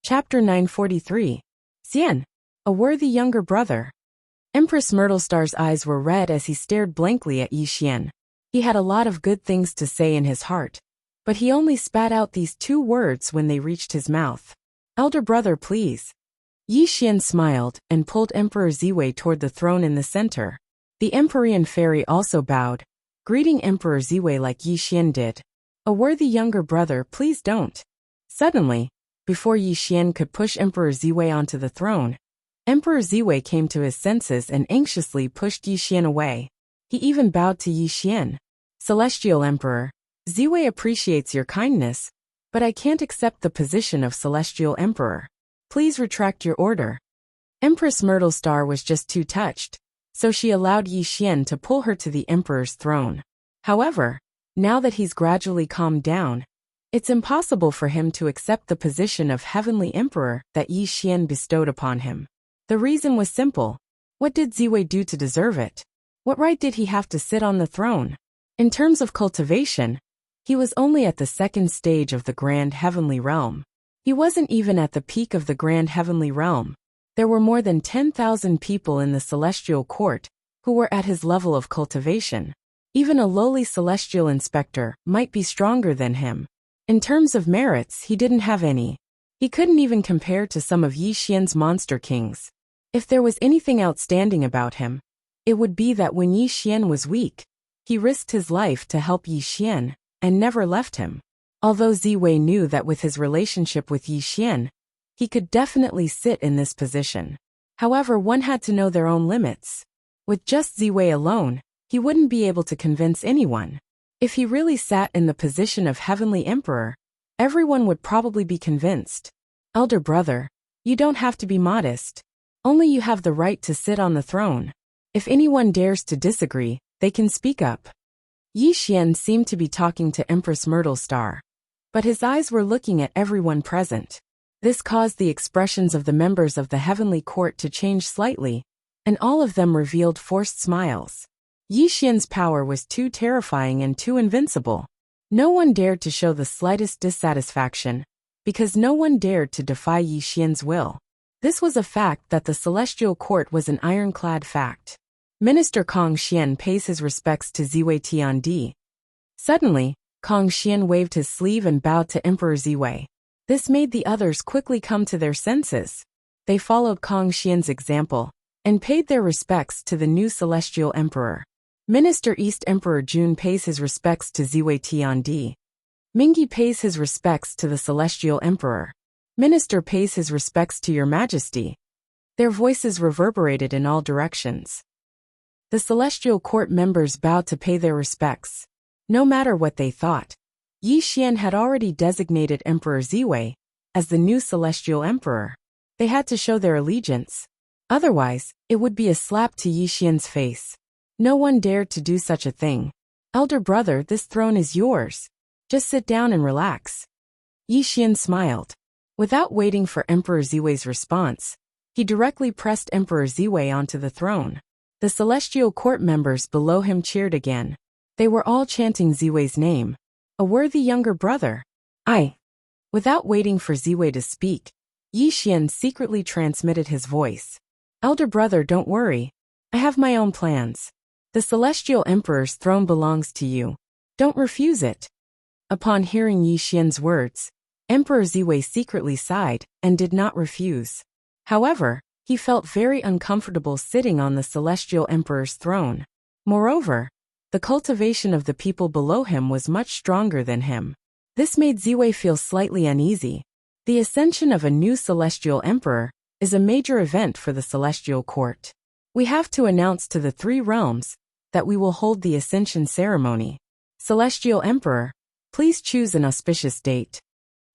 Chapter 943. Xian, a worthy younger brother. Empress Myrtlestar's eyes were red as he stared blankly at Yi Xian. He had a lot of good things to say in his heart, but he only spat out these two words when they reached his mouth. Elder brother, please. Yi Xian smiled and pulled Emperor Ziwei toward the throne in the center. The Empyrean fairy also bowed, greeting Emperor Ziwei like Yi Xian did. A worthy younger brother, please don't. Suddenly, before Yi Xian could push Emperor Ziwei onto the throne, Emperor Ziwei came to his senses and anxiously pushed Yi Xian away. He even bowed to Yi Xian. Celestial Emperor, Ziwei appreciates your kindness, but I can't accept the position of Celestial Emperor. Please retract your order. Empress Myrtlestar was just too touched, so she allowed Yi Xian to pull her to the Emperor's throne. However, now that he's gradually calmed down, it's impossible for him to accept the position of Heavenly Emperor that Yi Xian bestowed upon him. The reason was simple. What did Ziwei do to deserve it? What right did he have to sit on the throne? In terms of cultivation, he was only at the second stage of the Grand Heavenly Realm. He wasn't even at the peak of the Grand Heavenly Realm. There were more than 10,000 people in the Celestial Court who were at his level of cultivation. Even a lowly Celestial Inspector might be stronger than him. In terms of merits, he didn't have any. He couldn't even compare to some of Yi Xian's monster kings. If there was anything outstanding about him, it would be that when Yi Xian was weak, he risked his life to help Yi Xian and never left him. Although Ziwei knew that with his relationship with Yi Xian, he could definitely sit in this position. However, one had to know their own limits. With just Ziwei alone, he wouldn't be able to convince anyone. If he really sat in the position of Heavenly Emperor, everyone would probably be convinced. Elder brother, you don't have to be modest. Only you have the right to sit on the throne. If anyone dares to disagree, they can speak up. Yi Xian seemed to be talking to Empress Myrtlestar, but his eyes were looking at everyone present. This caused the expressions of the members of the Heavenly Court to change slightly, and all of them revealed forced smiles. Yi Xian's power was too terrifying and too invincible. No one dared to show the slightest dissatisfaction, because no one dared to defy Yi Xian's will. This was a fact that the Celestial Court was an ironclad fact. Minister Kong Xian pays his respects to Ziwei Tiandi. Suddenly, Kong Xian waved his sleeve and bowed to Emperor Ziwei. This made the others quickly come to their senses. They followed Kong Xian's example and paid their respects to the new Celestial Emperor. Minister East Emperor Jun pays his respects to Ziwei Tiandi. Mingyi pays his respects to the Celestial Emperor. Minister pays his respects to Your Majesty. Their voices reverberated in all directions. The Celestial Court members bowed to pay their respects. No matter what they thought, Yi Xian had already designated Emperor Ziwei as the new Celestial Emperor. They had to show their allegiance. Otherwise, it would be a slap to Yi Xian's face. No one dared to do such a thing. Elder brother, this throne is yours. Just sit down and relax. Yi Xian smiled. Without waiting for Emperor Ziwei's response, he directly pressed Emperor Ziwei onto the throne. The Celestial Court members below him cheered again. They were all chanting Ziwei's name. A worthy younger brother. Without waiting for Ziwei to speak, Yi Xian secretly transmitted his voice. Elder brother, don't worry. I have my own plans. The Celestial Emperor's throne belongs to you. Don't refuse it. Upon hearing Yi Xian's words, Emperor Ziwei secretly sighed and did not refuse. However, he felt very uncomfortable sitting on the Celestial Emperor's throne. Moreover, the cultivation of the people below him was much stronger than him. This made Ziwei feel slightly uneasy. The ascension of a new Celestial Emperor is a major event for the Celestial Court. We have to announce to the three realms that we will hold the ascension ceremony. Celestial Emperor, please choose an auspicious date.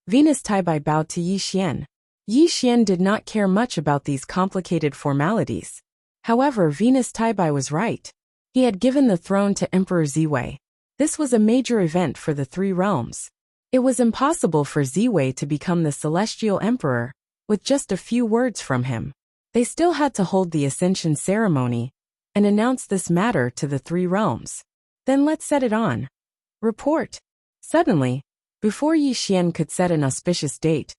Venus Taibai bowed to Yi Xian. Yi Xian did not care much about these complicated formalities. However, Venus Taibai was right. He had given the throne to Emperor Ziwei. This was a major event for the three realms. It was impossible for Ziwei to become the Celestial Emperor with just a few words from him. They still had to hold the ascension ceremony and announce this matter to the three realms. Then let's set it on. Report. Suddenly, before Yi Xian could set an auspicious date,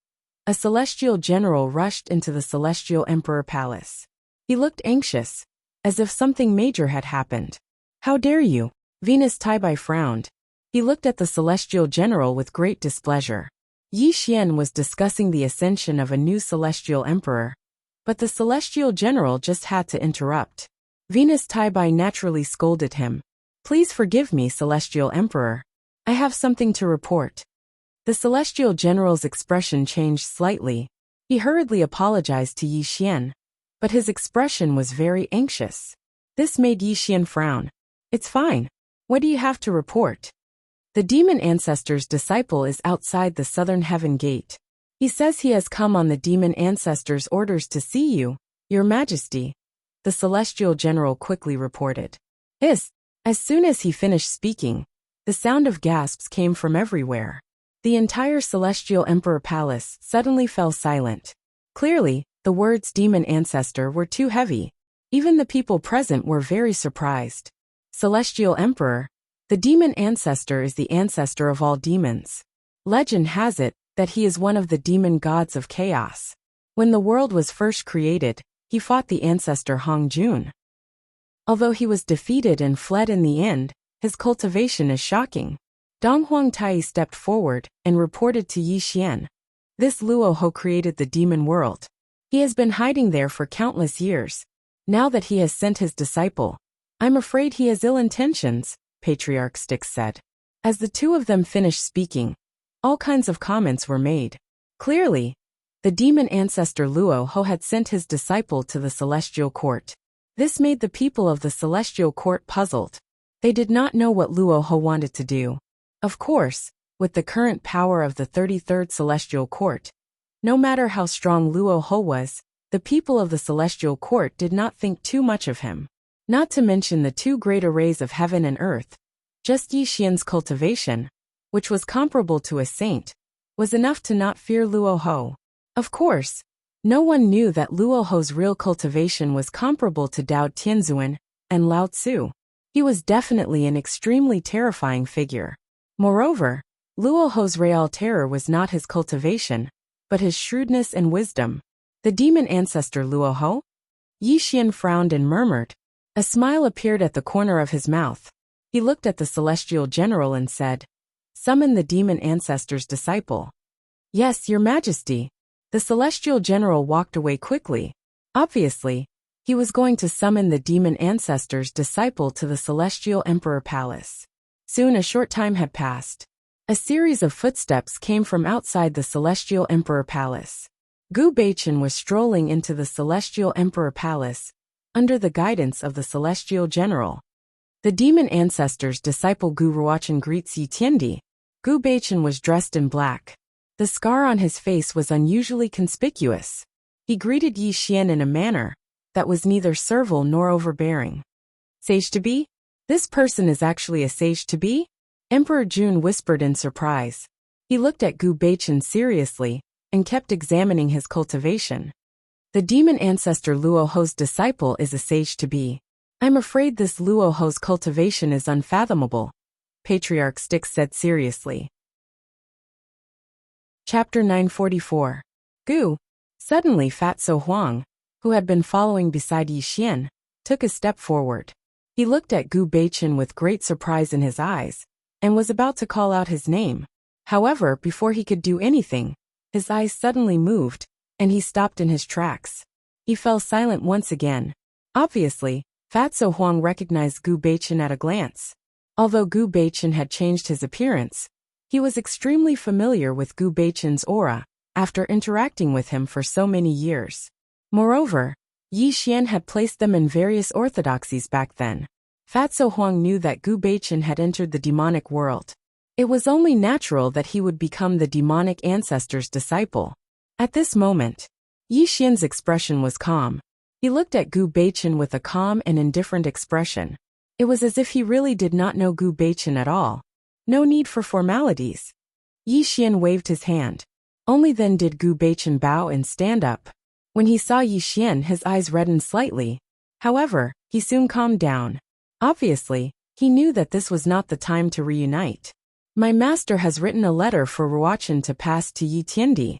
a celestial general rushed into the celestial emperor palace. He looked anxious, as if something major had happened. How dare you? Venus Taibai frowned. He looked at the celestial general with great displeasure. Yi Xian was discussing the ascension of a new celestial emperor, but the celestial general just had to interrupt. Venus Taibai naturally scolded him. Please forgive me, celestial emperor. I have something to report. The celestial general's expression changed slightly. He hurriedly apologized to Yi Xian, but his expression was very anxious. This made Yi Xian frown. It's fine. What do you have to report? The demon ancestor's disciple is outside the southern heaven gate. He says he has come on the demon ancestor's orders to see you, your majesty, the celestial general quickly reported. Hiss! As soon as he finished speaking, the sound of gasps came from everywhere. The entire celestial emperor palace suddenly fell silent. Clearly, the words demon ancestor were too heavy. Even the people present were very surprised. Celestial emperor, the demon ancestor is the ancestor of all demons. Legend has it that he is one of the demon gods of chaos. When the world was first created, he fought the ancestor Hong Jun. Although he was defeated and fled in the end, his cultivation is shocking. Dong Huangtai stepped forward and reported to Yi Xian. This Luo Ho created the demon world. He has been hiding there for countless years. Now that he has sent his disciple, I'm afraid he has ill intentions, Patriarch Styx said. As the two of them finished speaking, all kinds of comments were made. Clearly, the demon ancestor Luo Ho had sent his disciple to the celestial court. This made the people of the celestial court puzzled. They did not know what Luo Ho wanted to do. Of course, with the current power of the 33rd celestial court, no matter how strong Luo Ho was, the people of the celestial court did not think too much of him. Not to mention the two great arrays of heaven and earth. Just Yi Xian's cultivation, which was comparable to a saint, was enough to not fear Luo Ho. Of course, no one knew that Luo Ho's real cultivation was comparable to Dao Tianzuan and Lao Tzu. He was definitely an extremely terrifying figure. Moreover, Luo Ho's real terror was not his cultivation, but his shrewdness and wisdom. The demon ancestor Luo Ho? Yi Xian frowned and murmured. A smile appeared at the corner of his mouth. He looked at the celestial general and said, "Summon the demon ancestor's disciple." "Yes, your majesty." The celestial general walked away quickly. Obviously, he was going to summon the demon ancestor's disciple to the celestial emperor palace. Soon a short time had passed. A series of footsteps came from outside the celestial emperor palace. Gu Beichen was strolling into the celestial emperor palace, under the guidance of the celestial general. The demon ancestor's disciple Gu Ruochen greets Yi Tiendi. Gu Beichen was dressed in black. The scar on his face was unusually conspicuous. He greeted Yi Xian in a manner that was neither servile nor overbearing. Sage-to-be? This person is actually a sage-to-be? Emperor Jun whispered in surprise. He looked at Gu Beichen seriously and kept examining his cultivation. The demon ancestor Luo Ho's disciple is a sage-to-be. I'm afraid this Luo Ho's cultivation is unfathomable, Patriarch Styx said seriously. Chapter 944. Gu. Suddenly Fatso Huang, who had been following beside Yi Xian, took a step forward. He looked at Gu Beichen with great surprise in his eyes, and was about to call out his name. However, before he could do anything, his eyes suddenly moved, and he stopped in his tracks. He fell silent once again. Obviously, Fatso Huang recognized Gu Beichen at a glance. Although Gu Beichen had changed his appearance, he was extremely familiar with Gu Beichen's aura, after interacting with him for so many years. Moreover, Yi Xian had placed them in various orthodoxies back then. Fatso Huang knew that Gu Beichen had entered the demonic world. It was only natural that he would become the demonic ancestor's disciple. At this moment, Yi Xian's expression was calm. He looked at Gu Beichen with a calm and indifferent expression. It was as if he really did not know Gu Beichen at all. No need for formalities. Yi Xian waved his hand. Only then did Gu Beichen bow and stand up. When he saw Yi Xian, his eyes reddened slightly. However, he soon calmed down. Obviously, he knew that this was not the time to reunite. My master has written a letter for Ruochen to pass to Yi Tiendi.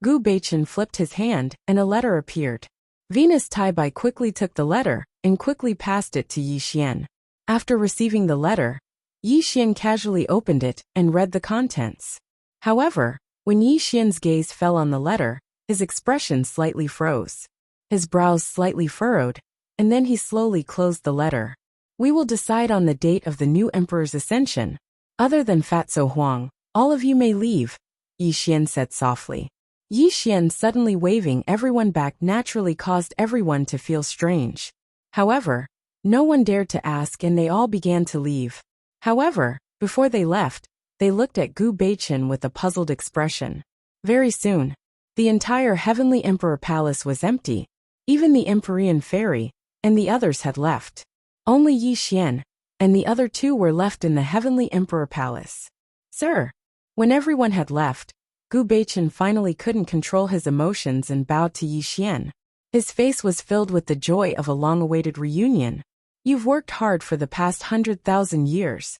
Gu Beichen flipped his hand, and a letter appeared. Venus Taibai quickly took the letter, and quickly passed it to Yi Xian. After receiving the letter, Yi Xian casually opened it, and read the contents. However, when Yi Xian's gaze fell on the letter, his expression slightly froze. His brows slightly furrowed, and then he slowly closed the letter. We will decide on the date of the new emperor's ascension. Other than Fatso Huang, all of you may leave, Yi Xian said softly. Yi Xian suddenly waving everyone back naturally caused everyone to feel strange. However, no one dared to ask and they all began to leave. However, before they left, they looked at Gu Beichen with a puzzled expression. Very soon, the entire Heavenly Emperor Palace was empty. Even the Empyrean Fairy and the others had left. Only Yi Xian and the other two were left in the Heavenly Emperor Palace. Sir! When everyone had left, Gu Beichen finally couldn't control his emotions and bowed to Yi Xian. His face was filled with the joy of a long-awaited reunion. You've worked hard for the past 100,000 years.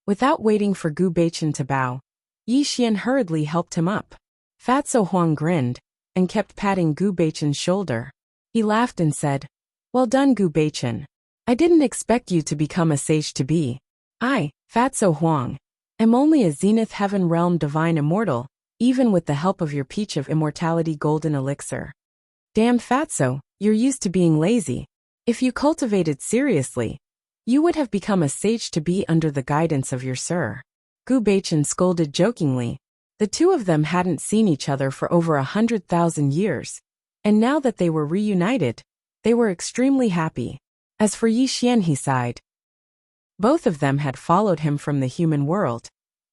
Without waiting for Gu Beichen to bow, Yi Xian hurriedly helped him up. Fatso Huang grinned and kept patting Gu Beichen's shoulder. He laughed and said, Well done, Gu Beichen. I didn't expect you to become a sage-to-be. I, Fatso Huang, am only a Zenith Heaven Realm Divine Immortal, even with the help of your Peach of Immortality Golden Elixir. Damn Fatso, you're used to being lazy. If you cultivated seriously, you would have become a sage-to-be under the guidance of your sir. Gu Beichen scolded jokingly. The two of them hadn't seen each other for over 100,000 years, and now that they were reunited, they were extremely happy. As for Yi Xian, he sighed. Both of them had followed him from the human world,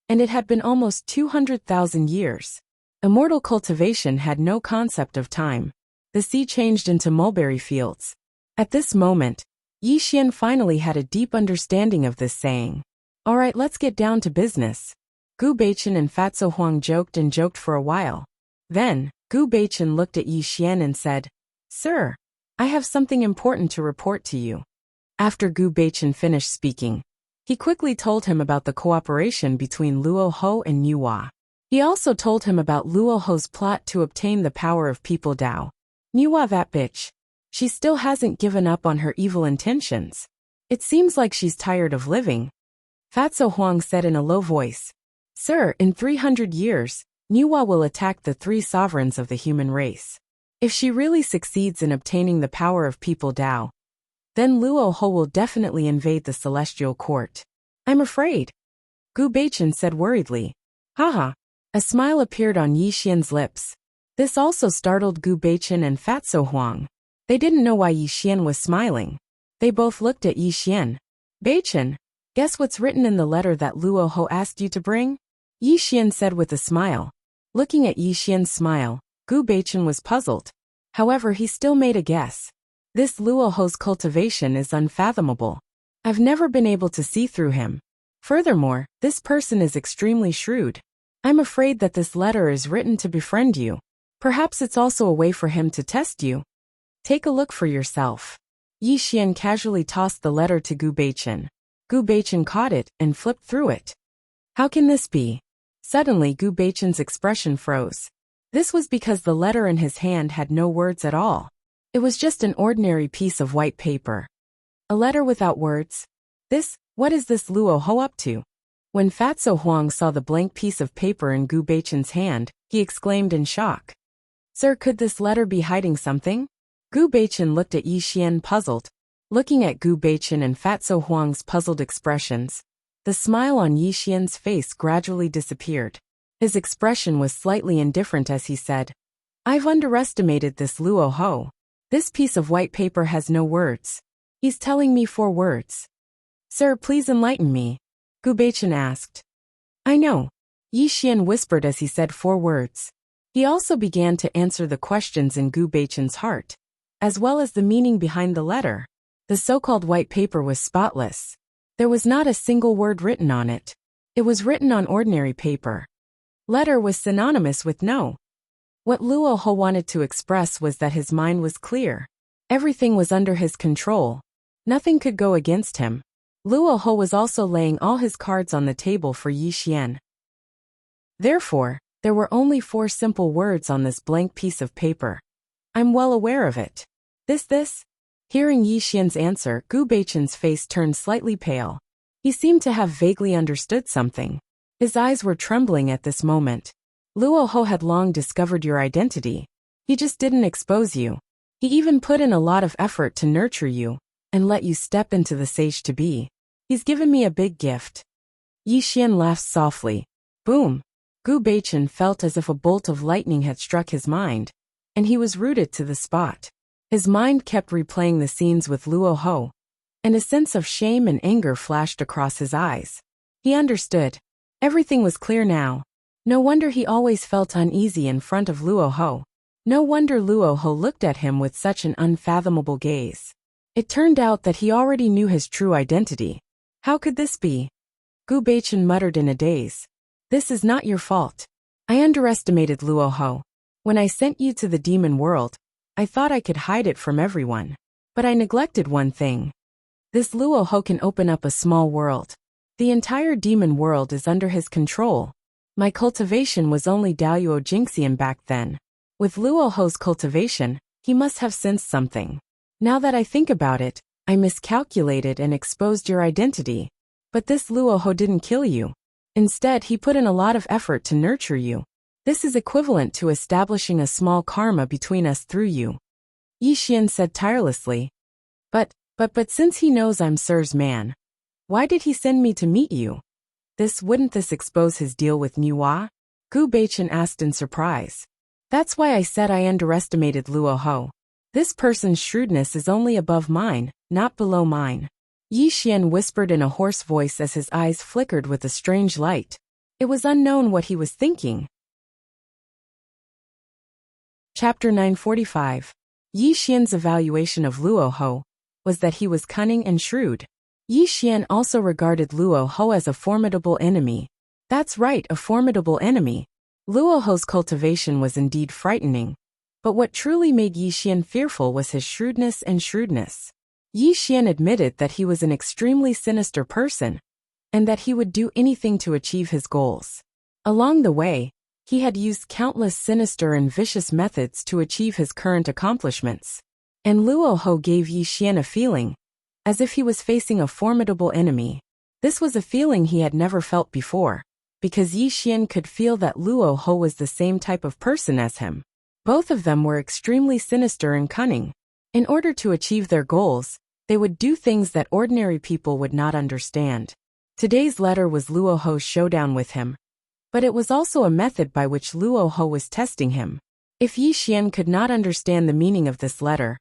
and it had been almost 200,000 years. Immortal cultivation had no concept of time. The sea changed into mulberry fields. At this moment, Yi Xian finally had a deep understanding of this saying. All right, let's get down to business. Gu Beichen and Fatso Huang joked for a while. Then, Gu Beichen looked at Yi Xian and said, Sir, I have something important to report to you. After Gu Beichen finished speaking, he quickly told him about the cooperation between Luo Ho and Nuwa. He also told him about Luo Ho's plot to obtain the power of People Dao. Nuwa, that bitch. She still hasn't given up on her evil intentions. It seems like she's tired of living. Fatso Huang said in a low voice. Sir, in 300 years, Nuwa will attack the three sovereigns of the human race. If she really succeeds in obtaining the power of People Dao, then Luo Ho will definitely invade the celestial court. I'm afraid. Gu Beichen said worriedly. Haha. A smile appeared on Yi Xian's lips. This also startled Gu Beichen and Fatso Huang. They didn't know why Yi Xian was smiling. They both looked at Yi Xian. Beichen, guess what's written in the letter that Luo Ho asked you to bring? Yi Xian said with a smile. Looking at Yi Xian's smile, Gu Beichen was puzzled. However, he still made a guess. This Luo Ho's cultivation is unfathomable. I've never been able to see through him. Furthermore, this person is extremely shrewd. I'm afraid that this letter is written to befriend you. Perhaps it's also a way for him to test you. Take a look for yourself. Yi Xian casually tossed the letter to Gu Beichen. Gu Beichen caught it and flipped through it. How can this be? Suddenly Gu Beichen's expression froze. This was because the letter in his hand had no words at all. It was just an ordinary piece of white paper. A letter without words? What is this Luo Ho up to? When Fatso Huang saw the blank piece of paper in Gu Beichen's hand, he exclaimed in shock. Sir, could this letter be hiding something? Gu Beichen looked at Yi Xian puzzled. Looking at Gu Beichen and Fatso Huang's puzzled expressions, the smile on Yi Xian's face gradually disappeared. His expression was slightly indifferent as he said, I've underestimated this Luo Ho. This piece of white paper has no words. He's telling me 4 words. Sir, please enlighten me. Gu Beichen asked. I know. Yi Xian whispered as he said 4 words. He also began to answer the questions in Gu Beichen's heart, as well as the meaning behind the letter. The so-called white paper was spotless. There was not a single word written on it. It was written on ordinary paper. Letter was synonymous with no. What Luo Ho wanted to express was that his mind was clear. Everything was under his control. Nothing could go against him. Luo Ho was also laying all his cards on the table for Yi Xian. Therefore, There were only 4 simple words on this blank piece of paper. I'm well aware of it. This? Hearing Yi Xian's answer, Gu Beichen's face turned slightly pale. He seemed to have vaguely understood something. His eyes were trembling at this moment. Luo Ho had long discovered your identity. He just didn't expose you. He even put in a lot of effort to nurture you and let you step into the sage-to-be. He's given me a big gift. Yi Xian laughed softly. Boom! Gu Beichen felt as if a bolt of lightning had struck his mind, and he was rooted to the spot. His mind kept replaying the scenes with Luo Ho, and a sense of shame and anger flashed across his eyes. He understood. Everything was clear now. No wonder he always felt uneasy in front of Luo Ho. No wonder Luo Ho looked at him with such an unfathomable gaze. It turned out that he already knew his true identity. How could this be? Gu Beichen muttered in a daze. This is not your fault. I underestimated Luo Ho. When I sent you to the demon world, I thought I could hide it from everyone. But I neglected one thing. This Luo Ho can open up a small world. The entire demon world is under his control. My cultivation was only Daoyuo Jingxian back then. With Luo Ho's cultivation, he must have sensed something. Now that I think about it, I miscalculated and exposed your identity. But this Luo Ho didn't kill you. Instead, he put in a lot of effort to nurture you. This is equivalent to establishing a small karma between us through you. Yi Xian said tirelessly. But since he knows I'm Sir's man, why did he send me to meet you? Wouldn't this expose his deal with Nuwa? Gu Beichen asked in surprise. That's why I said I underestimated Luo Ho. This person's shrewdness is only above mine, not below mine. Yi Xian whispered in a hoarse voice as his eyes flickered with a strange light. It was unknown what he was thinking. Chapter 945. Yi Xian's evaluation of Luo Ho was that he was cunning and shrewd. Yi Xian also regarded Luo Ho as a formidable enemy. That's right, a formidable enemy. Luo Ho's cultivation was indeed frightening, but what truly made Yi Xian fearful was his shrewdness. Yi Xian admitted that he was an extremely sinister person, and that he would do anything to achieve his goals. Along the way, he had used countless sinister and vicious methods to achieve his current accomplishments. And Luo Ho gave Yi Xian a feeling, as if he was facing a formidable enemy. This was a feeling he had never felt before, because Yi Xian could feel that Luo Ho was the same type of person as him. Both of them were extremely sinister and cunning. In order to achieve their goals, they would do things that ordinary people would not understand. Today's letter was Luo Ho's showdown with him, but it was also a method by which Luo Ho was testing him. If Yi Xian could not understand the meaning of this letter,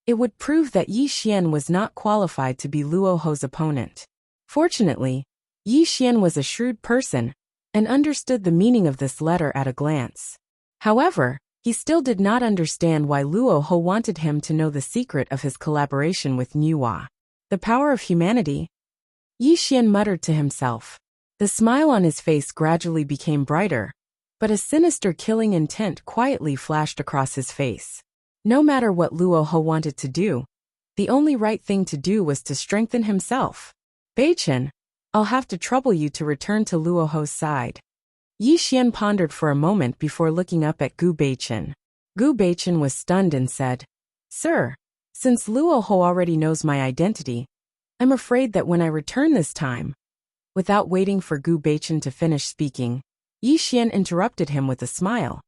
it would prove that Yi Xian was not qualified to be Luo Ho's opponent. Fortunately, Yi Xian was a shrewd person and understood the meaning of this letter at a glance. However, he still did not understand why Luo Ho wanted him to know the secret of his collaboration with Nuwa. The power of humanity? Yi Xian muttered to himself. The smile on his face gradually became brighter, but a sinister killing intent quietly flashed across his face. No matter what Luo Ho wanted to do, the only right thing to do was to strengthen himself. Beichen, I'll have to trouble you to return to Luo Ho's side. Yi Xian pondered for a moment before looking up at Gu Beichen. Gu Beichen was stunned and said, Sir, since Luo Ho already knows my identity, I'm afraid that when I return this time. Without waiting for Gu Beichen to finish speaking, Yi Xian interrupted him with a smile.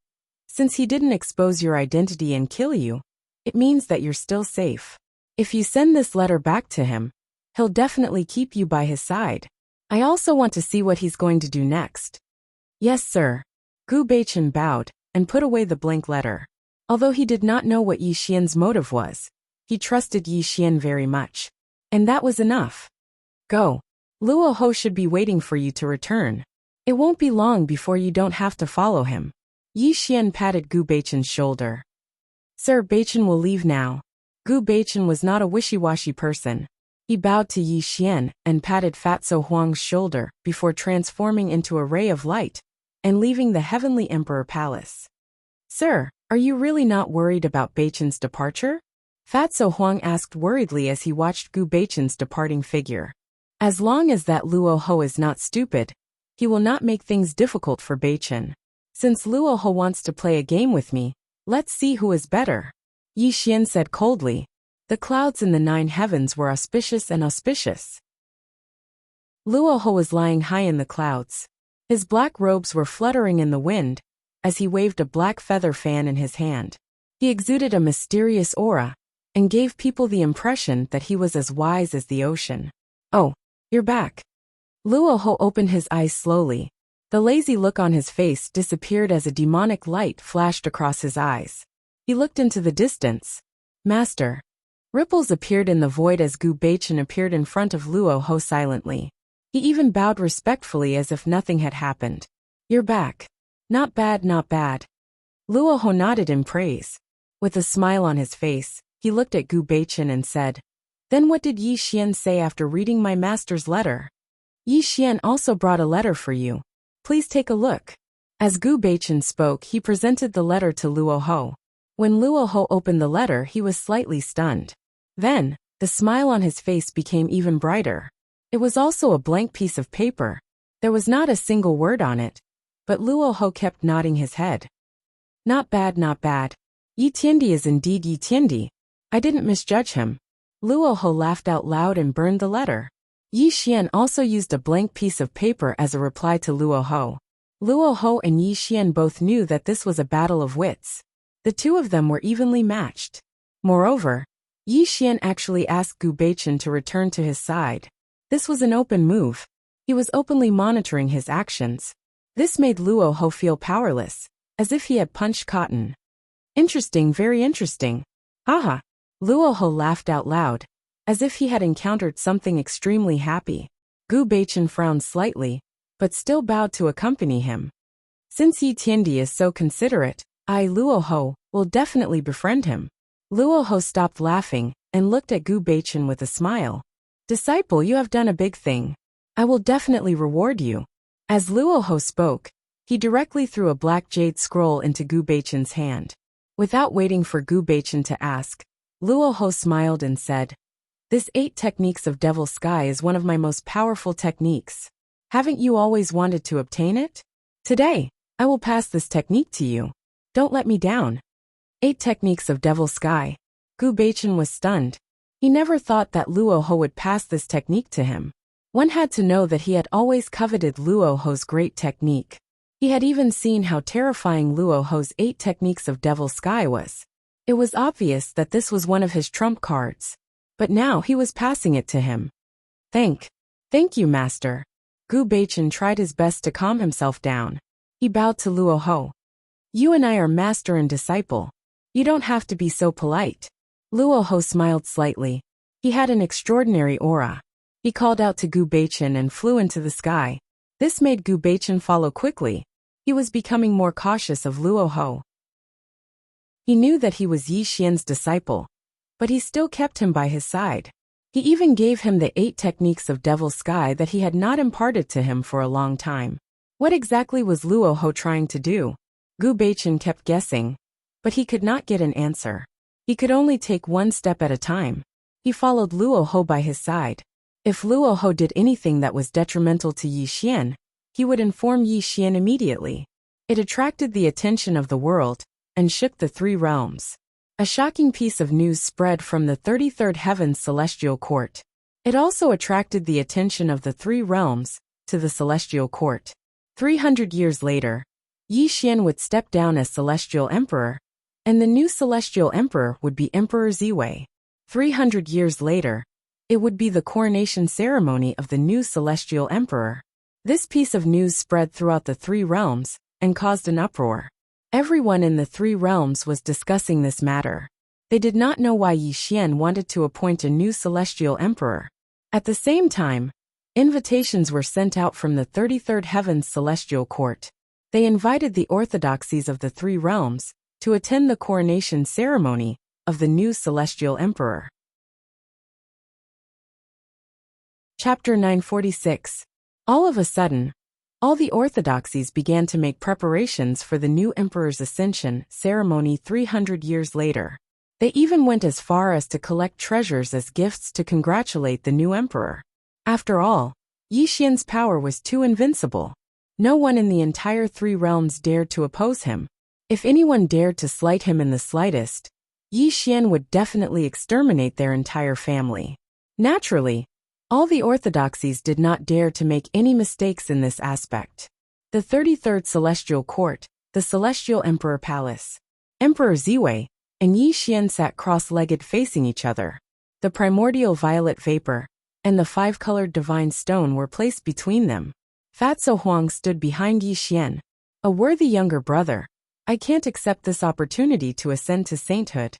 Since he didn't expose your identity and kill you, it means that you're still safe. If you send this letter back to him, he'll definitely keep you by his side. I also want to see what he's going to do next. Yes, sir. Gu Beichen bowed and put away the blank letter. Although he did not know what Yi Xian's motive was, he trusted Yi Xian very much. And that was enough. Go. Luo Ho should be waiting for you to return. It won't be long before you don't have to follow him. Yi Xian patted Gu Beichen's shoulder. Sir, Beichen will leave now. Gu Beichen was not a wishy-washy person. He bowed to Yi Xian and patted Fatso Huang's shoulder before transforming into a ray of light and leaving the Heavenly Emperor Palace. Sir, are you really not worried about Beichen's departure? Fatso Huang asked worriedly as he watched Gu Beichen's departing figure. As long as that Luo Ho is not stupid, he will not make things difficult for Beichen. Since Luoho wants to play a game with me, let's see who is better. Yi Xian said coldly. The clouds in the 9 heavens were auspicious and auspicious. Luoho was lying high in the clouds. His black robes were fluttering in the wind, as he waved a black feather fan in his hand. He exuded a mysterious aura, and gave people the impression that he was as wise as the ocean. Oh, you're back. Luoho opened his eyes slowly. The lazy look on his face disappeared as a demonic light flashed across his eyes. He looked into the distance. Master. Ripples appeared in the void as Gu Baichen appeared in front of Luoho silently. He even bowed respectfully as if nothing had happened. You're back. Not bad, not bad. Luoho nodded in praise. With a smile on his face, he looked at Gu Baichen and said, Then what did Yi Xian say after reading my master's letter? Yi Xian also brought a letter for you. Please take a look. As Gu Baichen spoke, he presented the letter to Luoho. When Luoho opened the letter, he was slightly stunned. Then, the smile on his face became even brighter. It was also a blank piece of paper. There was not a single word on it, but Luoho kept nodding his head. Not bad, not bad. Yi Tiandi is indeed Yi Tiandi. I didn't misjudge him. Luoho laughed out loud and burned the letter. Yi Xian also used a blank piece of paper as a reply to Luoho. Luoho and Yi Xian both knew that this was a battle of wits. The two of them were evenly matched. Moreover, Yi Xian actually asked Gu Baichen to return to his side. This was an open move. He was openly monitoring his actions. This made Luoho feel powerless, as if he had punched cotton. Interesting, very interesting. Haha. Luoho laughed out loud, as if he had encountered something extremely happy. Gu Baichen frowned slightly, but still bowed to accompany him. Since Yi Tiandi is so considerate, I, Luoho, will definitely befriend him. Luoho stopped laughing and looked at Gu Baichen with a smile. Disciple, you have done a big thing. I will definitely reward you. As Luoho spoke, he directly threw a black jade scroll into Gu Baichen's hand. Without waiting for Gu Baichen to ask, Luoho smiled and said, This 8 techniques of Devil's Sky is one of my most powerful techniques. Haven't you always wanted to obtain it? Today, I will pass this technique to you. Don't let me down. 8 techniques of Devil's Sky. Gu Baichen was stunned. He never thought that Luoho would pass this technique to him. One had to know that he had always coveted Luoho's great technique. He had even seen how terrifying Luoho's 8 techniques of Devil's Sky was. It was obvious that this was one of his trump cards. But now he was passing it to him. Thank you, master. Gu Baichen tried his best to calm himself down. He bowed to Luoho. You and I are master and disciple. You don't have to be so polite. Luoho smiled slightly. He had an extraordinary aura. He called out to Gu Baichen and flew into the sky. This made Gu Baichen follow quickly. He was becoming more cautious of Luoho. He knew that he was Yi Xian's disciple, but he still kept him by his side. He even gave him the 8 techniques of Devil's Sky that he had not imparted to him for a long time. What exactly was Luoho trying to do? Gu Baichen kept guessing, but he could not get an answer. He could only take one step at a time. He followed Luoho by his side. If Luoho did anything that was detrimental to Yi Xian, he would inform Yi Xian immediately. It attracted the attention of the world and shook the 3 realms. A shocking piece of news spread from the 33rd heaven's celestial court. It also attracted the attention of the 3 realms to the celestial court. 300 years later, Yi Xian would step down as celestial emperor, and the new celestial emperor would be Emperor Ziwei. 300 years later, it would be the coronation ceremony of the new celestial emperor. This piece of news spread throughout the 3 realms and caused an uproar. Everyone in the 3 realms was discussing this matter. They did not know why Yi Xian wanted to appoint a new celestial emperor. At the same time, invitations were sent out from the 33rd heaven's celestial court. They invited the orthodoxies of the 3 realms to attend the coronation ceremony of the new celestial emperor. Chapter 946. All of a sudden, all the orthodoxies began to make preparations for the new emperor's ascension ceremony 300 years later. They even went as far as to collect treasures as gifts to congratulate the new emperor. After all, Yi Xian's power was too invincible. No one in the entire three realms dared to oppose him. If anyone dared to slight him in the slightest, Yi Xian would definitely exterminate their entire family. Naturally, all the orthodoxies did not dare to make any mistakes in this aspect. The 33rd Celestial Court, the Celestial Emperor Palace. Emperor Ziwei and Yi Xian sat cross-legged facing each other. The primordial violet vapor and the five-colored divine stone were placed between them. Fatso Huang stood behind Yi Xian. A worthy younger brother, I can't accept this opportunity to ascend to sainthood.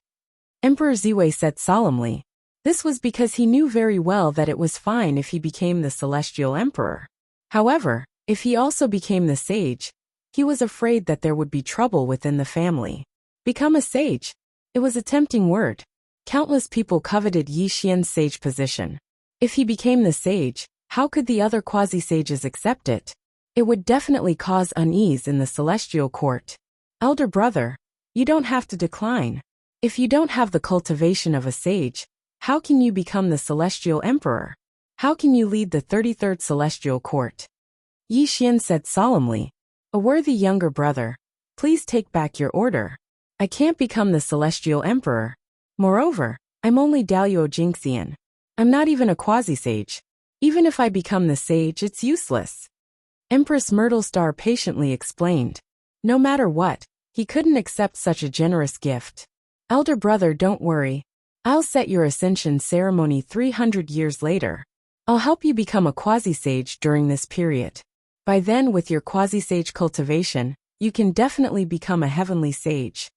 Emperor Ziwei said solemnly. This was because he knew very well that it was fine if he became the Celestial Emperor. However, if he also became the sage, he was afraid that there would be trouble within the family. Become a sage. It was a tempting word. Countless people coveted Yi Xian's sage position. If he became the sage, how could the other quasi-sages accept it? It would definitely cause unease in the celestial court. Elder brother, you don't have to decline. If you don't have the cultivation of a sage, how can you become the celestial emperor? How can you lead the 33rd celestial court? Yi Xian said solemnly. A worthy younger brother, please take back your order. I can't become the celestial emperor. Moreover, I'm only Daluo Jingxian. I'm not even a quasi-sage. Even if I become the sage, it's useless. Empress Myrtle Star patiently explained. No matter what, he couldn't accept such a generous gift. Elder brother, don't worry. I'll set your ascension ceremony 300 years later. I'll help you become a quasi-sage during this period. By then, with your quasi-sage cultivation, you can definitely become a heavenly sage.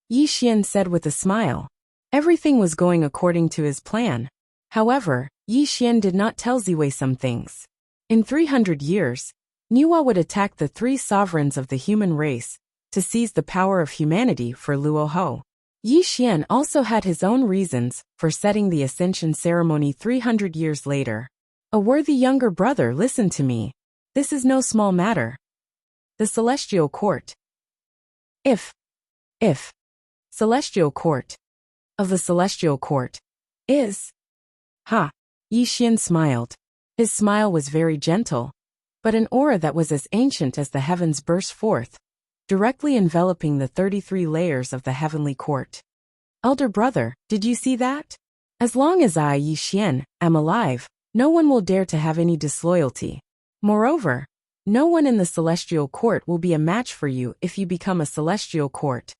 Yi Xian said with a smile. Everything was going according to his plan. However, Yi Xian did not tell Ziwei some things. In 300 years, Niwa would attack the three sovereigns of the human race to seize the power of humanity for Luoho. Yi Xian also had his own reasons for setting the ascension ceremony 300 years later. A worthy younger brother, listen to me. This is no small matter. The Celestial Court. If. Celestial Court. Of the Celestial Court. Is. Ha. Yi Xian smiled. His smile was very gentle, but an aura that was as ancient as the heavens burst forth, directly enveloping the 33 layers of the heavenly court. Elder brother, did you see that? As long as I, Yi Xian, am alive, no one will dare to have any disloyalty. Moreover, no one in the celestial court will be a match for you if you become a celestial court.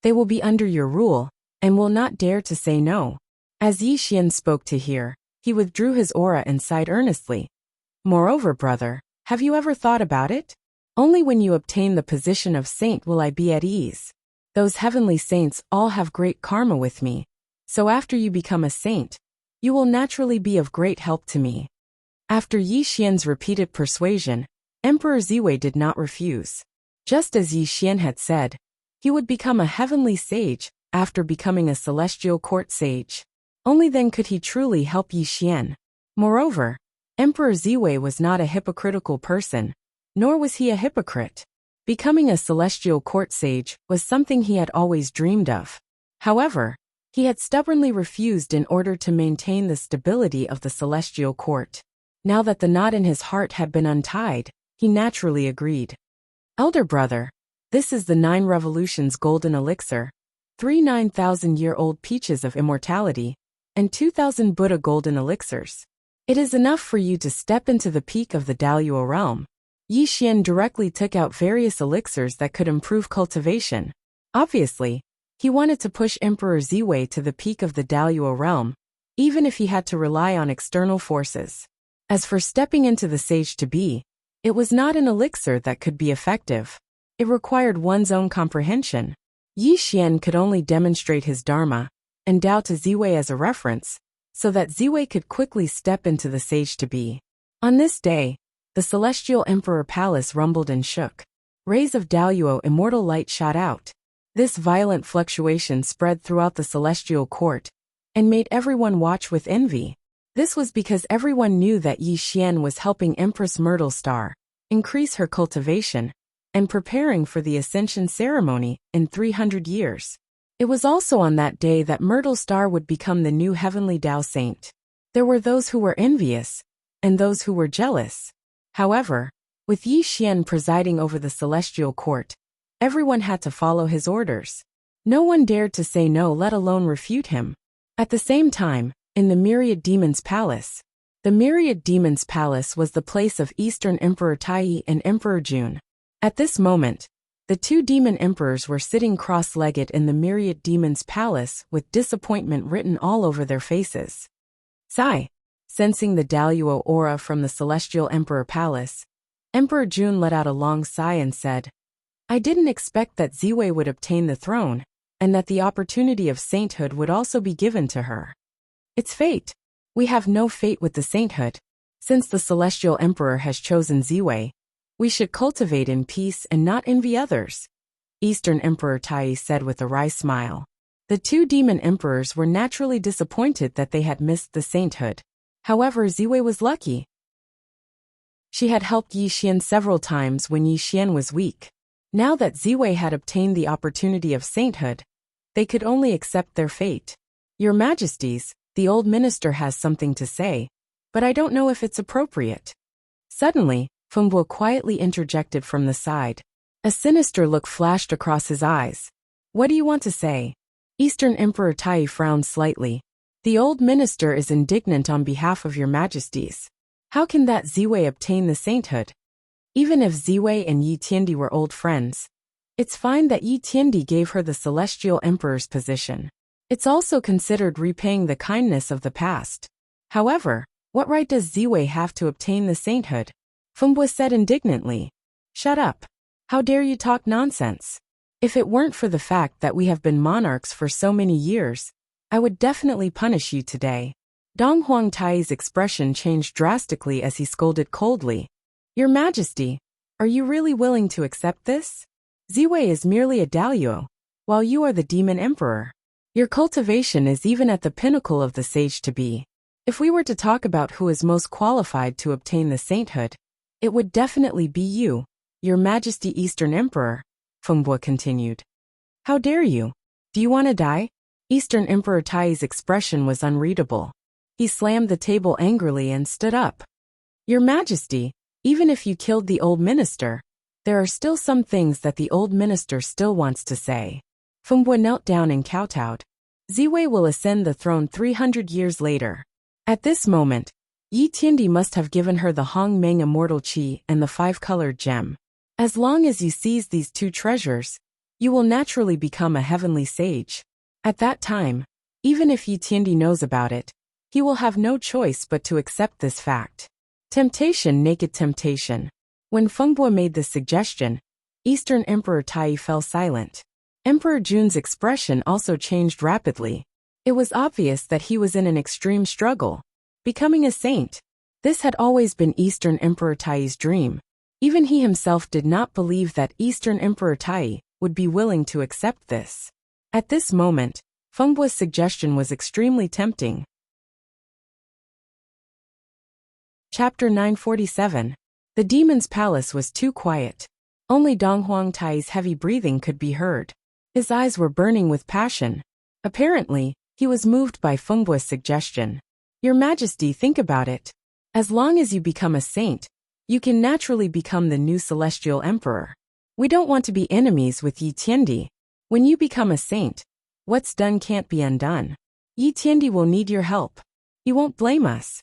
They will be under your rule, and will not dare to say no. As Yi Xian spoke to hear, he withdrew his aura and sighed earnestly. Moreover, brother, have you ever thought about it? Only when you obtain the position of saint will I be at ease. Those heavenly saints all have great karma with me, so after you become a saint, you will naturally be of great help to me. After Yi Xian's repeated persuasion, Emperor Ziwei did not refuse. Just as Yi Xian had said, he would become a heavenly sage after becoming a celestial court sage. Only then could he truly help Yi Xian. Moreover, Emperor Ziwei was not a hypocritical person, nor was he a hypocrite. Becoming a celestial court sage was something he had always dreamed of. However, he had stubbornly refused in order to maintain the stability of the celestial court. Now that the knot in his heart had been untied, he naturally agreed. Elder brother, this is the 9 revolutions golden elixir, 3 9,000-year-old peaches of immortality, and 2,000 Buddha golden elixirs. It is enough for you to step into the peak of the Daluo realm. Yi Xian directly took out various elixirs that could improve cultivation. Obviously, he wanted to push Emperor Ziwei to the peak of the Daluo realm, even if he had to rely on external forces. As for stepping into the sage to be, it was not an elixir that could be effective. It required one's own comprehension. Yi Xian could only demonstrate his dharma and Tao to Ziwei as a reference, so that Ziwei could quickly step into the sage to be. On this day, the celestial emperor palace rumbled and shook. Rays of Daluo immortal light shot out. This violent fluctuation spread throughout the celestial court and made everyone watch with envy. This was because everyone knew that Yi Xian was helping Empress Myrtle Star increase her cultivation and preparing for the ascension ceremony in 300 years. It was also on that day that Myrtle Star would become the new heavenly Tao saint. There were those who were envious and those who were jealous. However, With Yi Xian presiding over the celestial court, everyone had to follow his orders. No one dared to say no, let alone refute him. At the same time, in the Myriad Demon's Palace. The Myriad Demon's Palace was the place of Eastern Emperor Tai and Emperor Jun. At this moment, the two demon emperors were sitting cross-legged in the Myriad Demon's Palace with disappointment written all over their faces. Sigh. Sensing the Daluo aura from the Celestial Emperor Palace, Emperor Jun let out a long sigh and said, I didn't expect that Ziwei would obtain the throne, and that the opportunity of sainthood would also be given to her. It's fate. We have no fate with the sainthood. Since the Celestial Emperor has chosen Ziwei, we should cultivate in peace and not envy others. Eastern Emperor Tai said with a wry smile. The two demon emperors were naturally disappointed that they had missed the sainthood. However, Ziwei was lucky. She had helped Yi Xian several times when Yi Xian was weak. Now that Ziwei had obtained the opportunity of sainthood, they could only accept their fate. Your Majesties, the old minister has something to say, but I don't know if it's appropriate. Suddenly, Fengbo quietly interjected from the side. A sinister look flashed across his eyes. What do you want to say? Eastern Emperor Tai frowned slightly. The old minister is indignant on behalf of your Majesties. How can that Ziwei obtain the sainthood? Even if Ziwei and Yi Tiandi were old friends, it's fine that Yi Tiandi gave her the Celestial Emperor's position. It's also considered repaying the kindness of the past. However, what right does Ziwei have to obtain the sainthood? Fengbo said indignantly. Shut up. How dare you talk nonsense? If it weren't for the fact that we have been monarchs for so many years, I would definitely punish you today. Dong Huangtai's expression changed drastically as he scolded coldly. Your Majesty, are you really willing to accept this? Ziwei is merely a daluo, while you are the demon emperor. Your cultivation is even at the pinnacle of the sage to be. If we were to talk about who is most qualified to obtain the sainthood, it would definitely be you, Your Majesty Eastern Emperor, Fengbo continued. How dare you? Do you want to die? Eastern Emperor Tai's expression was unreadable. He slammed the table angrily and stood up. Your Majesty, even if you killed the old minister, there are still some things that the old minister still wants to say. Fengbo knelt down and kowtowed. Ziwei will ascend the throne 300 years later. At this moment, Yi Tiandi must have given her the Hong Meng Immortal Qi and the 5-colored gem. As long as you seize these two treasures, you will naturally become a heavenly sage. At that time, even if Yi Tiandi knows about it, he will have no choice but to accept this fact. Temptation, naked temptation. When Fengbo made this suggestion, Eastern Emperor Tai fell silent. Emperor Jun's expression also changed rapidly. It was obvious that he was in an extreme struggle. Becoming a saint. This had always been Eastern Emperor Tai's dream. Even he himself did not believe that Eastern Emperor Tai would be willing to accept this. At this moment, Fengbo's suggestion was extremely tempting. Chapter 947. The demon's palace was too quiet. Only Dong Huangtai's heavy breathing could be heard. His eyes were burning with passion. Apparently, he was moved by Fengbo's suggestion. Your Majesty, think about it. As long as you become a saint, you can naturally become the new Celestial Emperor. We don't want to be enemies with Yi Tiandi. When you become a saint, what's done can't be undone. Yi Tiandi will need your help. He won't blame us.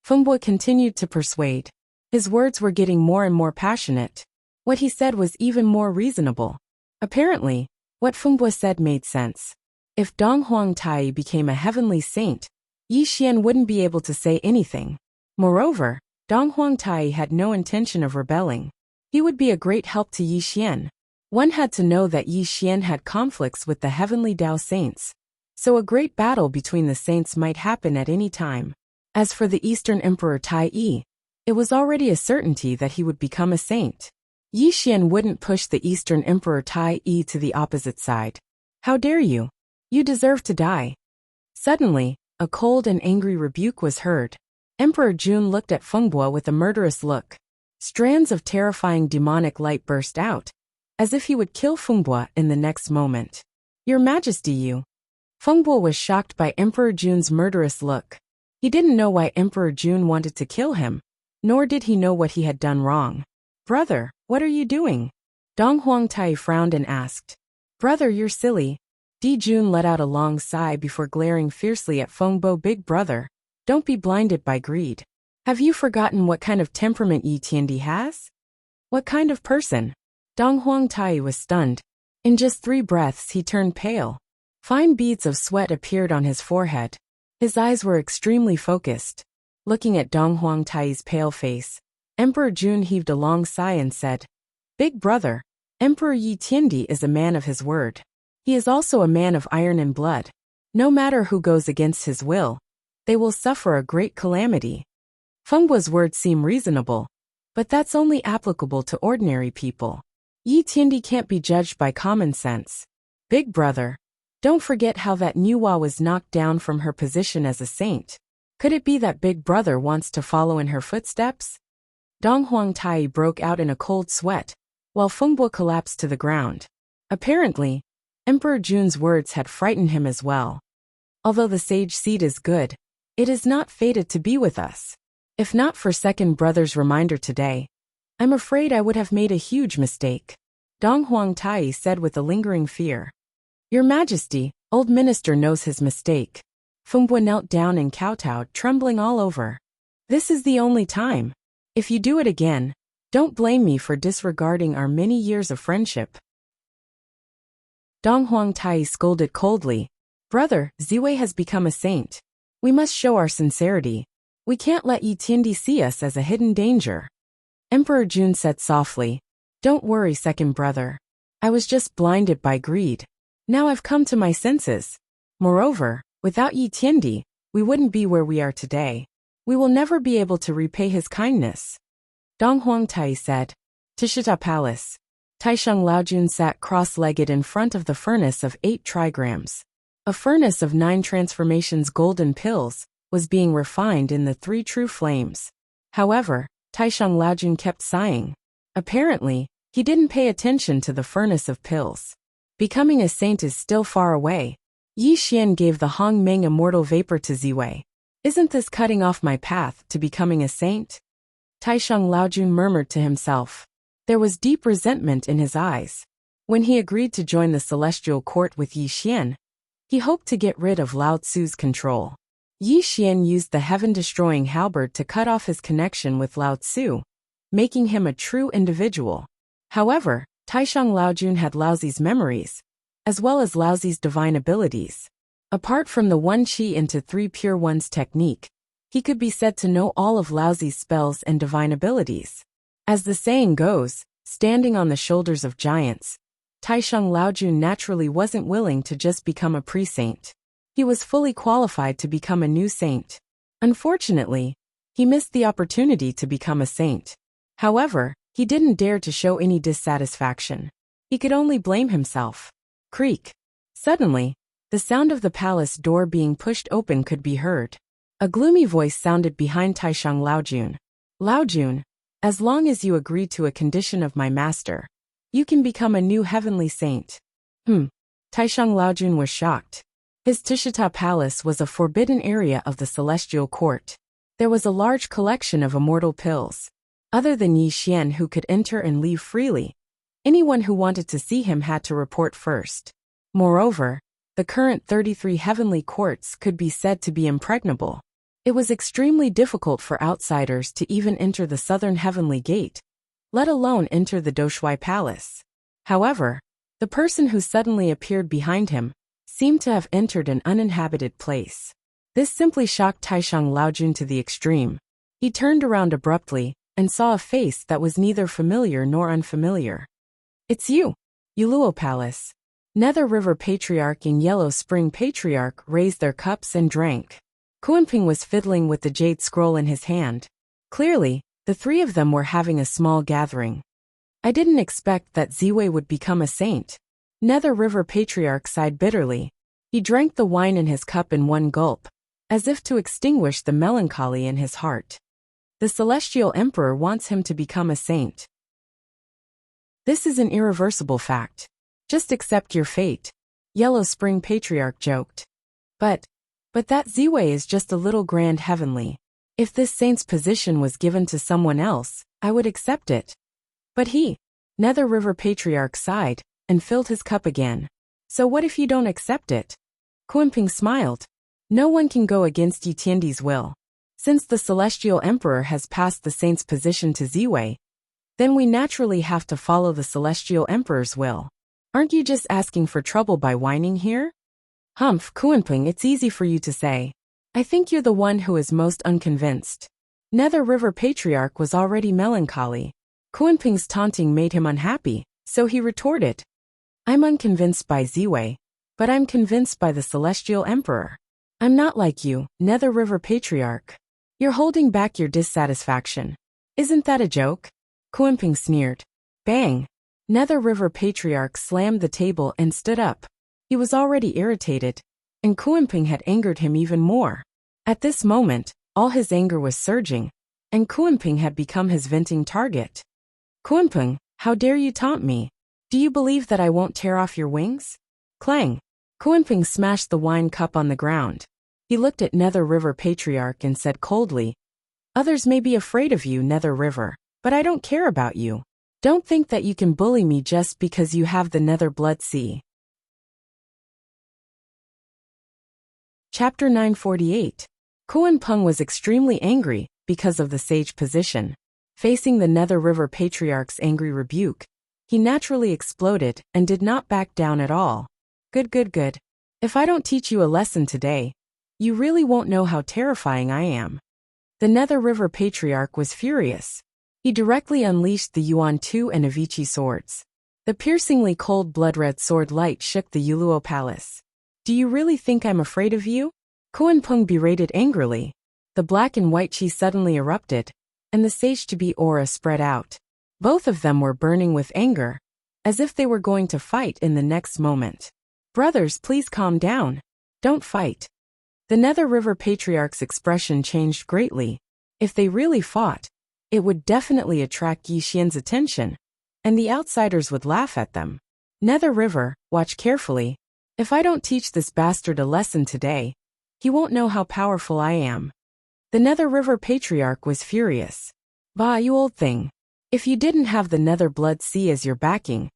Fengbo continued to persuade. His words were getting more and more passionate. What he said was even more reasonable. Apparently, what Fengbo said made sense. If Dong Huangtai became a heavenly saint, Yi Xian wouldn't be able to say anything. Moreover, Dong Huangtai had no intention of rebelling. He would be a great help to Yi Xian. One had to know that Yi Xian had conflicts with the heavenly Dao saints, so a great battle between the saints might happen at any time. As for the Eastern Emperor Tai Yi, it was already a certainty that he would become a saint. Yi Xian wouldn't push the Eastern Emperor Tai Yi to the opposite side. How dare you? You deserve to die. Suddenly, a cold and angry rebuke was heard. Emperor Jun looked at Fengbo with a murderous look. Strands of terrifying demonic light burst out, as if he would kill Fengbo in the next moment. Your Majesty, you. Fengbo was shocked by Emperor Jun's murderous look. He didn't know why Emperor Jun wanted to kill him, nor did he know what he had done wrong. Brother, what are you doing? Dong Huangtai frowned and asked. Brother, you're silly. Di Jun let out a long sigh before glaring fiercely at Fengbo. Big brother, don't be blinded by greed. Have you forgotten what kind of temperament Yi Tiandi has? What kind of person? Dong Huangtai was stunned. In just 3 breaths he turned pale. Fine beads of sweat appeared on his forehead. His eyes were extremely focused. Looking at Dong Huangtai's pale face, Emperor Jun heaved a long sigh and said, Big brother, Emperor Yi Tiandi is a man of his word. He is also a man of iron and blood. No matter who goes against his will, they will suffer a great calamity. Fengbo's words seem reasonable, but that's only applicable to ordinary people. Yi Tiandi can't be judged by common sense. Big brother, don't forget how that Nuwa was knocked down from her position as a saint. Could it be that Big brother wants to follow in her footsteps? Dong Huangtai broke out in a cold sweat, while Fengbo collapsed to the ground. Apparently, Emperor Jun's words had frightened him as well. Although the sage seed is good, it is not fated to be with us. If not for second brother's reminder today, I'm afraid I would have made a huge mistake. Dong Huangtai said with a lingering fear. Your Majesty, old minister knows his mistake. Fengbo knelt down and kowtowed, trembling all over. This is the only time. If you do it again, don't blame me for disregarding our many years of friendship. Dong Huangtai scolded coldly. Brother, Ziwei has become a saint. We must show our sincerity. We can't let Yi Tiandi see us as a hidden danger. Emperor Jun said softly. Don't worry, second brother. I was just blinded by greed. Now I've come to my senses. Moreover, without Yi Tiandi, we wouldn't be where we are today. We will never be able to repay his kindness. Dong Huangtai said. Tishita Palace. Taisheng Laojun sat cross-legged in front of the furnace of 8 trigrams. A furnace of 9 transformations golden pills was being refined in the 3 true flames. However, Taisheng Laojun kept sighing. Apparently, he didn't pay attention to the furnace of pills. Becoming a saint is still far away. Yi Xian gave the Hong Meng immortal vapor to Ziwei. Isn't this cutting off my path to becoming a saint? Taisheng Laojun murmured to himself. There was deep resentment in his eyes. When he agreed to join the celestial court with Yi Xian, he hoped to get rid of Lao Tzu's control. Yi Xian used the heaven-destroying halberd to cut off his connection with Lao Tzu, making him a true individual. However, Taisheng Laojun had Laozi's memories, as well as Laozi's divine abilities. Apart from the 1 Qi into 3 Pure Ones technique, he could be said to know all of Laozi's spells and divine abilities. As the saying goes, standing on the shoulders of giants, Taisheng Laojun naturally wasn't willing to just become a pre-saint. He was fully qualified to become a new saint. Unfortunately, he missed the opportunity to become a saint. However, he didn't dare to show any dissatisfaction. He could only blame himself. Creak. Suddenly, the sound of the palace door being pushed open could be heard. A gloomy voice sounded behind Taisheng Laojun. Laojun, as long as you agree to a condition of my master, you can become a new heavenly saint. Taisheng Laojun was shocked. His Tishita Palace was a forbidden area of the celestial court. There was a large collection of immortal pills. Other than Yi Xian, who could enter and leave freely, anyone who wanted to see him had to report first. Moreover, the current 33 heavenly courts could be said to be impregnable. It was extremely difficult for outsiders to even enter the southern heavenly gate, let alone enter the Doshui Palace. However, the person who suddenly appeared behind him seemed to have entered an uninhabited place. This simply shocked Taisheng Laojun to the extreme. He turned around abruptly and saw a face that was neither familiar nor unfamiliar. It's you, Yuluo Palace. Nether River Patriarch and Yellow Spring Patriarch raised their cups and drank. Kuanping was fiddling with the jade scroll in his hand. Clearly, the 3 of them were having a small gathering. I didn't expect that Ziwei would become a saint. Nether River Patriarch sighed bitterly. He drank the wine in his cup in one gulp, as if to extinguish the melancholy in his heart. The Celestial Emperor wants him to become a saint. This is an irreversible fact. Just accept your fate, Yellow Spring Patriarch joked. But that Ziwei is just a little grand heavenly. If this saint's position was given to someone else, I would accept it. But Nether River Patriarch sighed and filled his cup again. So what if you don't accept it? Kunping smiled. No one can go against Yi Tiandi's will. Since the Celestial Emperor has passed the saint's position to Ziwei, then we naturally have to follow the Celestial Emperor's will. Aren't you just asking for trouble by whining here? Humph, Kunping, it's easy for you to say. I think you're the one who is most unconvinced. Nether River Patriarch was already melancholy. Kunping's taunting made him unhappy, so he retorted. I'm unconvinced by Ziwei, but I'm convinced by the Celestial Emperor. I'm not like you, Nether River Patriarch. You're holding back your dissatisfaction. Isn't that a joke? Kunping sneered. Bang! Nether River Patriarch slammed the table and stood up. He was already irritated, and Kunping had angered him even more. At this moment, all his anger was surging, and Kunping had become his venting target. Kunping, how dare you taunt me? Do you believe that I won't tear off your wings? Clang! Kunping smashed the wine cup on the ground. He looked at Nether River Patriarch and said coldly, Others may be afraid of you, Nether River, but I don't care about you. Don't think that you can bully me just because you have the Nether Blood Sea. Chapter 948. Kunpeng was extremely angry because of the sage position. Facing the Nether River Patriarch's angry rebuke, he naturally exploded and did not back down at all. Good. If I don't teach you a lesson today, you really won't know how terrifying I am. The Nether River Patriarch was furious. He directly unleashed the Yuan 2 and Avicii swords. The piercingly cold blood-red sword light shook the Yuluo Palace. Do you really think I'm afraid of you? Kunpeng berated angrily. The black and white chi suddenly erupted, and the sage-to-be aura spread out. Both of them were burning with anger, as if they were going to fight in the next moment. Brothers, please calm down. Don't fight. The Nether River Patriarch's expression changed greatly. If they really fought, it would definitely attract Yi Xian's attention, and the outsiders would laugh at them. Nether River, watch carefully. If I don't teach this bastard a lesson today, he won't know how powerful I am. The Nether River Patriarch was furious. Bah, you old thing. If you didn't have the Nether Blood Sea as your backing,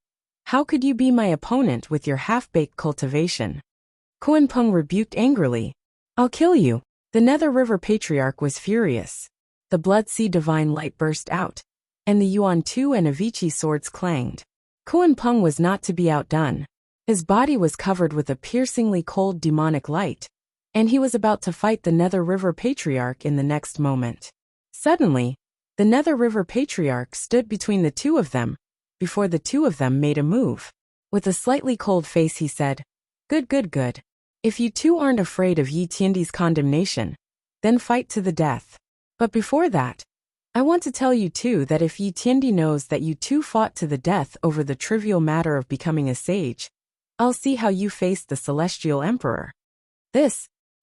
how could you be my opponent with your half-baked cultivation? Kunpeng rebuked angrily. I'll kill you. The Nether River Patriarch was furious. The Blood Sea divine light burst out, and the Yuan 2 and Avicii swords clanged. Kunpeng was not to be outdone. His body was covered with a piercingly cold demonic light, and he was about to fight the Nether River Patriarch in the next moment. Suddenly, the Nether River Patriarch stood between the two of them, before the two of them made a move. With a slightly cold face he said, Good. If you two aren't afraid of Yi Tiandi's condemnation, then fight to the death. But before that, I want to tell you too that if Yi Tiandi knows that you two fought to the death over the trivial matter of becoming a sage, I'll see how you face the Celestial Emperor.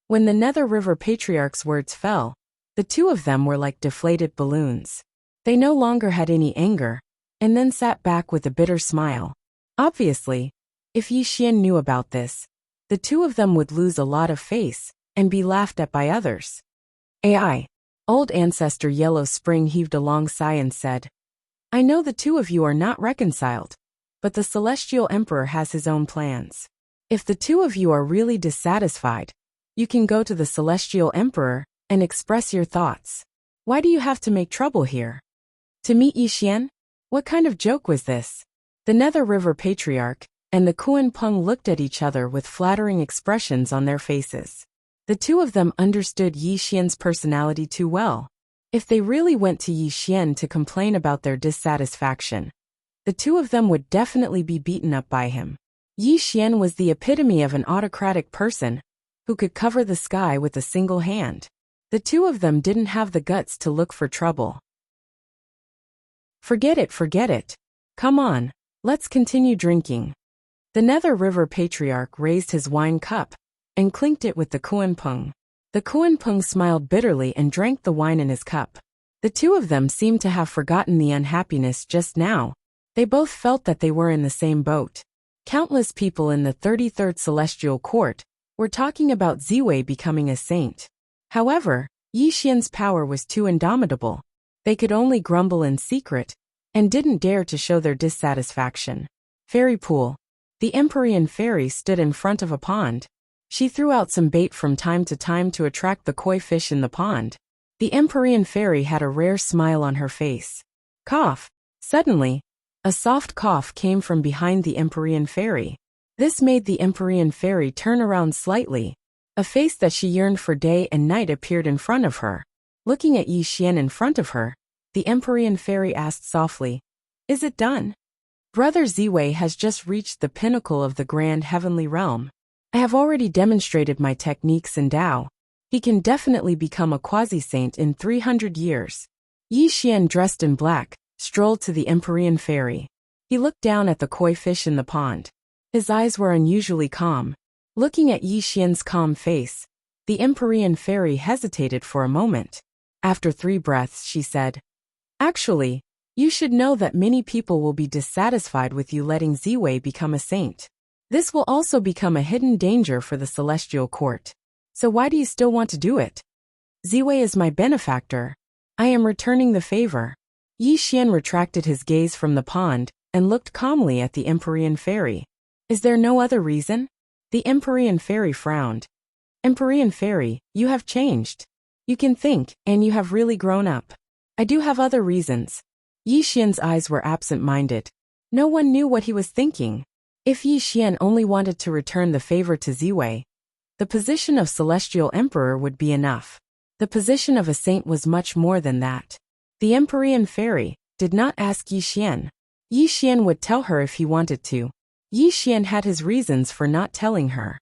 When the Nether River Patriarch's words fell, the two of them were like deflated balloons. They no longer had any anger, and then sat back with a bitter smile. Obviously, if Yi Xian knew about this, the two of them would lose a lot of face and be laughed at by others. AI. Old Ancestor Yellow Spring heaved a long sigh and said, I know the two of you are not reconciled, but the Celestial Emperor has his own plans. If the two of you are really dissatisfied, you can go to the Celestial Emperor and express your thoughts. Why do you have to make trouble here? To meet Yi Xian? What kind of joke was this? The Nether River Patriarch and the Kunpeng looked at each other with flattering expressions on their faces. The two of them understood Yi Xian's personality too well. If they really went to Yi Xian to complain about their dissatisfaction, the two of them would definitely be beaten up by him. Yi Xian was the epitome of an autocratic person who could cover the sky with a single hand. The two of them didn't have the guts to look for trouble. Forget it. Come on, let's continue drinking. The Nether River Patriarch raised his wine cup and clinked it with the Kunpeng. The Kunpeng smiled bitterly and drank the wine in his cup. The two of them seemed to have forgotten the unhappiness just now. They both felt that they were in the same boat. Countless people in the 33rd Celestial Court were talking about Ziwei becoming a saint. However, Yi Xian's power was too indomitable. They could only grumble in secret and didn't dare to show their dissatisfaction. Fairy pool. The Empyrean fairy stood in front of a pond. She threw out some bait from time to time to attract the koi fish in the pond. The Empyrean fairy had a rare smile on her face. Cough. Suddenly, a soft cough came from behind the Empyrean fairy. This made the Empyrean fairy turn around slightly. A face that she yearned for day and night appeared in front of her. Looking at Yi Xian in front of her, the Empyrean fairy asked softly, "Is it done?" Brother Ziwei has just reached the pinnacle of the grand heavenly realm. I have already demonstrated my techniques in Tao. He can definitely become a quasi-saint in 300 years. Yi Xian, dressed in black, strolled to the Empyrean fairy. He looked down at the koi fish in the pond. His eyes were unusually calm. Looking at Yi Xian's calm face, the Empyrean fairy hesitated for a moment. After 3 breaths, she said, "Actually, you should know that many people will be dissatisfied with you letting Ziwei become a saint. This will also become a hidden danger for the celestial court. So why do you still want to do it? Ziwei is my benefactor. I am returning the favor." Yi Xian retracted his gaze from the pond and looked calmly at the Empyrean fairy. "Is there no other reason?" The Empyrean fairy frowned. "Empyrean fairy, you have changed. You can think, and you have really grown up. I do have other reasons." Yi Xian's eyes were absent-minded. No one knew what he was thinking. If Yi Xian only wanted to return the favor to Ziwei, the position of Celestial Emperor would be enough. The position of a saint was much more than that. The Empyrean fairy did not ask Yi Xian. Yi Xian would tell her if he wanted to. Yi Xian had his reasons for not telling her.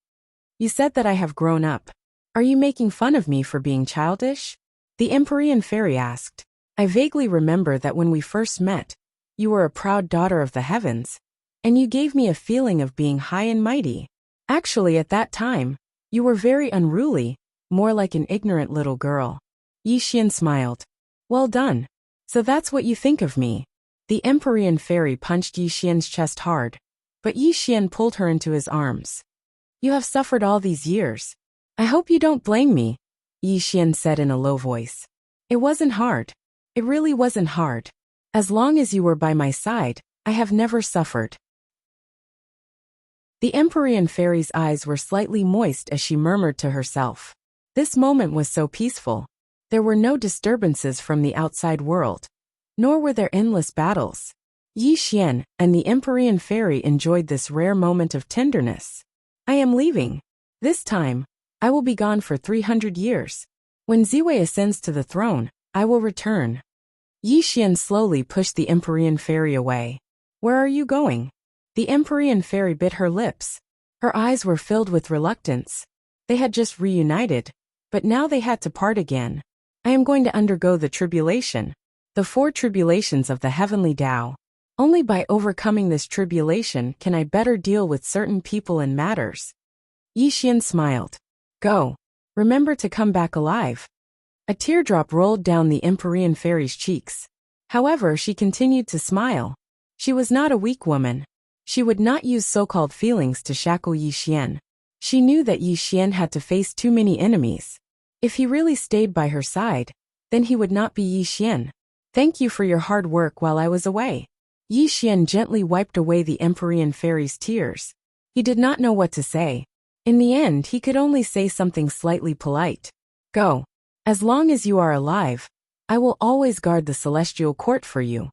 "You said that I have grown up. Are you making fun of me for being childish?" The Empyrean fairy asked. "I vaguely remember that when we first met, you were a proud daughter of the heavens, and you gave me a feeling of being high and mighty. Actually, at that time, you were very unruly, more like an ignorant little girl." Yi Xian smiled. "Well done. So that's what you think of me." The Empyrean fairy punched Yi Xian's chest hard, but Yi Xian pulled her into his arms. "You have suffered all these years. I hope you don't blame me," Yi Xian said in a low voice. "It wasn't hard. It really wasn't hard. As long as you were by my side, I have never suffered." The Empyrean fairy's eyes were slightly moist as she murmured to herself. This moment was so peaceful. There were no disturbances from the outside world, nor were there endless battles. Yi Xian and the Empyrean fairy enjoyed this rare moment of tenderness. "I am leaving. This time, I will be gone for 300 years. When Ziwei ascends to the throne, I will return." Yi Xian slowly pushed the Empyrean fairy away. "Where are you going?" The Empyrean fairy bit her lips. Her eyes were filled with reluctance. They had just reunited, but now they had to part again. "I am going to undergo the tribulation, the 4 tribulations of the heavenly Tao. Only by overcoming this tribulation can I better deal with certain people and matters." Yi Xian smiled. "Go. Remember to come back alive." A teardrop rolled down the Empyrean fairy's cheeks. However, she continued to smile. She was not a weak woman. She would not use so-called feelings to shackle Yi Xian. She knew that Yi Xian had to face too many enemies. If he really stayed by her side, then he would not be Yi Xian. "Thank you for your hard work while I was away." Yi Xian gently wiped away the Empyrean fairy's tears. He did not know what to say. In the end, he could only say something slightly polite. "Go. As long as you are alive, I will always guard the celestial court for you."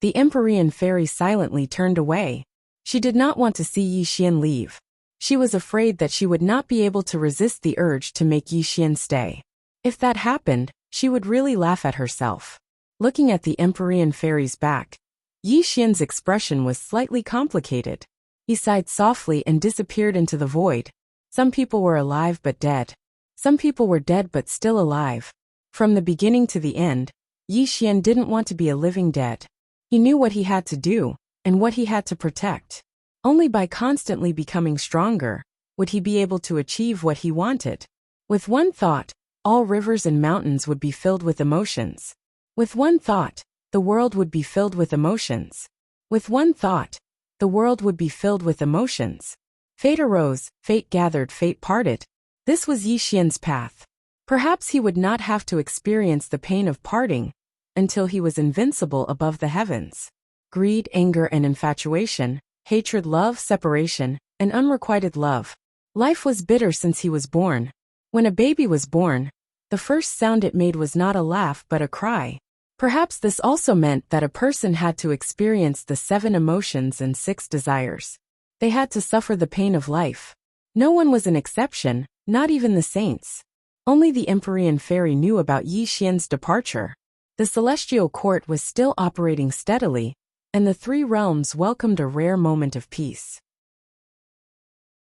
The Empyrean fairy silently turned away. She did not want to see Yi Xian leave. She was afraid that she would not be able to resist the urge to make Yi Xian stay. If that happened, she would really laugh at herself. Looking at the Empyrean fairy's back, Yi Xian's expression was slightly complicated. He sighed softly and disappeared into the void. Some people were alive but dead. Some people were dead but still alive. From the beginning to the end, Yi Xian didn't want to be a living dead. He knew what he had to do and what he had to protect. Only by constantly becoming stronger would he be able to achieve what he wanted. With one thought, all rivers and mountains would be filled with emotions. With one thought, the world would be filled with emotions. With one thought, the world would be filled with emotions. Fate arose, fate gathered, fate parted. This was Yi Xian's path. Perhaps he would not have to experience the pain of parting until he was invincible above the heavens. greed, anger, and infatuation, hatred, love, separation, and unrequited love. Life was bitter since he was born. When a baby was born, the first sound it made was not a laugh but a cry. Perhaps this also meant that a person had to experience the 7 emotions and 6 desires. They had to suffer the pain of life. No one was an exception, not even the saints. Only the Empyrean fairy knew about Yi Xian's departure. The celestial court was still operating steadily, and the 3 realms welcomed a rare moment of peace.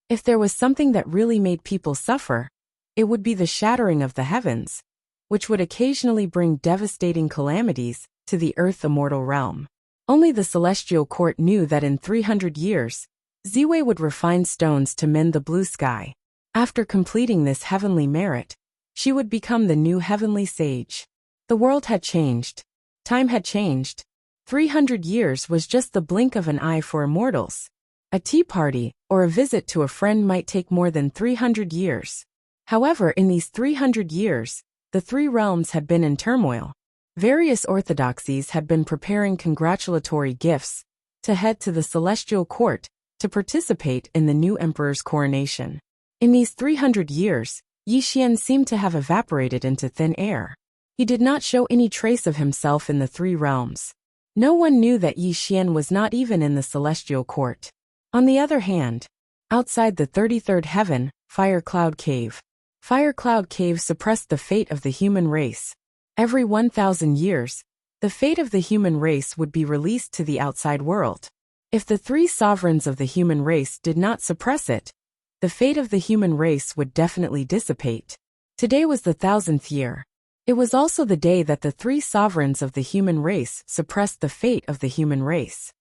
If there was something that really made people suffer, it would be the shattering of the heavens, which would occasionally bring devastating calamities to the earth immortal realm. Only the celestial court knew that in 300 years, Ziwei would refine stones to mend the blue sky. After completing this heavenly merit, she would become the new heavenly sage. The world had changed. Time had changed. 300 years was just the blink of an eye for immortals. A tea party or a visit to a friend might take more than 300 years. However, in these 300 years, the 3 realms had been in turmoil. Various orthodoxies had been preparing congratulatory gifts to head to the celestial court to participate in the new emperor's coronation. In these 300 years, Yi Xian seemed to have evaporated into thin air. He did not show any trace of himself in the 3 realms. No one knew that Yi Xian was not even in the celestial court. On the other hand, outside the 33rd heaven, Fire Cloud Cave. Fire Cloud Cave suppressed the fate of the human race. Every 1,000 years, the fate of the human race would be released to the outside world. If the 3 sovereigns of the human race did not suppress it, the fate of the human race would definitely dissipate. Today was the 1,000th year. It was also the day that the 3 sovereigns of the human race suppressed the fate of the human race.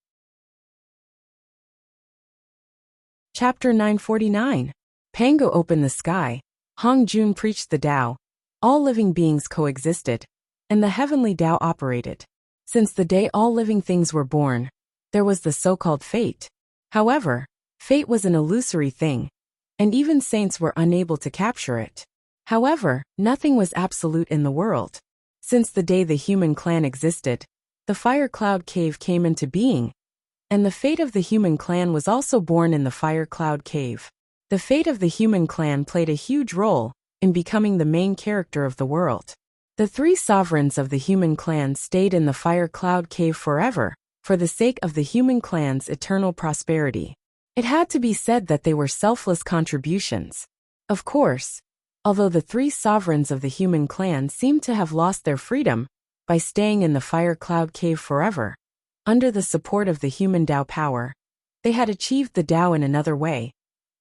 Chapter 949. Pango opened the sky. Hong Jun preached the Tao. All living beings coexisted, and the heavenly Tao operated. Since the day all living things were born, there was the so-called fate. However, fate was an illusory thing, and even saints were unable to capture it. However, nothing was absolute in the world. Since the day the human clan existed, the Fire Cloud Cave came into being, and the fate of the human clan was also born in the Fire Cloud Cave. The fate of the human clan played a huge role in becoming the main character of the world. The 3 sovereigns of the human clan stayed in the Fire Cloud Cave forever, for the sake of the human clan's eternal prosperity. It had to be said that they were selfless contributions. Of course, although the 3 sovereigns of the human clan seemed to have lost their freedom by staying in the Fire Cloud Cave forever, under the support of the human Tao power, they had achieved the Tao in another way,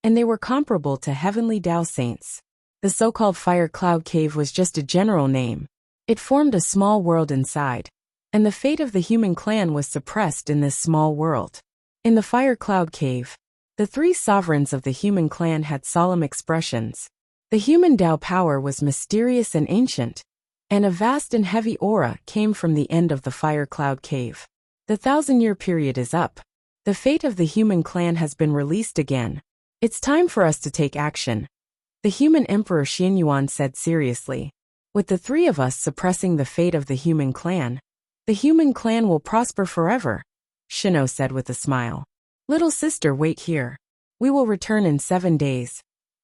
and they were comparable to heavenly Tao saints. The so-called Fire Cloud Cave was just a general name. It formed a small world inside, and the fate of the human clan was suppressed in this small world. In the Fire Cloud Cave, the 3 sovereigns of the human clan had solemn expressions. The human Tao power was mysterious and ancient, and a vast and heavy aura came from the end of the Fire Cloud Cave. The 1,000-year period is up. The fate of the human clan has been released again. It's time for us to take action, the human emperor Xianyuan said seriously. With the 3 of us suppressing the fate of the human clan will prosper forever, Shino said with a smile. Little sister, wait here. We will return in 7 days.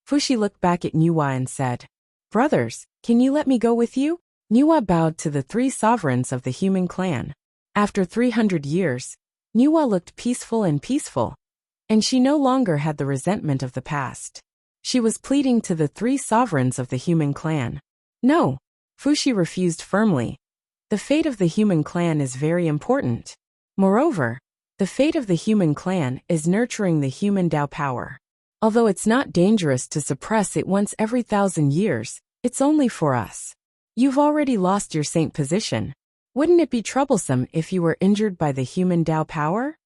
Fushi looked back at Nuwa and said, Brothers, can you let me go with you? Nuwa bowed to the 3 sovereigns of the human clan. After 300 years, Nuwa looked peaceful, and she no longer had the resentment of the past. She was pleading to the 3 sovereigns of the human clan. No, Fushi refused firmly. The fate of the human clan is very important. Moreover, the fate of the human clan is nurturing the human Tao power. Although it's not dangerous to suppress it once every 1,000 years, it's only for us. You've already lost your saint position. Wouldn't it be troublesome if you were injured by the human Tao power?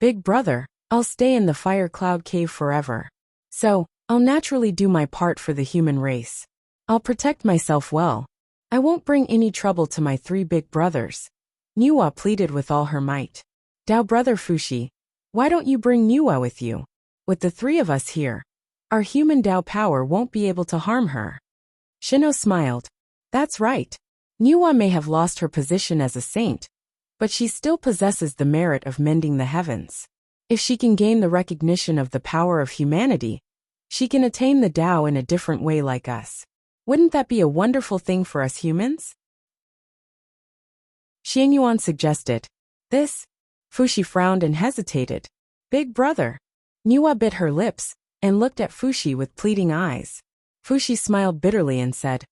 Big brother, I'll stay in the Fire Cloud Cave forever. So, I'll naturally do my part for the human race. I'll protect myself well. I won't bring any trouble to my 3 big brothers. Nuwa pleaded with all her might. Tao brother Fushi, why don't you bring Nuwa with you? With the 3 of us here, our human Tao power won't be able to harm her. Shino smiled. That's right. Nuwa may have lost her position as a saint, but she still possesses the merit of mending the heavens. If she can gain the recognition of the power of humanity, she can attain the Tao in a different way like us. Wouldn't that be a wonderful thing for us humans? Xianyuan suggested. This? Fuxi frowned and hesitated. Big brother. Niwa bit her lips and looked at Fuxi with pleading eyes. Fuxi smiled bitterly and said,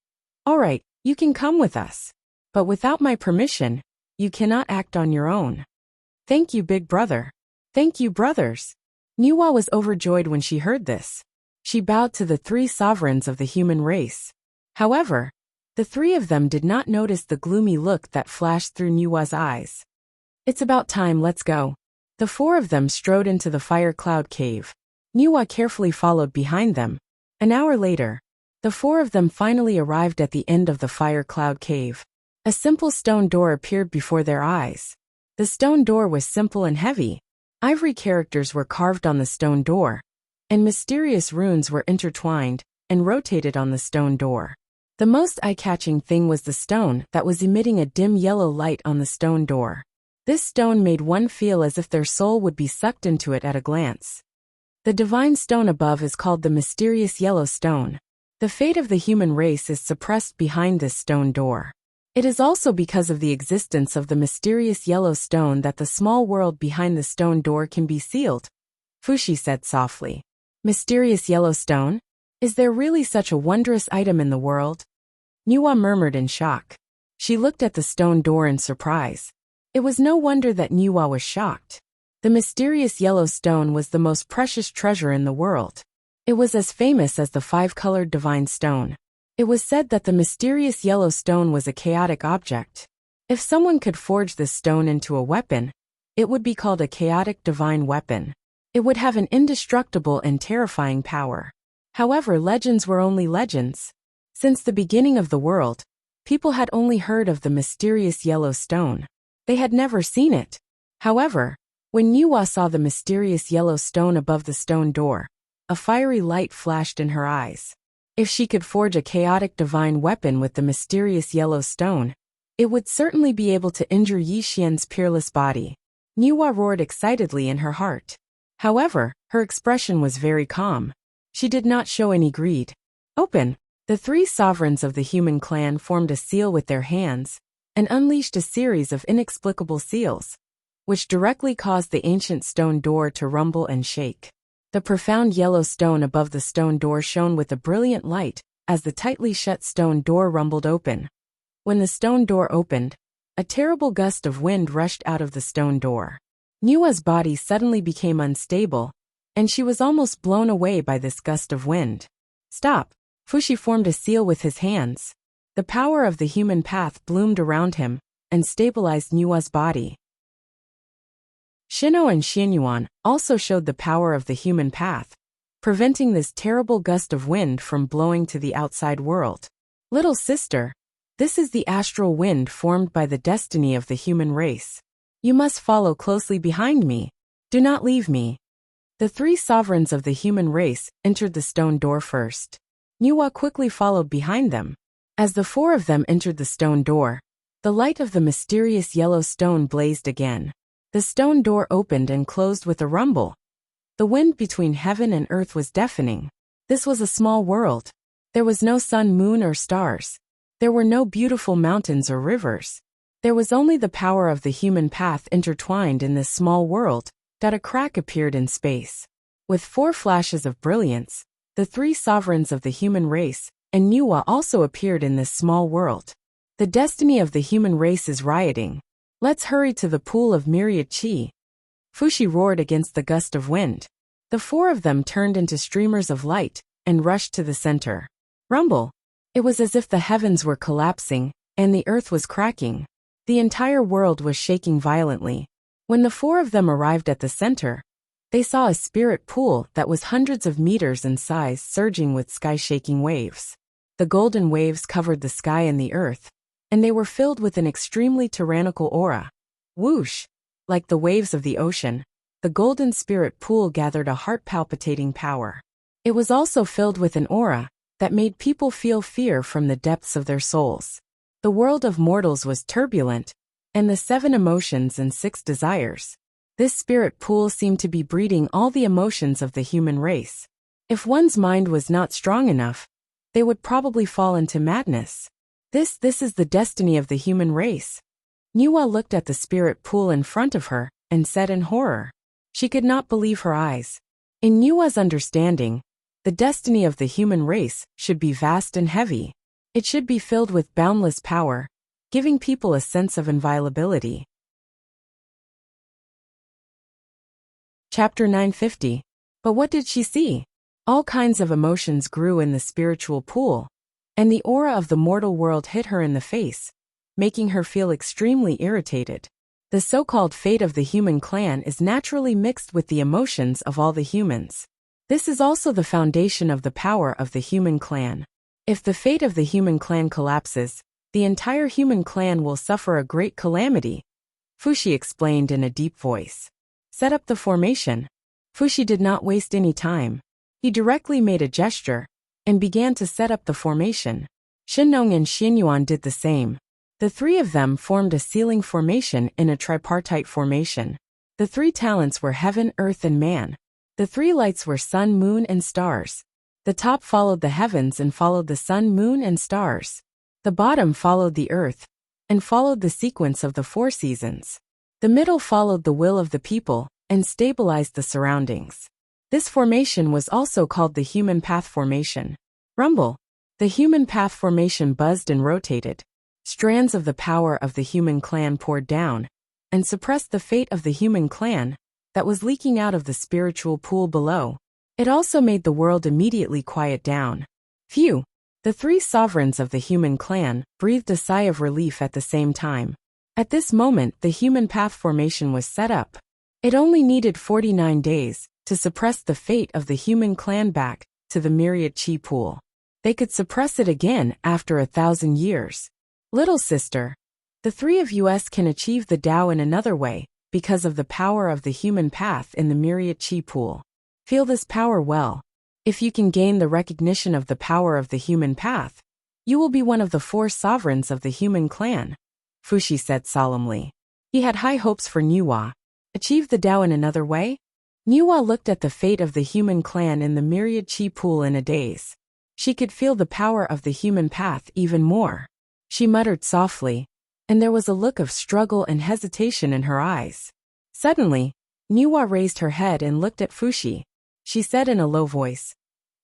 "All right, you can come with us. But without my permission, you cannot act on your own." "Thank you, big brother." "Thank you, brothers." Niwa was overjoyed when she heard this. She bowed to the three sovereigns of the human race. However, the three of them did not notice the gloomy look that flashed through Niwa's eyes. "It's about time, let's go." The four of them strode into the fire cloud cave. Niwa carefully followed behind them. An hour later, the four of them finally arrived at the end of the fire cloud cave. A simple stone door appeared before their eyes. The stone door was simple and heavy. Ivory characters were carved on the stone door, and mysterious runes were intertwined and rotated on the stone door. The most eye-catching thing was the stone that was emitting a dim yellow light on the stone door. This stone made one feel as if their soul would be sucked into it at a glance. The divine stone above is called the mysterious yellow stone. The fate of the human race is suppressed behind this stone door. It is also because of the existence of the mysterious yellow stone that the small world behind the stone door can be sealed, Fuxi said softly. Mysterious yellow stone? Is there really such a wondrous item in the world? Niwa murmured in shock. She looked at the stone door in surprise. It was no wonder that Niwa was shocked. The mysterious yellow stone was the most precious treasure in the world. It was as famous as the five-colored divine stone. It was said that the mysterious yellow stone was a chaotic object. If someone could forge this stone into a weapon, it would be called a chaotic divine weapon. It would have an indestructible and terrifying power. However, legends were only legends. Since the beginning of the world, people had only heard of the mysterious yellow stone. They had never seen it. However, when Niwa saw the mysterious yellow stone above the stone door, a fiery light flashed in her eyes. If she could forge a chaotic divine weapon with the mysterious yellow stone, it would certainly be able to injure Yi Xian's peerless body. Niwa roared excitedly in her heart. However, her expression was very calm. She did not show any greed. Open! The three sovereigns of the human clan formed a seal with their hands and unleashed a series of inexplicable seals, which directly caused the ancient stone door to rumble and shake. The profound yellow stone above the stone door shone with a brilliant light as the tightly shut stone door rumbled open. When the stone door opened, a terrible gust of wind rushed out of the stone door. Niwa's body suddenly became unstable, and she was almost blown away by this gust of wind. Stop! Fuxi formed a seal with his hands. The power of the human path bloomed around him and stabilized Niwa's body. Shino and Xianyuan also showed the power of the human path, preventing this terrible gust of wind from blowing to the outside world. Little sister, this is the astral wind formed by the destiny of the human race. You must follow closely behind me. Do not leave me. The three sovereigns of the human race entered the stone door first. Niwa quickly followed behind them. As the four of them entered the stone door, the light of the mysterious yellow stone blazed again. The stone door opened and closed with a rumble. The wind between heaven and earth was deafening. This was a small world. There was no sun, moon, or stars. There were no beautiful mountains or rivers. There was only the power of the human path intertwined in this small world, that a crack appeared in space. With 4 flashes of brilliance, the 3 sovereigns of the human race and Niwa also appeared in this small world. The destiny of the human race is rioting. Let's hurry to the pool of myriad chi. Fuxi roared against the gust of wind. The 4 of them turned into streamers of light and rushed to the center. Rumble! It was as if the heavens were collapsing and the earth was cracking. The entire world was shaking violently. When the 4 of them arrived at the center, they saw a spirit pool that was hundreds of meters in size surging with sky-shaking waves. The golden waves covered the sky and the earth, and they were filled with an extremely tyrannical aura. Whoosh! Like the waves of the ocean, the golden spirit pool gathered a heart-palpitating power. It was also filled with an aura that made people feel fear from the depths of their souls. The world of mortals was turbulent, and the 7 emotions and 6 desires. This spirit pool seemed to be breeding all the emotions of the human race. If one's mind was not strong enough, they would probably fall into madness. This is the destiny of the human race. Nuwa looked at the spirit pool in front of her and said in horror. She could not believe her eyes. In Nuwa's understanding, the destiny of the human race should be vast and heavy. It should be filled with boundless power, giving people a sense of inviolability. Chapter 950. But what did she see? All kinds of emotions grew in the spiritual pool, and the aura of the mortal world hit her in the face, making her feel extremely irritated. The so-called fate of the human clan is naturally mixed with the emotions of all the humans. This is also the foundation of the power of the human clan. If the fate of the human clan collapses, the entire human clan will suffer a great calamity, Fushi explained in a deep voice. Set up the formation. Fushi did not waste any time. He directly made a gesture and began to set up the formation. Shinnong and Xianyuan did the same. The 3 of them formed a ceiling formation in a tripartite formation. The 3 talents were heaven, earth, and man. The 3 lights were sun, moon, and stars. The top followed the heavens and followed the sun, moon, and stars. The bottom followed the earth and followed the sequence of the 4 seasons. The middle followed the will of the people and stabilized the surroundings. This formation was also called the human path formation. Rumble. The human path formation buzzed and rotated. Strands of the power of the human clan poured down and suppressed the fate of the human clan that was leaking out of the spiritual pool below. It also made the world immediately quiet down. Phew! The 3 sovereigns of the human clan breathed a sigh of relief at the same time. At this moment, the human path formation was set up. It only needed 49 days to suppress the fate of the human clan back to the myriad chi pool. They could suppress it again after 1,000 years. Little sister, the 3 of us can achieve the Tao in another way because of the power of the human path in the myriad chi pool. Feel this power well. If you can gain the recognition of the power of the human path, you will be one of the 4 sovereigns of the human clan, Fushi said solemnly. He had high hopes for Nuwa. Achieve the Tao in another way? Nuwa looked at the fate of the human clan in the myriad chi pool in a daze. She could feel the power of the human path even more. She muttered softly, and there was a look of struggle and hesitation in her eyes. Suddenly, Nuwa raised her head and looked at Fushi. She said in a low voice,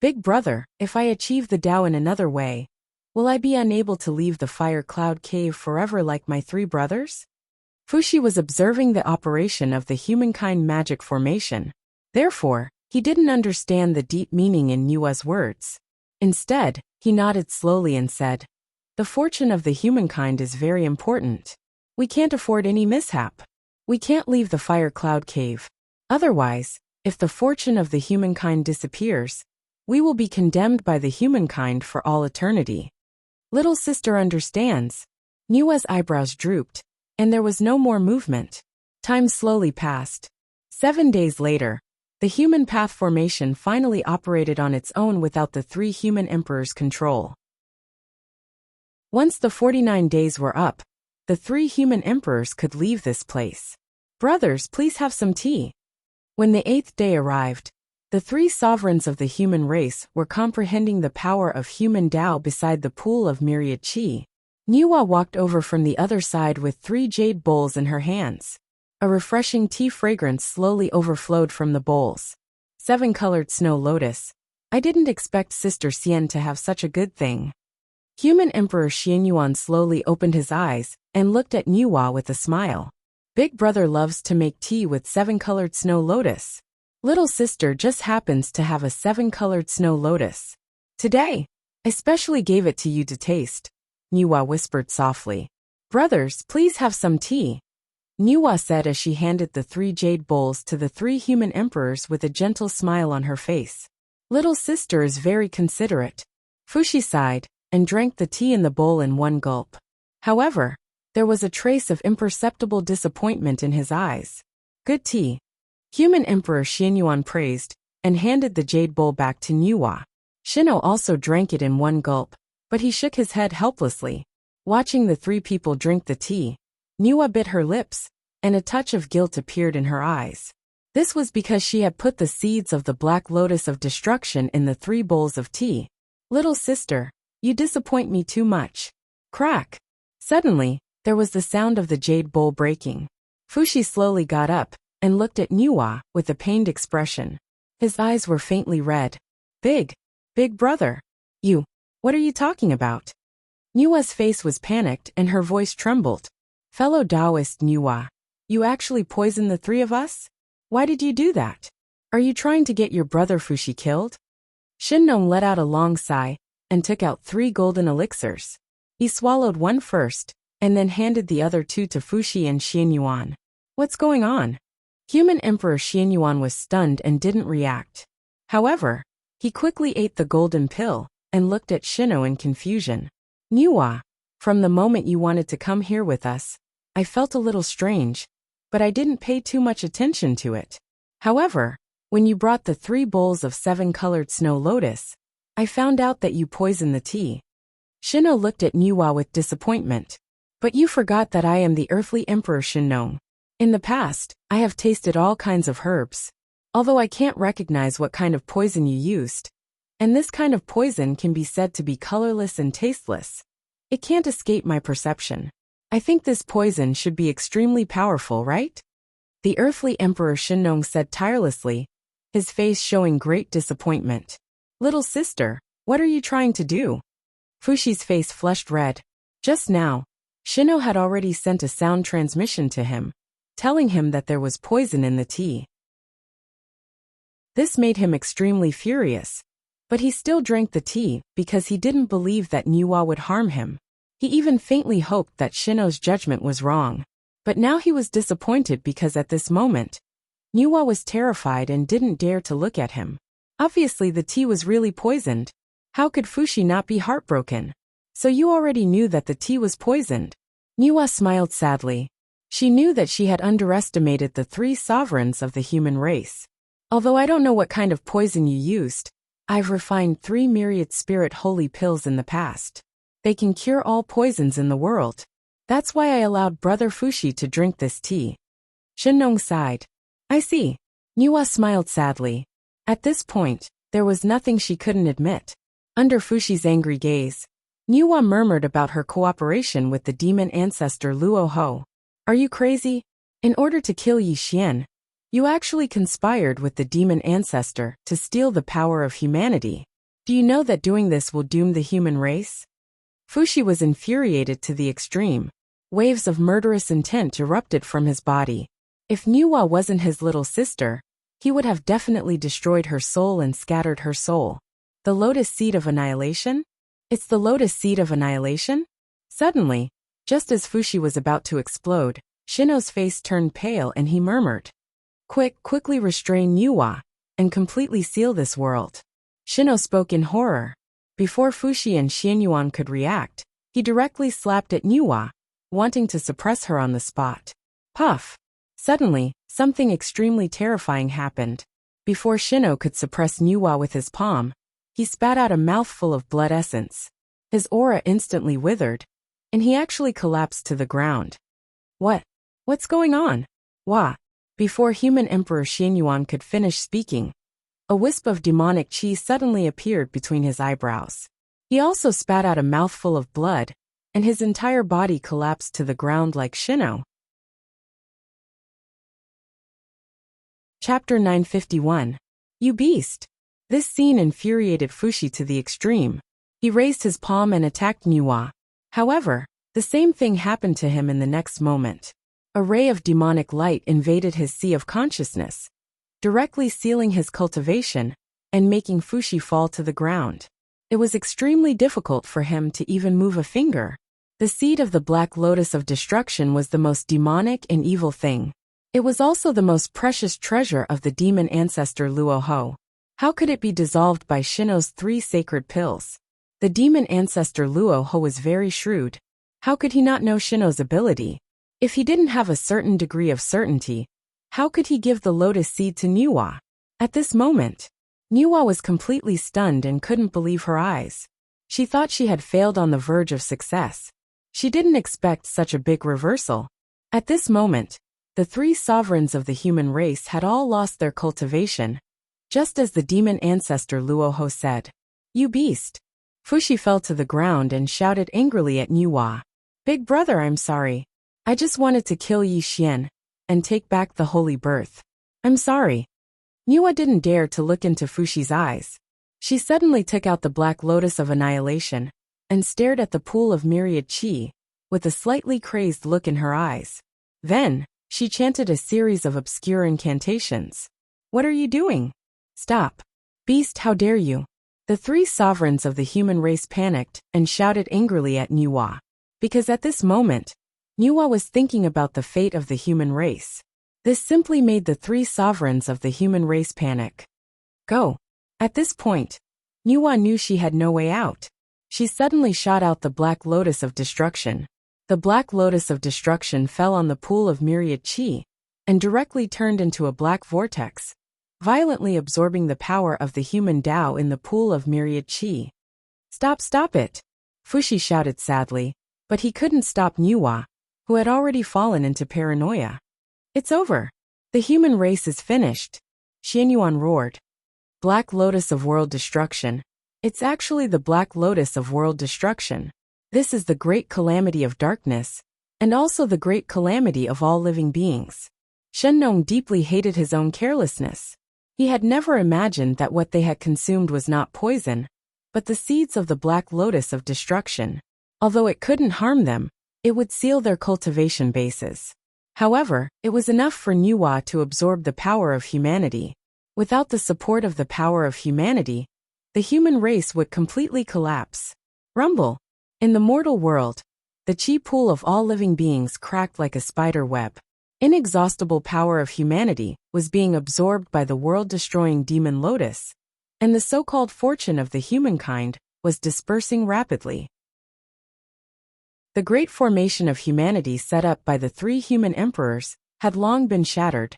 "Big brother, if I achieve the Tao in another way, will I be unable to leave the fire cloud cave forever like my 3 brothers?" Fushi was observing the operation of the humankind magic formation. Therefore, he didn't understand the deep meaning in Nuwa's words. Instead, he nodded slowly and said, "The fortune of the humankind is very important. We can't afford any mishap. We can't leave the fire cloud cave. Otherwise, if the fortune of the humankind disappears, we will be condemned by the humankind for all eternity." Little sister understands. Nuwa's eyebrows drooped, and there was no more movement. Time slowly passed. 7 days later, the human path formation finally operated on its own without the 3 human emperors' control. Once the 49 days were up, the 3 human emperors could leave this place. "Brothers, please have some tea." When the 8th day arrived, the 3 sovereigns of the human race were comprehending the power of human Tao beside the pool of myriad chi. Nuwa walked over from the other side with 3 jade bowls in her hands. A refreshing tea fragrance slowly overflowed from the bowls. 7-colored snow lotus. I didn't expect Sister Xian to have such a good thing. Human Emperor Xianyuan slowly opened his eyes and looked at Nuwa with a smile. Big brother loves to make tea with 7-colored snow lotus. Little sister just happens to have a 7-colored snow lotus. Today, I specially gave it to you to taste, Nuwa whispered softly. Brothers, please have some tea, Nuwa said as she handed the 3 jade bowls to the 3 human emperors with a gentle smile on her face. Little sister is very considerate. Fushi sighed and drank the tea in the bowl in one gulp. However, there was a trace of imperceptible disappointment in his eyes. Good tea. Human Emperor Xianyuan praised and handed the jade bowl back to Nuwa. Shino also drank it in one gulp, but he shook his head helplessly. Watching the 3 people drink the tea, Nuwa bit her lips, and a touch of guilt appeared in her eyes. This was because she had put the seeds of the black lotus of destruction in the 3 bowls of tea. Little sister, you disappoint me too much. Crack! Suddenly, there was the sound of the jade bowl breaking. Fushi slowly got up and looked at Nuwa with a pained expression. His eyes were faintly red. Big brother. What are you talking about? Nuwa's face was panicked and her voice trembled. Fellow Taoist Nuwa, you actually poisoned the 3 of us? Why did you do that? Are you trying to get your brother Fushi killed? Shinnong let out a long sigh and took out 3 golden elixirs. He swallowed one first and then handed the other 2 to Fushi and Xianyuan. What's going on? Human Emperor Xianyuan was stunned and didn't react. However, he quickly ate the golden pill and looked at Shino in confusion. Nuwa, from the moment you wanted to come here with us, I felt a little strange, but I didn't pay too much attention to it. However, when you brought the 3 bowls of 7-colored snow lotus, I found out that you poisoned the tea. Shino looked at Nuwa with disappointment. But you forgot that I am the earthly emperor Shinnong. In the past, I have tasted all kinds of herbs. Although I can't recognize what kind of poison you used. And this kind of poison can be said to be colorless and tasteless. It can't escape my perception. I think this poison should be extremely powerful, right? The earthly emperor Shinnong said tirelessly, his face showing great disappointment. Little sister, what are you trying to do? Fushi's face flushed red. Just now, Shino had already sent a sound transmission to him, telling him that there was poison in the tea. This made him extremely furious, but he still drank the tea because he didn't believe that Nuwa would harm him. He even faintly hoped that Shino's judgment was wrong. But now he was disappointed because at this moment, Nuwa was terrified and didn't dare to look at him. Obviously the tea was really poisoned. How could Fushi not be heartbroken? So you already knew that the tea was poisoned? Nuwa smiled sadly. She knew that she had underestimated the 3 sovereigns of the human race. Although I don't know what kind of poison you used, I've refined 3 myriad spirit holy pills in the past. They can cure all poisons in the world. That's why I allowed Brother Fushi to drink this tea. Shinnong sighed. I see. Nuwa smiled sadly. At this point, there was nothing she couldn't admit. Under Fushi's angry gaze, Nuwa murmured about her cooperation with the demon ancestor Luo Ho. Are you crazy? In order to kill Yi Xian, you actually conspired with the demon ancestor to steal the power of humanity. Do you know that doing this will doom the human race? Fushi was infuriated to the extreme. Waves of murderous intent erupted from his body. If Nuwa wasn't his little sister, he would have definitely destroyed her soul and scattered her soul. The lotus seed of annihilation? It's the lotus seed of annihilation? Suddenly, just as Fushi was about to explode, Shino's face turned pale and he murmured. Quickly restrain Nuwa, and completely seal this world. Shino spoke in horror. Before Fushi and Xianyuan could react, he directly slapped at Nuwa, wanting to suppress her on the spot. Puff! Suddenly, something extremely terrifying happened. Before Shino could suppress Nuwa with his palm, he spat out a mouthful of blood essence. His aura instantly withered, and he actually collapsed to the ground. What's going on? Wah! Before human Emperor Xianyuan could finish speaking, a wisp of demonic chi suddenly appeared between his eyebrows. He also spat out a mouthful of blood, and his entire body collapsed to the ground like Shino. Chapter 951. You beast! This scene infuriated Fushi to the extreme. He raised his palm and attacked Nuwa. However, the same thing happened to him in the next moment. A ray of demonic light invaded his sea of consciousness, directly sealing his cultivation and making Fushi fall to the ground. It was extremely difficult for him to even move a finger. The seed of the black lotus of destruction was the most demonic and evil thing. It was also the most precious treasure of the demon ancestor Luo Ho. How could it be dissolved by Shino's 3 sacred pills? The demon ancestor Luo Ho was very shrewd. How could he not know Shino's ability? If he didn't have a certain degree of certainty, how could he give the lotus seed to Nuwa? At this moment, Nuwa was completely stunned and couldn't believe her eyes. She thought she had failed on the verge of success. She didn't expect such a big reversal. At this moment, the three sovereigns of the human race had all lost their cultivation, just as the demon ancestor Luoho said. "You beast!" Fushi fell to the ground and shouted angrily at Nuwa. "Big brother, I'm sorry. I just wanted to kill Yi Xian and take back the holy birth. I'm sorry." Nuwa didn't dare to look into Fushi's eyes. She suddenly took out the Black Lotus of Annihilation and stared at the pool of myriad chi with a slightly crazed look in her eyes. Then, she chanted a series of obscure incantations. "What are you doing? Stop. Beast, how dare you?" The three sovereigns of the human race panicked and shouted angrily at Nuwa. Because at this moment, Nuwa was thinking about the fate of the human race. This simply made the three sovereigns of the human race panic. Go. At this point, Nuwa knew she had no way out. She suddenly shot out the Black Lotus of Destruction. The Black Lotus of Destruction fell on the pool of myriad chi and directly turned into a black vortex, violently absorbing the power of the human Tao in the pool of myriad chi. Stop it! Fushi shouted sadly, but he couldn't stop Nuwa, who had already fallen into paranoia. "It's over. The human race is finished," Xianyuan roared. Black Lotus of World Destruction. It's actually the Black Lotus of World Destruction. This is the great calamity of darkness, and also the great calamity of all living beings. Shenlong deeply hated his own carelessness. He had never imagined that what they had consumed was not poison, but the seeds of the Black Lotus of Destruction. Although it couldn't harm them, it would seal their cultivation bases. However, it was enough for Nuwa to absorb the power of humanity. Without the support of the power of humanity, the human race would completely collapse. Rumble. In the mortal world, the chi pool of all living beings cracked like a spider web. Inexhaustible power of humanity was being absorbed by the world-destroying demon lotus, and the so-called fortune of the humankind was dispersing rapidly. The great formation of humanity set up by the three human emperors had long been shattered,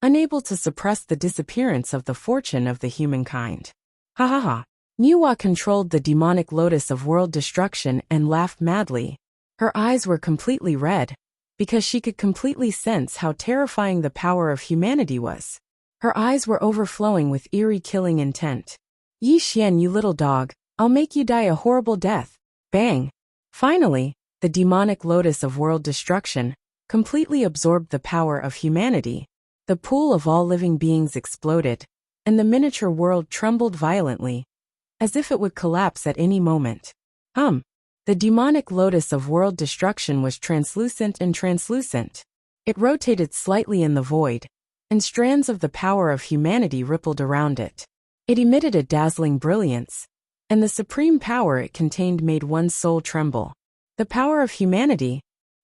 unable to suppress the disappearance of the fortune of the humankind. Ha ha ha. Nuwa controlled the demonic lotus of world destruction and laughed madly. Her eyes were completely red, because she could completely sense how terrifying the power of humanity was. Her eyes were overflowing with eerie killing intent. "Yi Xian, you little dog, I'll make you die a horrible death." Bang! Finally, the demonic lotus of world destruction completely absorbed the power of humanity. The pool of all living beings exploded, and the miniature world trembled violently, as if it would collapse at any moment. The demonic lotus of world destruction was translucent and translucent. It rotated slightly in the void, and strands of the power of humanity rippled around it. It emitted a dazzling brilliance, and the supreme power it contained made one's soul tremble. The power of humanity.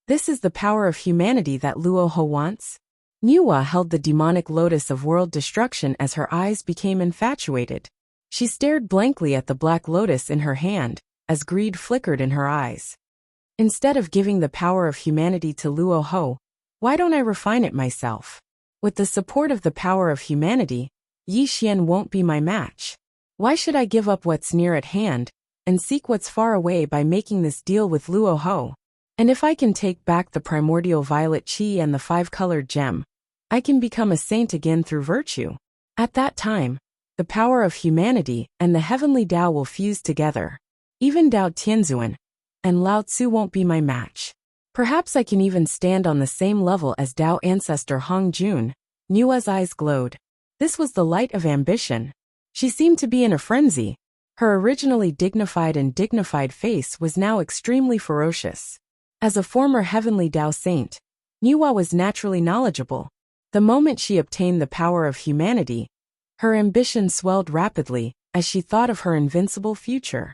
This is the power of humanity that Luoho wants? Nuwa held the demonic lotus of world destruction as her eyes became infatuated. She stared blankly at the black lotus in her hand, as greed flickered in her eyes. Instead of giving the power of humanity to Luoho, why don't I refine it myself? With the support of the power of humanity, Yi Xian won't be my match. Why should I give up what's near at hand and seek what's far away by making this deal with Luoho? And if I can take back the primordial violet chi and the five-colored gem, I can become a saint again through virtue. At that time, the power of humanity and the heavenly Tao will fuse together. Even Dao Tianzuan and Lao Tzu won't be my match. Perhaps I can even stand on the same level as Dao ancestor Hong Jun. Nua's eyes glowed. This was the light of ambition. She seemed to be in a frenzy. Her originally dignified face was now extremely ferocious. As a former heavenly Tao saint, Nua was naturally knowledgeable. The moment she obtained the power of humanity, her ambition swelled rapidly as she thought of her invincible future.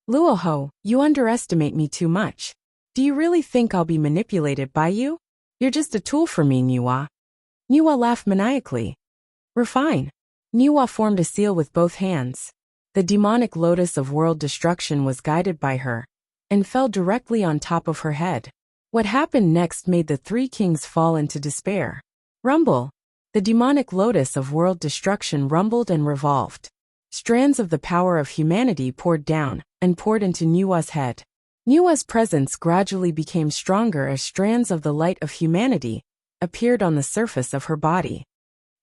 Luoho, you underestimate me too much. Do you really think I'll be manipulated by you? You're just a tool for me, Nuwa. Nuwa laughed maniacally. Refine. Nuwa formed a seal with both hands. The demonic lotus of world destruction was guided by her, and fell directly on top of her head. What happened next made the three kings fall into despair. Rumble. The demonic lotus of world destruction rumbled and revolved. Strands of the power of humanity poured down and poured into Nuwa's head. Nua's presence gradually became stronger as strands of the light of humanity appeared on the surface of her body.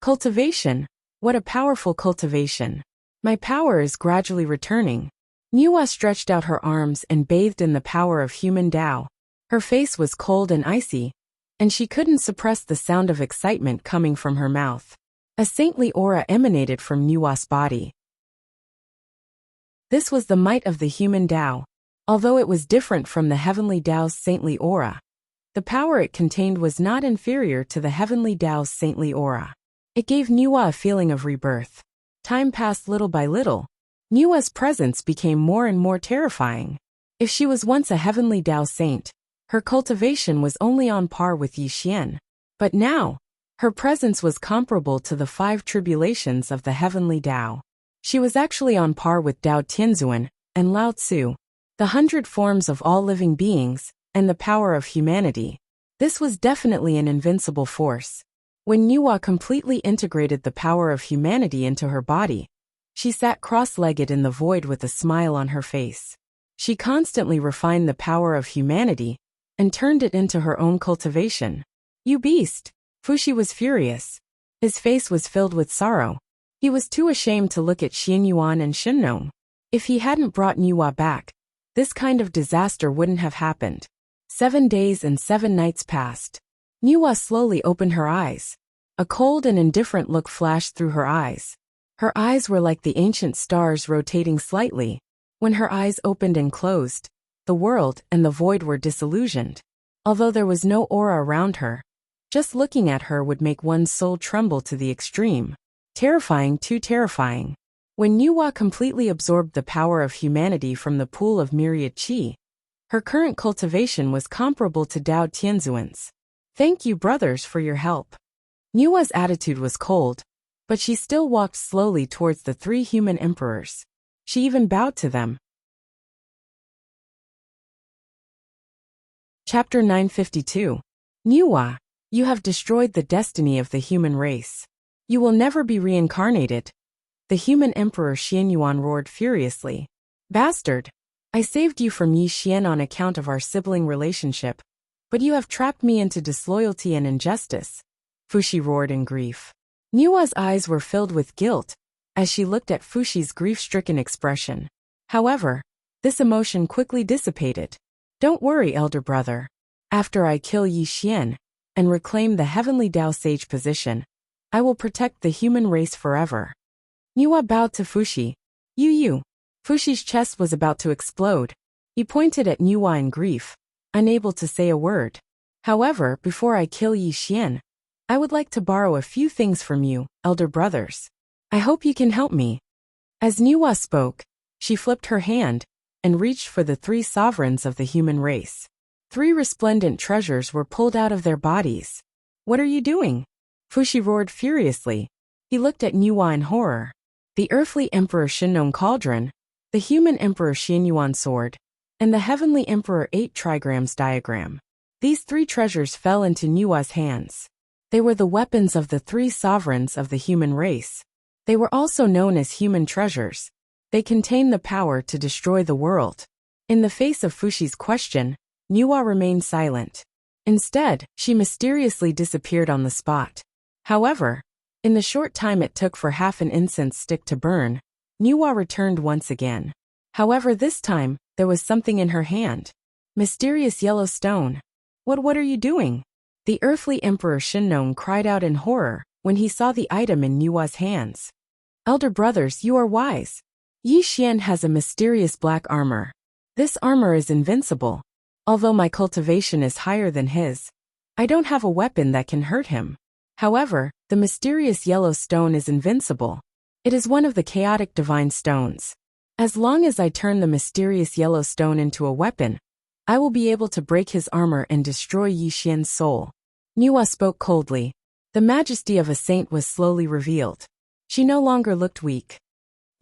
Cultivation. What a powerful cultivation. My power is gradually returning. Nua stretched out her arms and bathed in the power of human Tao. Her face was cold and icy, and she couldn't suppress the sound of excitement coming from her mouth. A saintly aura emanated from Nua's body. This was the might of the human Tao. Although it was different from the heavenly Tao's saintly aura, the power it contained was not inferior to the heavenly Tao's saintly aura. It gave Nua a feeling of rebirth. Time passed little by little. Nua's presence became more and more terrifying. If she was once a heavenly Tao saint, her cultivation was only on par with Yixian. But now, her presence was comparable to the 5 tribulations of the heavenly Tao. She was actually on par with Tao Tianzuan and Lao Tzu, the 100 forms of all living beings, and the power of humanity. This was definitely an invincible force. When Nua completely integrated the power of humanity into her body, she sat cross-legged in the void with a smile on her face. She constantly refined the power of humanity and turned it into her own cultivation. You beast! Fuxi was furious. His face was filled with sorrow. He was too ashamed to look at Xianyuan and Shenong. If he hadn't brought Nua back, this kind of disaster wouldn't have happened. 7 days and 7 nights passed. Nua slowly opened her eyes. A cold and indifferent look flashed through her eyes. Her eyes were like the ancient stars rotating slightly. When her eyes opened and closed, the world and the void were disillusioned. Although there was no aura around her, just looking at her would make one's soul tremble to the extreme. Terrifying, too terrifying. When Nua completely absorbed the power of humanity from the pool of myriad qi, her current cultivation was comparable to Tao Tianzuan's. Thank you, brothers, for your help. Nua's attitude was cold, but she still walked slowly towards the 3 human emperors. She even bowed to them. Chapter 952. Nua, you have destroyed the destiny of the human race. You will never be reincarnated. The human emperor Xianyuan roared furiously. Bastard! I saved you from Yixian on account of our sibling relationship, but you have trapped me into disloyalty and injustice. Fuxi roared in grief. Nua's eyes were filled with guilt as she looked at Fuxi's grief-stricken expression. However, this emotion quickly dissipated. Don't worry, elder brother. After I kill Yixian and reclaim the heavenly Tao sage position, I will protect the human race forever. Nua bowed to Fuxi. You. Fuxi's chest was about to explode. He pointed at Nua in grief, unable to say a word. However, before I kill Yixian, I would like to borrow a few things from you, elder brothers. I hope you can help me. As Nua spoke, she flipped her hand and reached for the 3 sovereigns of the human race. 3 resplendent treasures were pulled out of their bodies. What are you doing? Fuxi roared furiously. He looked at Nua in horror. The earthly emperor Shenong cauldron, the human emperor Xianyuan sword, and the heavenly emperor 8 trigrams diagram. These 3 treasures fell into Nua's hands. They were the weapons of the 3 sovereigns of the human race. They were also known as human treasures. They contained the power to destroy the world. In the face of Fuxi's question, Nua remained silent. Instead, she mysteriously disappeared on the spot. However, in the short time it took for half an incense stick to burn, Nua returned once again. However, this time, there was something in her hand. Mysterious yellow stone. What are you doing? The earthly emperor Shenong cried out in horror when he saw the item in Nua's hands. Elder brothers, you are wise. Yixian has a mysterious black armor. This armor is invincible. Although my cultivation is higher than his, I don't have a weapon that can hurt him. However, the mysterious yellow stone is invincible. It is one of the chaotic divine stones. As long as I turn the mysterious yellow stone into a weapon, I will be able to break his armor and destroy Yixian's soul. Nua spoke coldly. The majesty of a saint was slowly revealed. She no longer looked weak.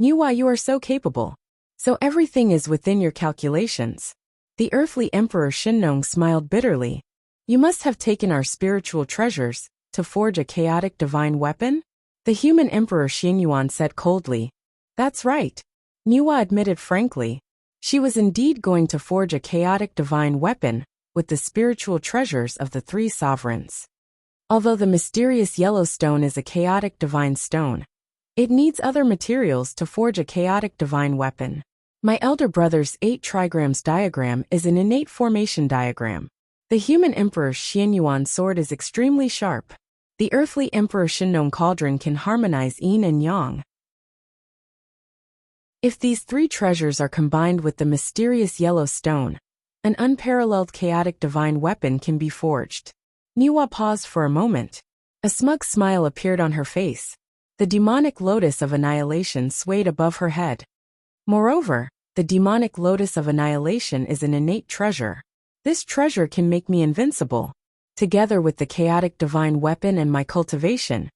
Nua, you are so capable. So everything is within your calculations. The earthly emperor Shenong smiled bitterly. You must have taken our spiritual treasures to forge a chaotic divine weapon? The human emperor Xianyuan said coldly. That's right. Nua admitted frankly. She was indeed going to forge a chaotic divine weapon with the spiritual treasures of the three sovereigns. Although the mysterious yellow stone is a chaotic divine stone, it needs other materials to forge a chaotic divine weapon. My elder brother's 8 trigrams diagram is an innate formation diagram. The human emperor's Xianyuan sword is extremely sharp. The earthly emperor Shinnon cauldron can harmonize yin and yang. If these 3 treasures are combined with the mysterious yellow stone, an unparalleled chaotic divine weapon can be forged. Niwa paused for a moment. A smug smile appeared on her face. The demonic lotus of annihilation swayed above her head. Moreover, the demonic lotus of annihilation is an innate treasure. This treasure can make me invincible. Together with the chaotic divine weapon and my cultivation,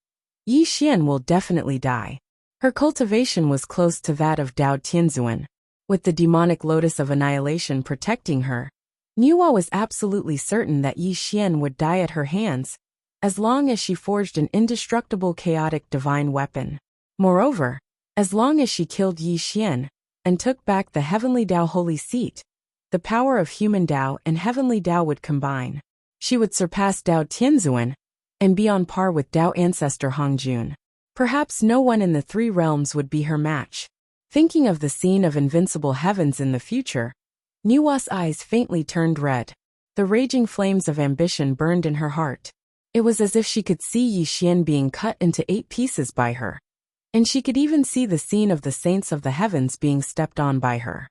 Yi Xian will definitely die. Her cultivation was close to that of Dao Tianzuan. With the demonic lotus of annihilation protecting her, Niwa was absolutely certain that Yi Xian would die at her hands, as long as she forged an indestructible chaotic divine weapon. Moreover, as long as she killed Yi Xian and took back the heavenly Dao holy seat, the power of human Dao and heavenly Dao would combine. She would surpass Dao Tianzuan and be on par with Dao ancestor Hongjun. Perhaps no one in the 3 realms would be her match. Thinking of the scene of invincible heavens in the future, Niwa's eyes faintly turned red. The raging flames of ambition burned in her heart. It was as if she could see Yi Xian being cut into 8 pieces by her. And she could even see the scene of the saints of the heavens being stepped on by her.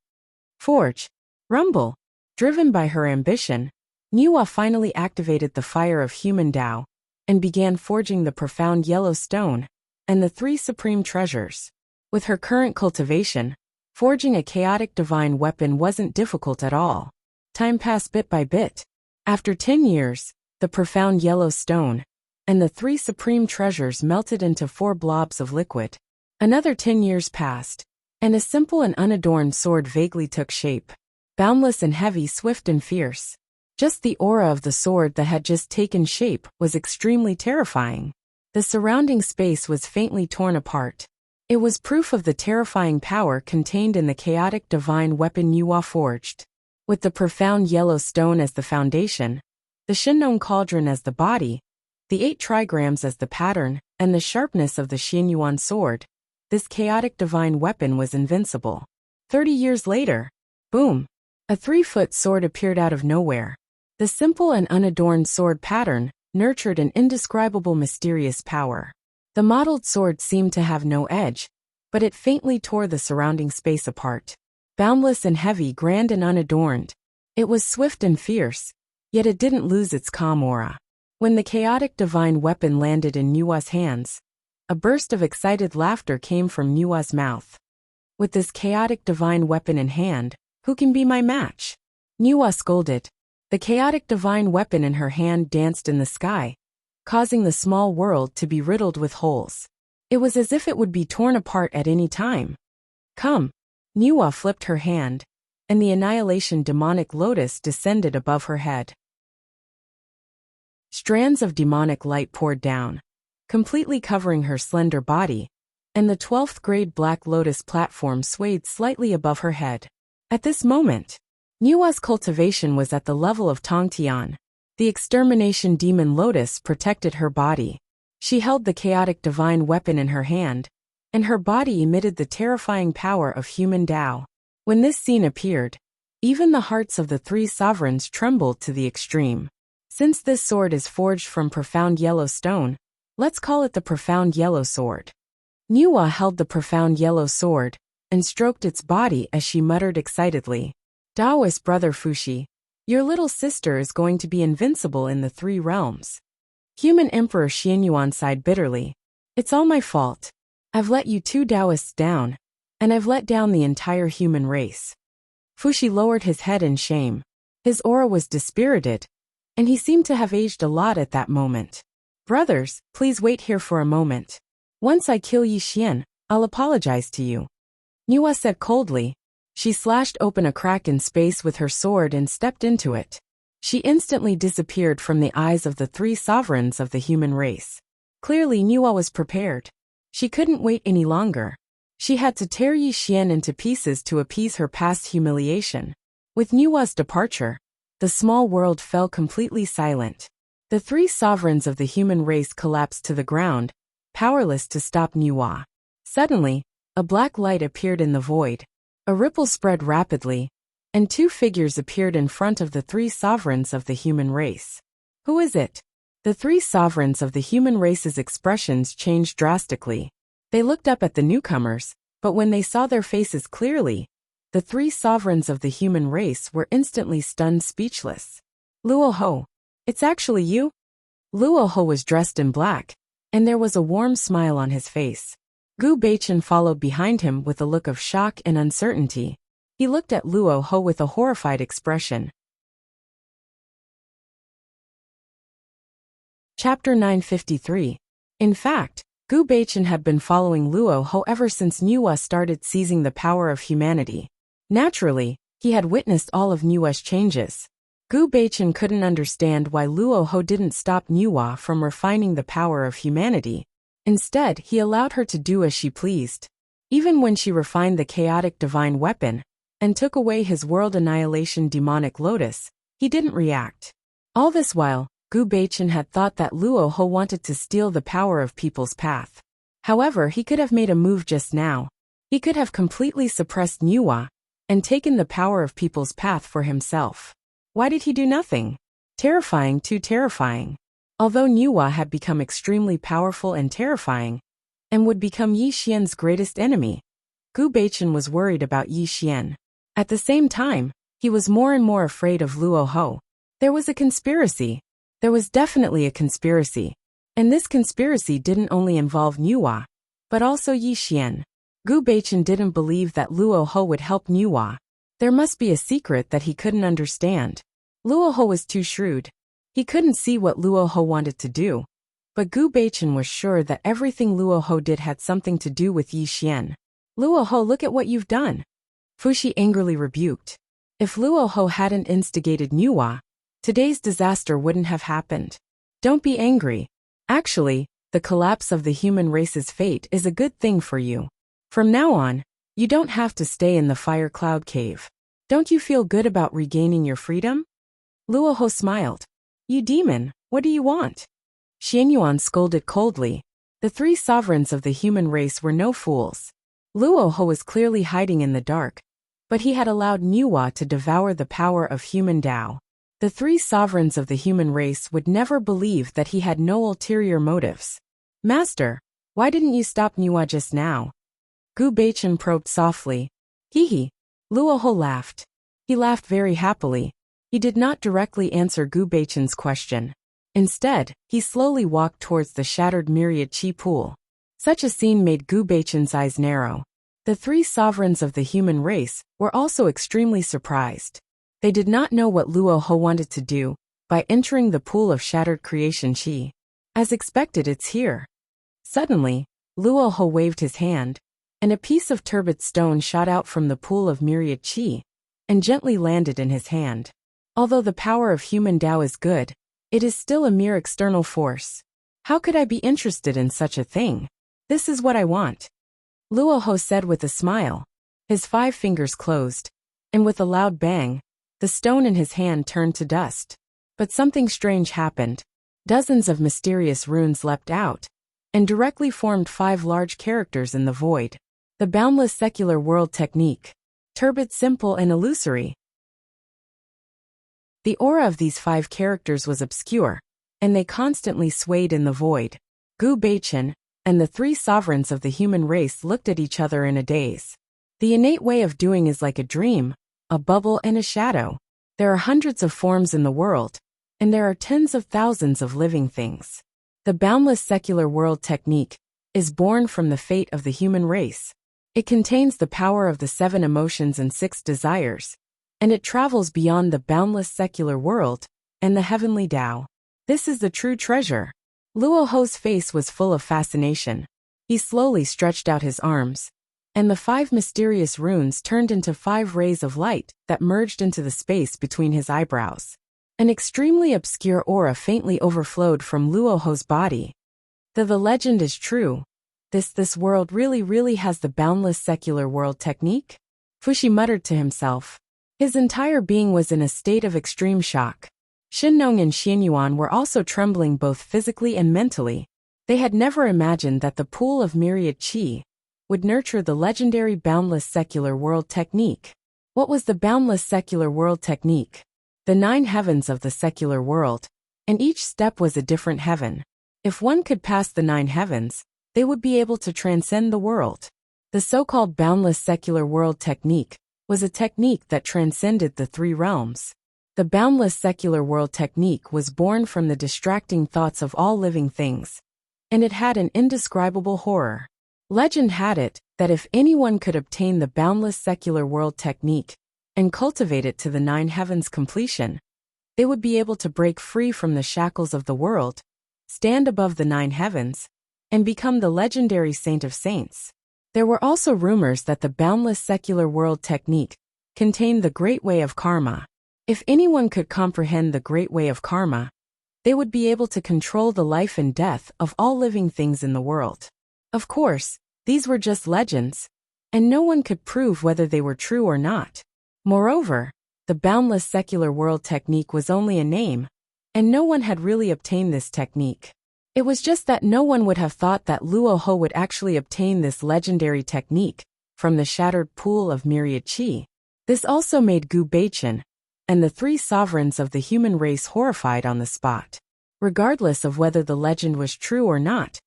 Forge. Rumble. Driven by her ambition, Niwa finally activated the fire of human Dao and began forging the profound yellow stone and the 3 supreme treasures. With her current cultivation, forging a chaotic divine weapon wasn't difficult at all. Time passed bit by bit. After 10 years, the profound yellow stone and the 3 supreme treasures melted into 4 blobs of liquid. Another 10 years passed, and a simple and unadorned sword vaguely took shape. Boundless and heavy, swift and fierce. Just the aura of the sword that had just taken shape was extremely terrifying. The surrounding space was faintly torn apart. It was proof of the terrifying power contained in the chaotic divine weapon Niwa forged. With the profound yellow stone as the foundation, the Shinnon cauldron as the body, the 8 trigrams as the pattern, and the sharpness of the Xianyuan sword, this chaotic divine weapon was invincible. 30 years later, boom! A 3-foot sword appeared out of nowhere. The simple and unadorned sword pattern nurtured an indescribable mysterious power. The modeled sword seemed to have no edge, but it faintly tore the surrounding space apart. Boundless and heavy, grand and unadorned, it was swift and fierce, yet it didn't lose its calm aura. When the chaotic divine weapon landed in Niwa's hands, a burst of excited laughter came from Niwa's mouth. With this chaotic divine weapon in hand, who can be my match? Niwa scolded. The chaotic divine weapon in her hand danced in the sky, causing the small world to be riddled with holes. It was as if it would be torn apart at any time. Come! Niwa flipped her hand, and the annihilation demonic lotus descended above her head. Strands of demonic light poured down, completely covering her slender body, and the 12th grade black lotus platform swayed slightly above her head. At this moment, Niwa's cultivation was at the level of Tongtian. The extermination demon lotus protected her body. She held the chaotic divine weapon in her hand, and her body emitted the terrifying power of human Dao. When this scene appeared, even the hearts of the 3 sovereigns trembled to the extreme. Since this sword is forged from profound yellow stone, let's call it the profound yellow sword. Niwa held the profound yellow sword and stroked its body as she muttered excitedly, Daoist brother Fuxi, your little sister is going to be invincible in the 3 realms. Human Emperor Xianyuan sighed bitterly. It's all my fault. I've let you 2 Daoists down, and I've let down the entire human race. Fuxi lowered his head in shame. His aura was dispirited, and he seemed to have aged a lot at that moment. Brothers, please wait here for a moment. Once I kill Yi Xian, I'll apologize to you. Niwa said coldly. She slashed open a crack in space with her sword and stepped into it. She instantly disappeared from the eyes of the 3 sovereigns of the human race. Clearly Niwa was prepared. She couldn't wait any longer. She had to tear Yi Xian into pieces to appease her past humiliation. With Nua's departure, the small world fell completely silent. The three sovereigns of the human race collapsed to the ground, powerless to stop Nua. Suddenly, a black light appeared in the void. A ripple spread rapidly, and two figures appeared in front of the three sovereigns of the human race. Who is it? The three sovereigns of the human race's expressions changed drastically. They looked up at the newcomers, but when they saw their faces clearly, the three sovereigns of the human race were instantly stunned speechless. Luo Ho. It's actually you? Luo Ho was dressed in black, and there was a warm smile on his face. Gu Beichen followed behind him with a look of shock and uncertainty. He looked at Luo Ho with a horrified expression. Chapter 953. In fact, Gu Beichen had been following Luo Ho ever since Nua started seizing the power of humanity. Naturally, he had witnessed all of Nua's changes. Gu Beichen couldn't understand why Luo Ho didn't stop Nua from refining the power of humanity. Instead, he allowed her to do as she pleased. Even when she refined the chaotic divine weapon and took away his world annihilation demonic lotus, he didn't react. All this while, Gu Beichen had thought that Luo Ho wanted to steal the power of people's path. However, he could have made a move just now. He could have completely suppressed Nua and taken the power of people's path for himself. Why did he do nothing? Terrifying, too terrifying. Although Nua had become extremely powerful and terrifying, and would become Yi Xian's greatest enemy, Gu Beichen was worried about Yi Xian. At the same time, he was more and more afraid of Luo Ho. There was a conspiracy. There was definitely a conspiracy. And this conspiracy didn't only involve Nua, but also Yi Xian. Gu Beichen didn't believe that Luo Ho would help Nua. There must be a secret that he couldn't understand. Luo Ho was too shrewd. He couldn't see what Luo Ho wanted to do. But Gu Beichen was sure that everything Luo Ho did had something to do with Yi Xian. Luo Ho, look at what you've done. Fuxi angrily rebuked. If Luo Ho hadn't instigated Nua, today's disaster wouldn't have happened. Don't be angry. Actually, the collapse of the human race's fate is a good thing for you. From now on, you don't have to stay in the fire cloud cave. Don't you feel good about regaining your freedom? Luo Ho smiled. You demon, what do you want? Xianyuan scolded coldly. The three sovereigns of the human race were no fools. Luo Ho was clearly hiding in the dark, but he had allowed Nua to devour the power of human Tao. The three sovereigns of the human race would never believe that he had no ulterior motives. Master, why didn't you stop Nua just now? Gu Beichen probed softly. Hee. Luo Ho laughed. He laughed very happily. He did not directly answer Gu Beichen's question. Instead, he slowly walked towards the shattered myriad chi pool. Such a scene made Gu Beichen's eyes narrow. The three sovereigns of the human race were also extremely surprised. They did not know what Luo Ho wanted to do by entering the pool of shattered creation chi. As expected, it's here. Suddenly, Luo Ho waved his hand, and a piece of turbid stone shot out from the pool of myriad chi and gently landed in his hand. Although the power of human Tao is good, it is still a mere external force. How could I be interested in such a thing? This is what I want. Luo Ho said with a smile. His 5 fingers closed, and with a loud bang, the stone in his hand turned to dust. But something strange happened. Dozens of mysterious runes leapt out, and directly formed 5 large characters in the void. The boundless secular world technique. Turbid, simple, and illusory. The aura of these 5 characters was obscure, and they constantly swayed in the void. Gu Beichen and the 3 sovereigns of the human race looked at each other in a daze. The innate way of doing is like a dream, a bubble, and a shadow. There are hundreds of forms in the world, and there are tens of thousands of living things. The boundless secular world technique is born from the fate of the human race. It contains the power of the 7 emotions and 6 desires, and it travels beyond the boundless secular world and the heavenly Tao. This is the true treasure. Luo Ho's face was full of fascination. He slowly stretched out his arms, and the 5 mysterious runes turned into 5 rays of light that merged into the space between his eyebrows. An extremely obscure aura faintly overflowed from Luo Ho's body. The legend is true. This world really has the boundless secular world technique? Fuxi muttered to himself. His entire being was in a state of extreme shock. Xinnong and Xianyuan were also trembling both physically and mentally. They had never imagined that the pool of myriad qi would nurture the legendary boundless secular world technique. What was the boundless secular world technique? The 9 heavens of the secular world, and each step was a different heaven. If one could pass the 9 heavens, they would be able to transcend the world. The so-called boundless secular world technique was a technique that transcended the 3 realms. The boundless secular world technique was born from the distracting thoughts of all living things, and it had an indescribable horror. Legend had it that if anyone could obtain the boundless secular world technique and cultivate it to the 9 heavens completion, they would be able to break free from the shackles of the world, stand above the 9 heavens, and become the legendary saint of saints. There were also rumors that the boundless secular world technique contained the great way of karma. If anyone could comprehend the great way of karma, they would be able to control the life and death of all living things in the world. Of course, these were just legends, and no one could prove whether they were true or not. Moreover, the boundless secular world technique was only a name, and no one had really obtained this technique. It was just that no one would have thought that Luo Ho would actually obtain this legendary technique from the shattered pool of myriad qi. This also made Gu Beichen and the 3 sovereigns of the human race horrified on the spot. Regardless of whether the legend was true or not,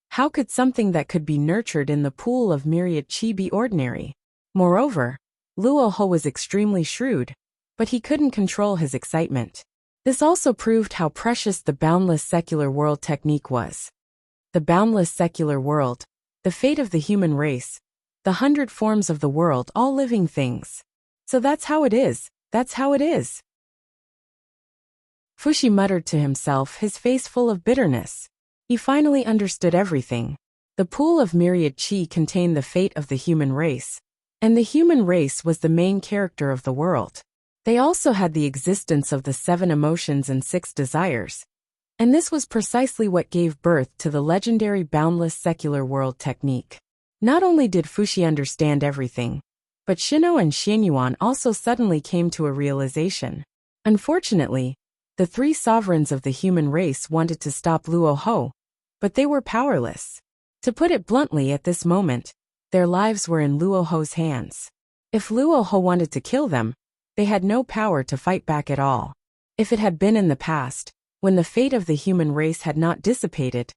how could something that could be nurtured in the pool of myriad qi be ordinary? Moreover, Luo Ho was extremely shrewd, but he couldn't control his excitement. This also proved how precious the boundless secular world technique was. The boundless secular world, the fate of the human race, the 100 forms of the world, all living things. So that's how it is. That's how it is. Fuxi muttered to himself, his face full of bitterness. He finally understood everything. The pool of myriad qi contained the fate of the human race, and the human race was the main character of the world. They also had the existence of the 7 emotions and 6 desires, and this was precisely what gave birth to the legendary boundless secular world technique. Not only did Fuxi understand everything, but Shino and Xianyuan also suddenly came to a realization. Unfortunately, the 3 sovereigns of the human race wanted to stop Luo Ho, but they were powerless. To put it bluntly, at this moment, their lives were in Luo Ho's hands. If Luo Ho wanted to kill them, they had no power to fight back at all. If it had been in the past, when the fate of the human race had not dissipated,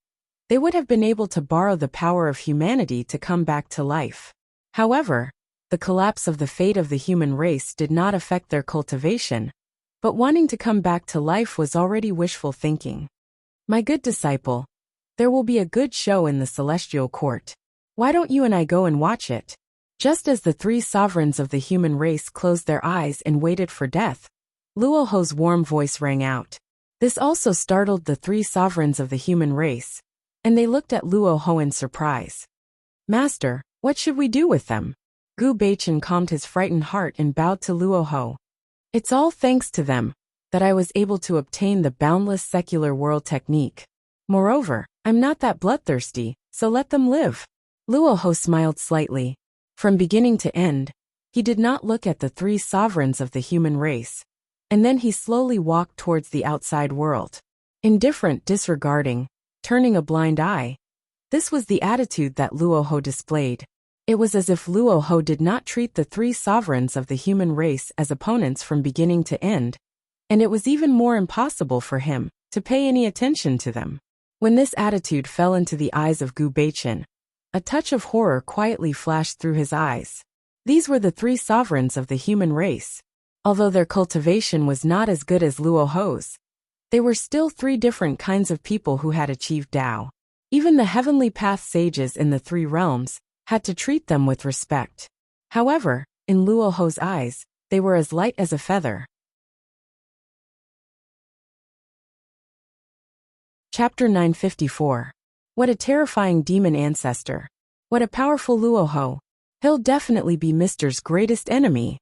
they would have been able to borrow the power of humanity to come back to life. However, the collapse of the fate of the human race did not affect their cultivation, but wanting to come back to life was already wishful thinking. My good disciple, there will be a good show in the celestial court. Why don't you and I go and watch it? Just as the 3 sovereigns of the human race closed their eyes and waited for death, Luo Ho's warm voice rang out. This also startled the 3 sovereigns of the human race, and they looked at Luo Ho in surprise. Master, what should we do with them? Gu Beichen calmed his frightened heart and bowed to Luo Ho. It's all thanks to them that I was able to obtain the boundless secular world technique. Moreover, I'm not that bloodthirsty, so let them live. Luo Ho smiled slightly. From beginning to end, he did not look at the 3 sovereigns of the human race, and then he slowly walked towards the outside world. Indifferent, disregarding, turning a blind eye. This was the attitude that Luo Ho displayed. It was as if Luo Ho did not treat the 3 sovereigns of the human race as opponents from beginning to end, and it was even more impossible for him to pay any attention to them. When this attitude fell into the eyes of Gu Beichen, a touch of horror quietly flashed through his eyes. These were the 3 sovereigns of the human race. Although their cultivation was not as good as Luo Ho's, they were still 3 different kinds of people who had achieved Tao. Even the heavenly path sages in the 3 realms had to treat them with respect. However, in Luo Ho's eyes, they were as light as a feather. Chapter 954. What a terrifying demon ancestor. What a powerful Luo Ho. He'll definitely be Mr.'s greatest enemy.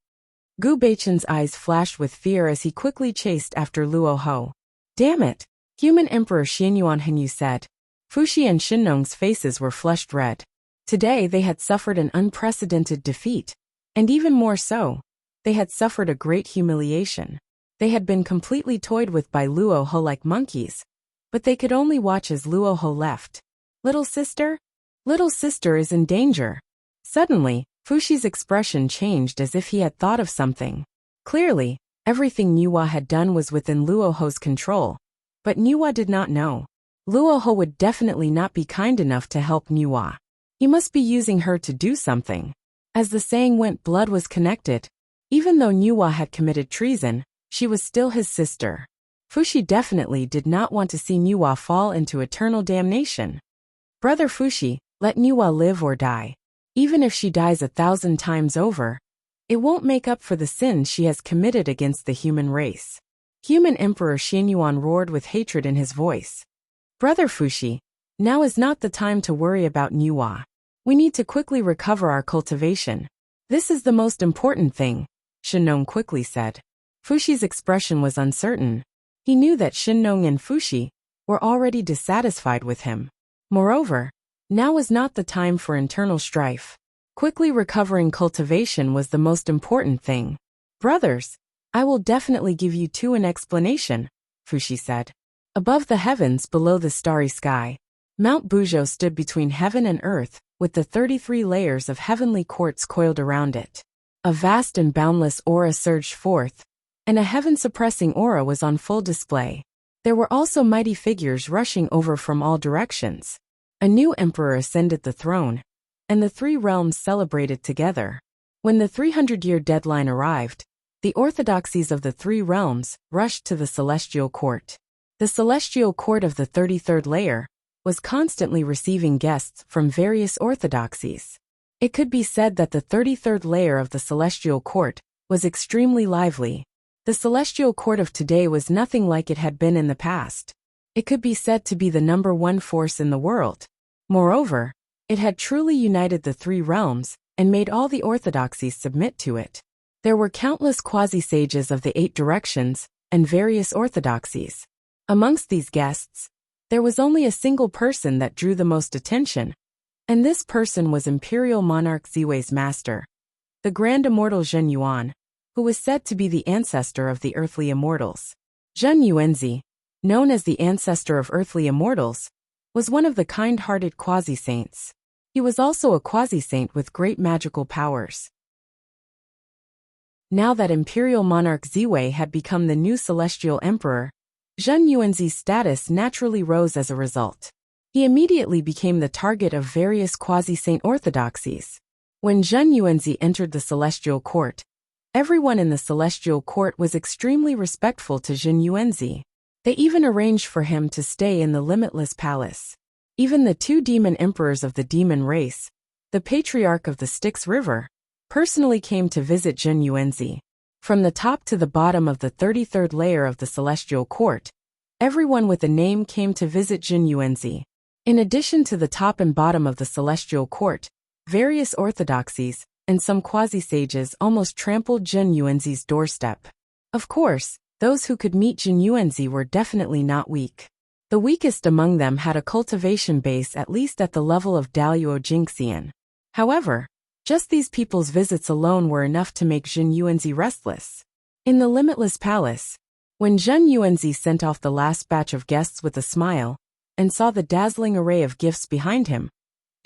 Gu Beichen's eyes flashed with fear as he quickly chased after Luo Ho. Damn it! Human Emperor Xianyuan Henyu said. Fuxi and Shinnong's faces were flushed red. Today they had suffered an unprecedented defeat. And even more so, they had suffered a great humiliation. They had been completely toyed with by Luo Ho like monkeys, but they could only watch as Luo Ho left. Little sister? Little sister is in danger. Suddenly, Fuxi's expression changed as if he had thought of something. Clearly, everything Nuwa had done was within Luo Ho's control, but Nuwa did not know. Luo Ho would definitely not be kind enough to help Nuwa. He must be using her to do something. As the saying went, blood was connected. Even though Nuwa had committed treason, she was still his sister. Fuxi definitely did not want to see Nuwa fall into eternal damnation. Brother Fuxi, let Nuwa live or die. Even if she dies 1,000 times over, it won't make up for the sin she has committed against the human race. Human Emperor Xianyuan roared with hatred in his voice. Brother Fuxi, now is not the time to worry about Nuwa. We need to quickly recover our cultivation. This is the most important thing, Shinnong quickly said. Fuxi's expression was uncertain. He knew that Shinnong and Fuxi were already dissatisfied with him. Moreover, now was not the time for internal strife. Quickly recovering cultivation was the most important thing. Brothers, I will definitely give you two an explanation, Fuxi said. Above the heavens, below the starry sky, Mount Buzhou stood between heaven and earth, with the 33 layers of heavenly quartz coiled around it. A vast and boundless aura surged forth, and a heaven-suppressing aura was on full display. There were also mighty figures rushing over from all directions. A new emperor ascended the throne, and the three realms celebrated together. When the 300-year deadline arrived, the orthodoxies of the three realms rushed to the celestial court. The celestial court of the 33rd layer was constantly receiving guests from various orthodoxies. It could be said that the 33rd layer of the celestial court was extremely lively. The celestial court of today was nothing like it had been in the past. It could be said to be the #1 force in the world. Moreover, it had truly united the three realms and made all the orthodoxies submit to it. There were countless quasi-sages of the 8 directions and various orthodoxies. Amongst these guests, there was only a single person that drew the most attention, and this person was Imperial Monarch Ziwei's master, the Grand Immortal Zhen Yuan, who was said to be the ancestor of the earthly immortals. Zhen Yuanzi, known as the ancestor of earthly immortals, was one of the kind-hearted quasi-saints. He was also a quasi-saint with great magical powers. Now that Imperial Monarch Ziwei had become the new celestial emperor, Zhen Yuanzi's status naturally rose as a result. He immediately became the target of various quasi-saint orthodoxies. When Zhen Yuanzi entered the celestial court, everyone in the celestial court was extremely respectful to Zhen Yuanzi. They even arranged for him to stay in the Limitless Palace. Even the 2 demon emperors of the demon race, the patriarch of the Styx River, personally came to visit Zhen Yuanzi. From the top to the bottom of the 33rd layer of the celestial court, everyone with a name came to visit Zhen Yuanzi. In addition to the top and bottom of the celestial court, various orthodoxies and some quasi-sages almost trampled Zhen Yuanzi's doorstep. Of course, those who could meet Zhen Yuanzi were definitely not weak. The weakest among them had a cultivation base at least at the level of Daluo Jingxian. However, just these people's visits alone were enough to make Zhen Yuanzi restless. In the Limitless Palace, when Zhen Yuanzi sent off the last batch of guests with a smile, and saw the dazzling array of gifts behind him,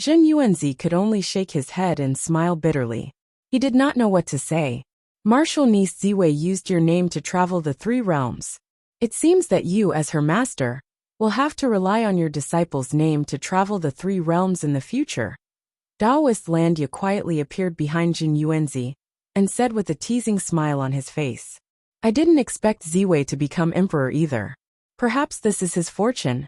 Zhen Yuanzi could only shake his head and smile bitterly. He did not know what to say. Martial niece Ziwei used your name to travel the 3 realms. It seems that you, as her master, will have to rely on your disciple's name to travel the 3 realms in the future. Daoist Landia quietly appeared behind Zhen Yuanzi and said with a teasing smile on his face, I didn't expect Ziwei to become emperor either. Perhaps this is his fortune.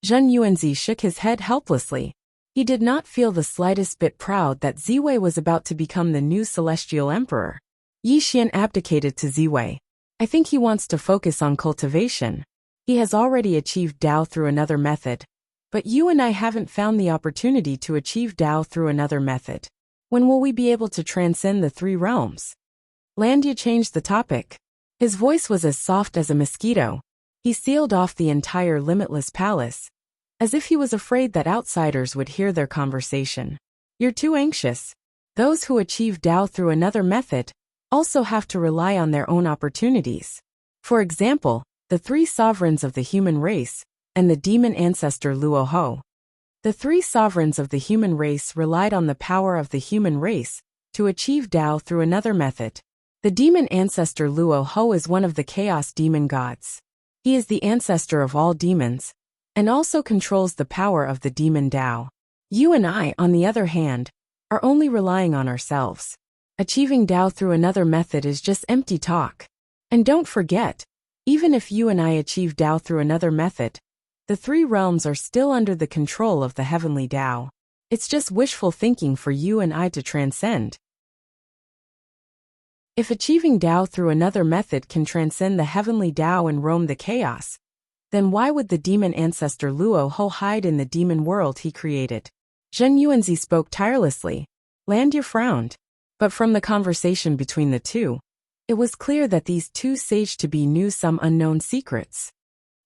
Zhen Yuanzi shook his head helplessly. He did not feel the slightest bit proud that Ziwei was about to become the new celestial emperor. Yi Xian abdicated to Ziwei. I think he wants to focus on cultivation. He has already achieved Dao through another method. But you and I haven't found the opportunity to achieve Dao through another method. When will we be able to transcend the 3 realms? Landia changed the topic. His voice was as soft as a mosquito. He sealed off the entire Limitless Palace, as if he was afraid that outsiders would hear their conversation. You're too anxious. Those who achieve Tao through another method also have to rely on their own opportunities. For example, the three sovereigns of the human race and the demon ancestor Luo Ho. The three sovereigns of the human race relied on the power of the human race to achieve Tao through another method. The demon ancestor Luo Ho is one of the chaos demon gods. He is the ancestor of all demons and also controls the power of the demon Tao. You and I, on the other hand, are only relying on ourselves. Achieving Tao through another method is just empty talk. And don't forget, even if you and I achieve Tao through another method, the three realms are still under the control of the heavenly Tao. It's just wishful thinking for you and I to transcend. If achieving Tao through another method can transcend the heavenly Tao and roam the chaos, then why would the demon ancestor Luo Ho hide in the demon world he created? Zhen Yuanzi spoke tirelessly. Landia frowned. But from the conversation between the two, it was clear that these two sage-to-be knew some unknown secrets.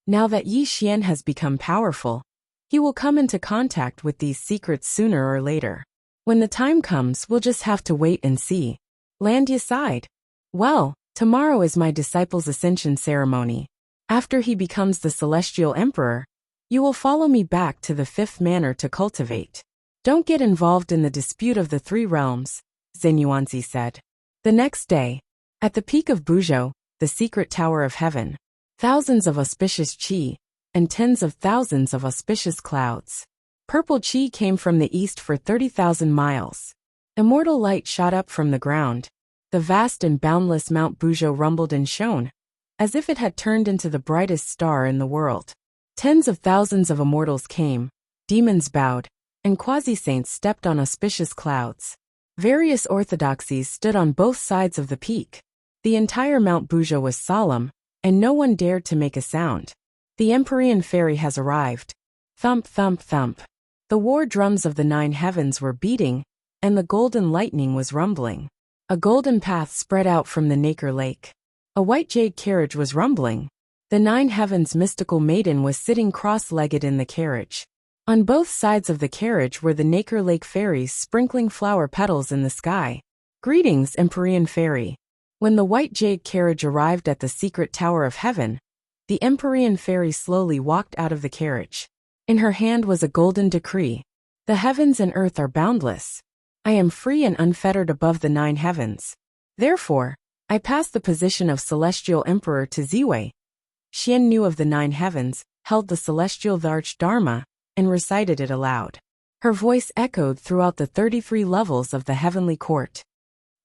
Now that Yi Xian has become powerful, he will come into contact with these secrets sooner or later. When the time comes, we'll just have to wait and see. Landia sighed. Well, tomorrow is my disciple's ascension ceremony. After he becomes the celestial emperor, you will follow me back to the fifth manor to cultivate. Don't get involved in the dispute of the three realms, Zhen Yuanzi said. The next day, at the peak of Buzhou, the secret tower of heaven, thousands of auspicious qi and tens of thousands of auspicious clouds. Purple qi came from the east for 30,000 miles. Immortal light shot up from the ground. The vast and boundless Mount Buzhou rumbled and shone, as if it had turned into the brightest star in the world. Tens of thousands of immortals came, demons bowed, and quasi-saints stepped on auspicious clouds. Various orthodoxies stood on both sides of the peak. The entire Mount Buzhou was solemn, and no one dared to make a sound. The Empyrean Fairy has arrived. Thump, thump, thump. The war drums of the 9 heavens were beating, and the golden lightning was rumbling. A golden path spread out from the Nacre Lake. A white jade carriage was rumbling. The 9 heavens mystical maiden was sitting cross-legged in the carriage. On both sides of the carriage were the Nacre Lake fairies sprinkling flower petals in the sky. Greetings, Empyrean Fairy. When the white jade carriage arrived at the secret tower of heaven, the Empyrean Fairy slowly walked out of the carriage. In her hand was a golden decree. The heavens and earth are boundless. I am free and unfettered above the 9 heavens. Therefore, I pass the position of celestial emperor to Ziwei. Xian knew of the 9 heavens, held the celestial Dharch Dharma, and recited it aloud. Her voice echoed throughout the 33 levels of the heavenly court.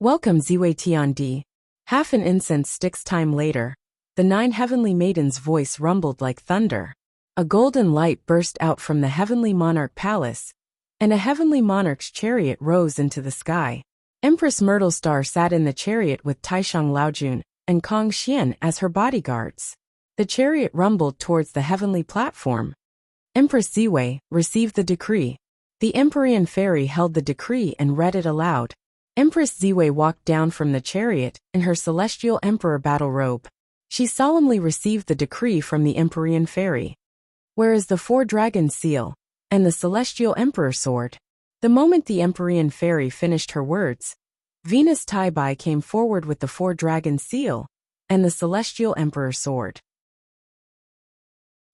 Welcome, Ziwei Tiandi. Half an incense stick's time later, the 9 heavenly maidens' voice rumbled like thunder. A golden light burst out from the heavenly monarch palace, and a heavenly monarch's chariot rose into the sky. Empress Myrtle Star sat in the chariot with Taishang Laojun and Kong Xian as her bodyguards. The chariot rumbled towards the heavenly platform. Empress Ziwei received the decree. The Empyrean Fairy held the decree and read it aloud. Empress Ziwei walked down from the chariot in her celestial emperor battle robe. She solemnly received the decree from the Empyrean Fairy. Where is the 4-dragon seal and the celestial emperor sword? The moment the Empyrean Fairy finished her words, Venus Tai-Bai came forward with the 4-dragon seal and the celestial emperor sword.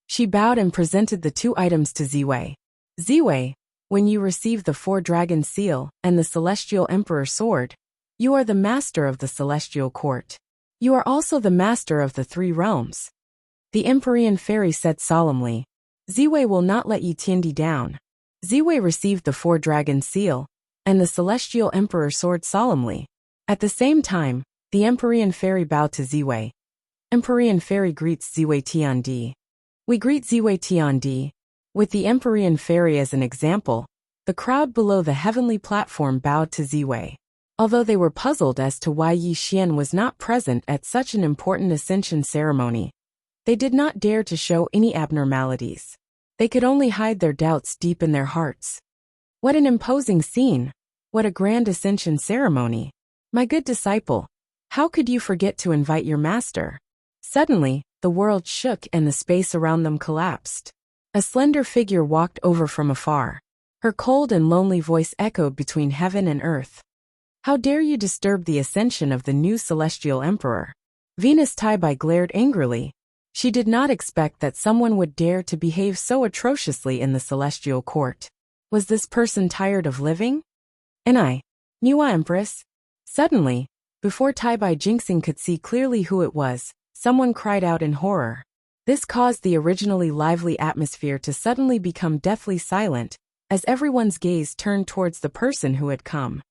She bowed and presented the 2 items to Ziwei. Ziwei, when you receive the 4-dragon seal and the celestial emperor sword, you are the master of the celestial court. You are also the master of the 3 realms. The Empyrean Fairy said solemnly, Ziwei will not let Yi Tiandi down. Ziwei received the 4-dragon seal and the celestial emperor sword solemnly. At the same time, the Empyrean Fairy bowed to Ziwei. Empyrean Fairy greets Ziwei Tiandi. We greet Ziwei Tiandi. With the Empyrean Fairy as an example, the crowd below the heavenly platform bowed to Ziwei. Although they were puzzled as to why Yi Xian was not present at such an important ascension ceremony, they did not dare to show any abnormalities. They could only hide their doubts deep in their hearts. What an imposing scene! What a grand ascension ceremony! My good disciple, how could you forget to invite your master? Suddenly, the world shook and the space around them collapsed. A slender figure walked over from afar. Her cold and lonely voice echoed between heaven and earth. How dare you disturb the ascension of the new celestial emperor? Venus Taibai glared angrily. She did not expect that someone would dare to behave so atrociously in the celestial court. Was this person tired of living? And I, Nuwa Empress? Suddenly, before Taibai Jinxing could see clearly who it was, someone cried out in horror. This caused the originally lively atmosphere to suddenly become deathly silent, as everyone's gaze turned towards the person who had come.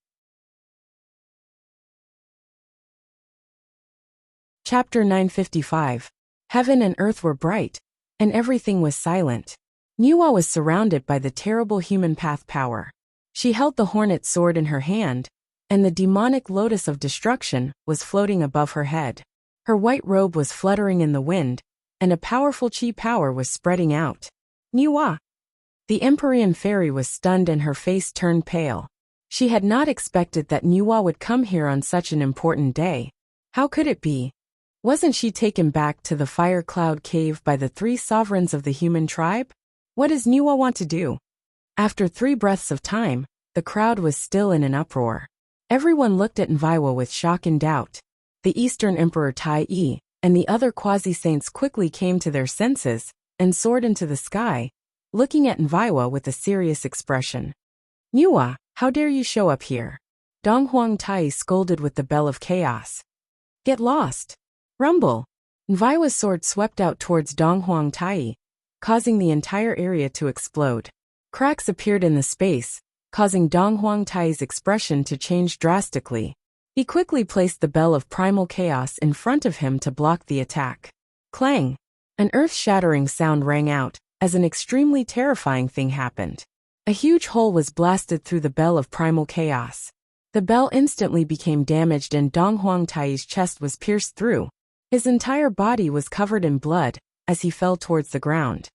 Chapter 955. Heaven and earth were bright, and everything was silent. Nuwa was surrounded by the terrible human path power. She held the hornet sword in her hand, and the demonic lotus of destruction was floating above her head. Her white robe was fluttering in the wind, and a powerful chi power was spreading out. Nuwa! The Empyrean fairy was stunned and her face turned pale. She had not expected that Nuwa would come here on such an important day. How could it be? Wasn't she taken back to the fire cloud cave by the 3 sovereigns of the human tribe? What does Nuwa want to do? After 3 breaths of time, the crowd was still in an uproar. Everyone looked at Nviwa with shock and doubt. The Eastern Emperor Tai Yi and the other quasi-saints quickly came to their senses and soared into the sky, looking at Nviwa with a serious expression. Nuwa, how dare you show up here? Donghuang Tai scolded with the bell of chaos. Get lost! Rumble! Nviwa's sword swept out towards Donghuang Tai, causing the entire area to explode. Cracks appeared in the space, causing Donghuang Tai's expression to change drastically. He quickly placed the bell of primal chaos in front of him to block the attack. Clang! An earth-shattering sound rang out, as an extremely terrifying thing happened. A huge hole was blasted through the bell of primal chaos. The bell instantly became damaged and Donghuang Tai's chest was pierced through. His entire body was covered in blood, as he fell towards the ground.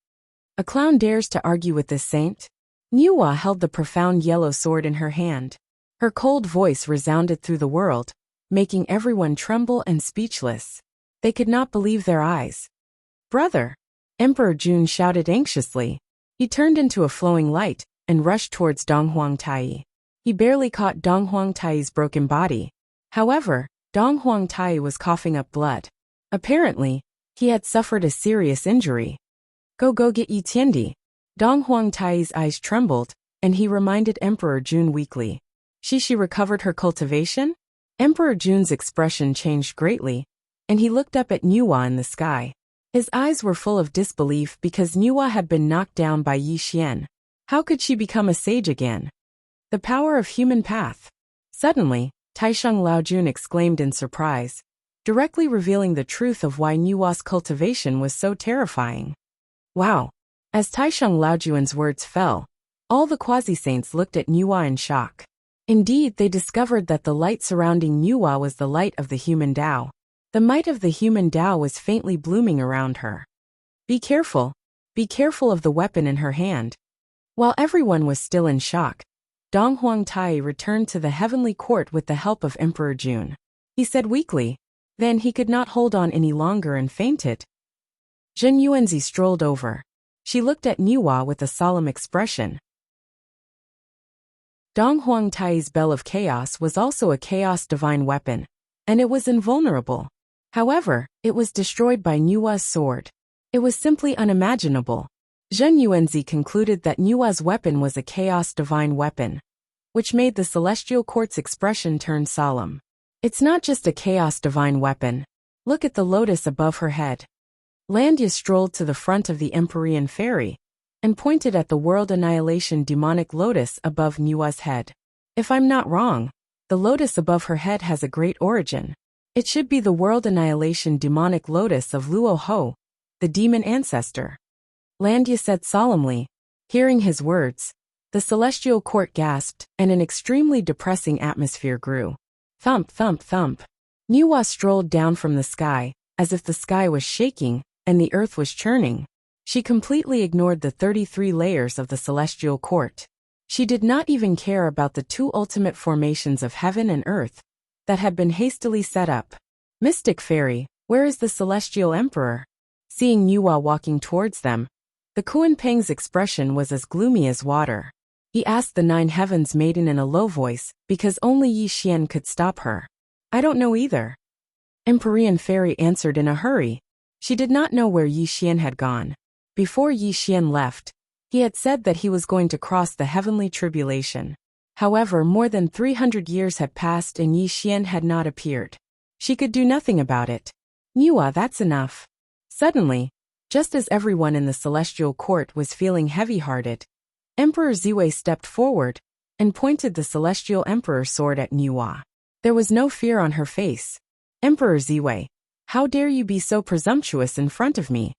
A clown dares to argue with this saint? Nuwa held the profound yellow sword in her hand. Her cold voice resounded through the world, making everyone tremble and speechless. They could not believe their eyes. Brother! Emperor Jun shouted anxiously. He turned into a flowing light and rushed towards Donghuang Tai. He barely caught Donghuang Tai's broken body. However, Donghuang Tai was coughing up blood. Apparently, he had suffered a serious injury. Go get Yi Tiandi. Donghuang Tai's eyes trembled, and he reminded Emperor Jun weakly. She recovered her cultivation? Emperor Jun's expression changed greatly, and he looked up at Nuwa in the sky. His eyes were full of disbelief because Nuwa had been knocked down by Yi Xian. How could she become a sage again? The power of human path. Suddenly, Taisheng Laojun exclaimed in surprise, directly revealing the truth of why Nuwa's cultivation was so terrifying. Wow! As Taisheng Laojun's words fell, all the quasi-saints looked at Nuwa in shock. Indeed, they discovered that the light surrounding Nuwa was the light of the human Tao. The might of the human Tao was faintly blooming around her. Be careful of the weapon in her hand. While everyone was still in shock, Donghuang Tai returned to the heavenly court with the help of Emperor Jun. He said weakly. Then he could not hold on any longer and fainted. Zhen Yuanzi strolled over. She looked at Nuwa with a solemn expression. Donghuang Tai's Bell of Chaos was also a chaos divine weapon, and it was invulnerable. However, it was destroyed by Nuwa's sword. It was simply unimaginable. Zhen Yuanzi concluded that Nuwa's weapon was a chaos divine weapon, which made the celestial court's expression turn solemn. It's not just a chaos divine weapon. Look at the lotus above her head. Landia strolled to the front of the Empyrean fairy and pointed at the world annihilation demonic lotus above Nuwa's head. If I'm not wrong, the lotus above her head has a great origin. It should be the world annihilation demonic lotus of Luo Ho, the demon ancestor. Landia said solemnly. Hearing his words, the celestial court gasped and an extremely depressing atmosphere grew. Thump, thump, thump. Nuwa strolled down from the sky, as if the sky was shaking and the earth was churning. She completely ignored the 33 layers of the celestial court. She did not even care about the 2 ultimate formations of heaven and earth that had been hastily set up. Mystic Fairy, where is the celestial emperor? Seeing Nuwa walking towards them, The Kuan-Peng's expression was as gloomy as water. He asked the Nine Heavens maiden in a low voice, because only Yi Xian could stop her. I don't know either. Empyrean Fairy answered in a hurry. She did not know where Yi Xian had gone. Before Yi Xian left, he had said that he was going to cross the heavenly tribulation. However, more than 300 years had passed and Yi Xian had not appeared. She could do nothing about it. Niwa, that's enough. Suddenly, just as everyone in the celestial court was feeling heavy-hearted, Emperor Ziwei stepped forward and pointed the celestial emperor's sword at Niwa. There was no fear on her face. Emperor Ziwei, how dare you be so presumptuous in front of me?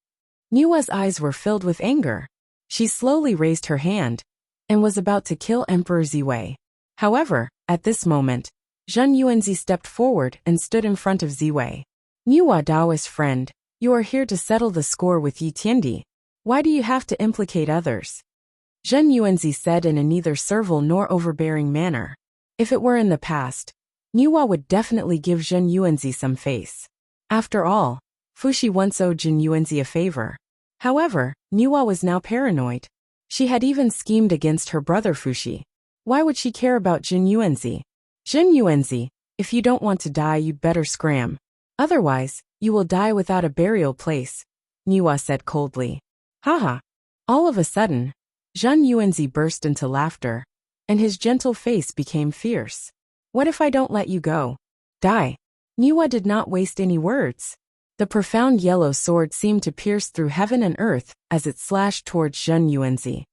Niwa's eyes were filled with anger. She slowly raised her hand and was about to kill Emperor Ziwei. However, at this moment, Zhen Yuanzi stepped forward and stood in front of Ziwei. Niwa, Daoist friend, you are here to settle the score with Yi Tiandi. Why do you have to implicate others? Zhen Yuanzi said in a neither servile nor overbearing manner. If it were in the past, Niwa would definitely give Zhen Yuanzi some face. After all, Fuxi once owed Zhen Yuanzi a favor. However, Niwa was now paranoid. She had even schemed against her brother Fuxi. Why would she care about Zhen Yuanzi? Zhen Yuanzi, if you don't want to die, you'd better scram. Otherwise, you will die without a burial place, Niwa said coldly. Haha. All of a sudden, Zhen Yuanzi burst into laughter, and his gentle face became fierce. What if I don't let you go? Die. Niwa did not waste any words. The profound yellow sword seemed to pierce through heaven and earth as it slashed towards Zhen Yuanzi.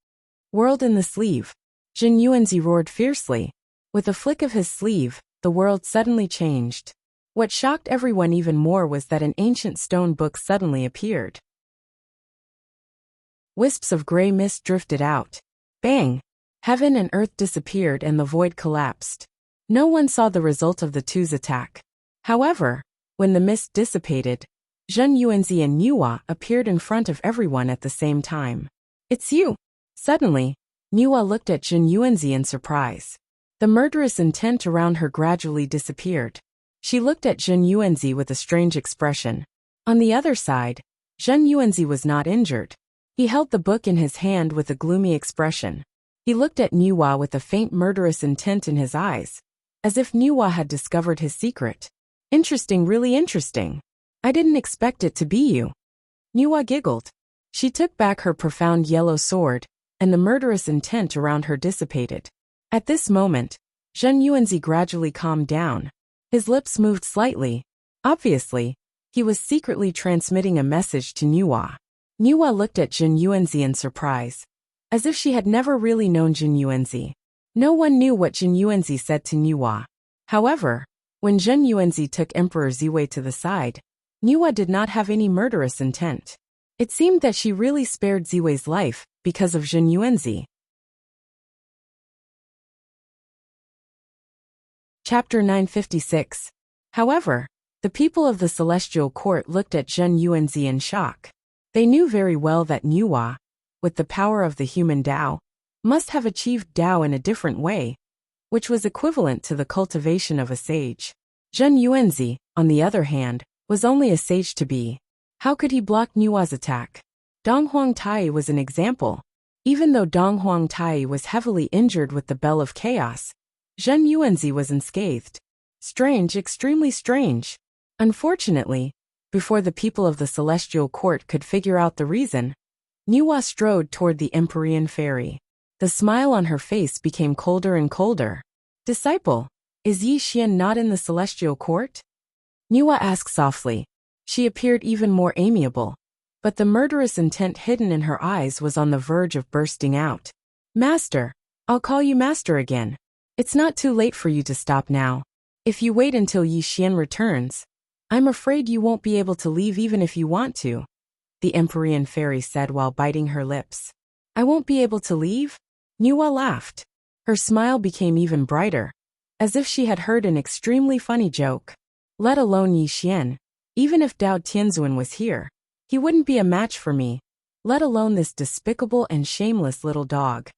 Whirled in the sleeve. Zhen Yuanzi roared fiercely. With a flick of his sleeve, the world suddenly changed. What shocked everyone even more was that an ancient stone book suddenly appeared. Wisps of gray mist drifted out. Bang! Heaven and earth disappeared and the void collapsed. No one saw the result of the two's attack. However, when the mist dissipated, Zhen Yuanzi and Niwa appeared in front of everyone at the same time. It's you! Suddenly, Niwa looked at Zhen Yuanzi in surprise. The murderous intent around her gradually disappeared. She looked at Zhen Yuanzi with a strange expression. On the other side, Zhen Yuanzi was not injured. He held the book in his hand with a gloomy expression. He looked at Niwa with a faint murderous intent in his eyes, as if Niwa had discovered his secret. Interesting, really interesting. I didn't expect it to be you. Niwa giggled. She took back her profound yellow sword, and the murderous intent around her dissipated. At this moment, Zhen Yuanzi gradually calmed down. His lips moved slightly. Obviously, he was secretly transmitting a message to Niwa. Niwa looked at Zhen Yuanzi in surprise, as if she had never really known Zhen Yuanzi. No one knew what Zhen Yuanzi said to Niwa. However, when Zhen Yuanzi took Emperor Ziwei to the side, Niwa did not have any murderous intent. It seemed that she really spared Ziwei's life because of Zhen Yuanzi. Chapter 956. However, the people of the celestial court looked at Zhen Yuanzi in shock. They knew very well that Niwa, with the power of the human Tao, must have achieved Tao in a different way, which was equivalent to the cultivation of a sage. Zhen Yuanzi, on the other hand, was only a sage to be. How could he block Niwa's attack? Dong Huang Tai was an example. Even though Dong Huang Tai was heavily injured with the Bell of Chaos, Zhen Yuanzi was unscathed. Strange, extremely strange. Unfortunately, before the people of the celestial court could figure out the reason, Niwa strode toward the Empyrean Fairy. The smile on her face became colder and colder. Disciple, is Yi Xian not in the celestial court? Niwa asked softly. She appeared even more amiable, but the murderous intent hidden in her eyes was on the verge of bursting out. Master, I'll call you Master again. It's not too late for you to stop now. If you wait until Yi Xian returns, I'm afraid you won't be able to leave even if you want to, the Empyrean Fairy said while biting her lips. I won't be able to leave? Niwa laughed. Her smile became even brighter, as if she had heard an extremely funny joke. Let alone Yi Xian. Even if Dao Tianzuan was here, he wouldn't be a match for me, let alone this despicable and shameless little dog.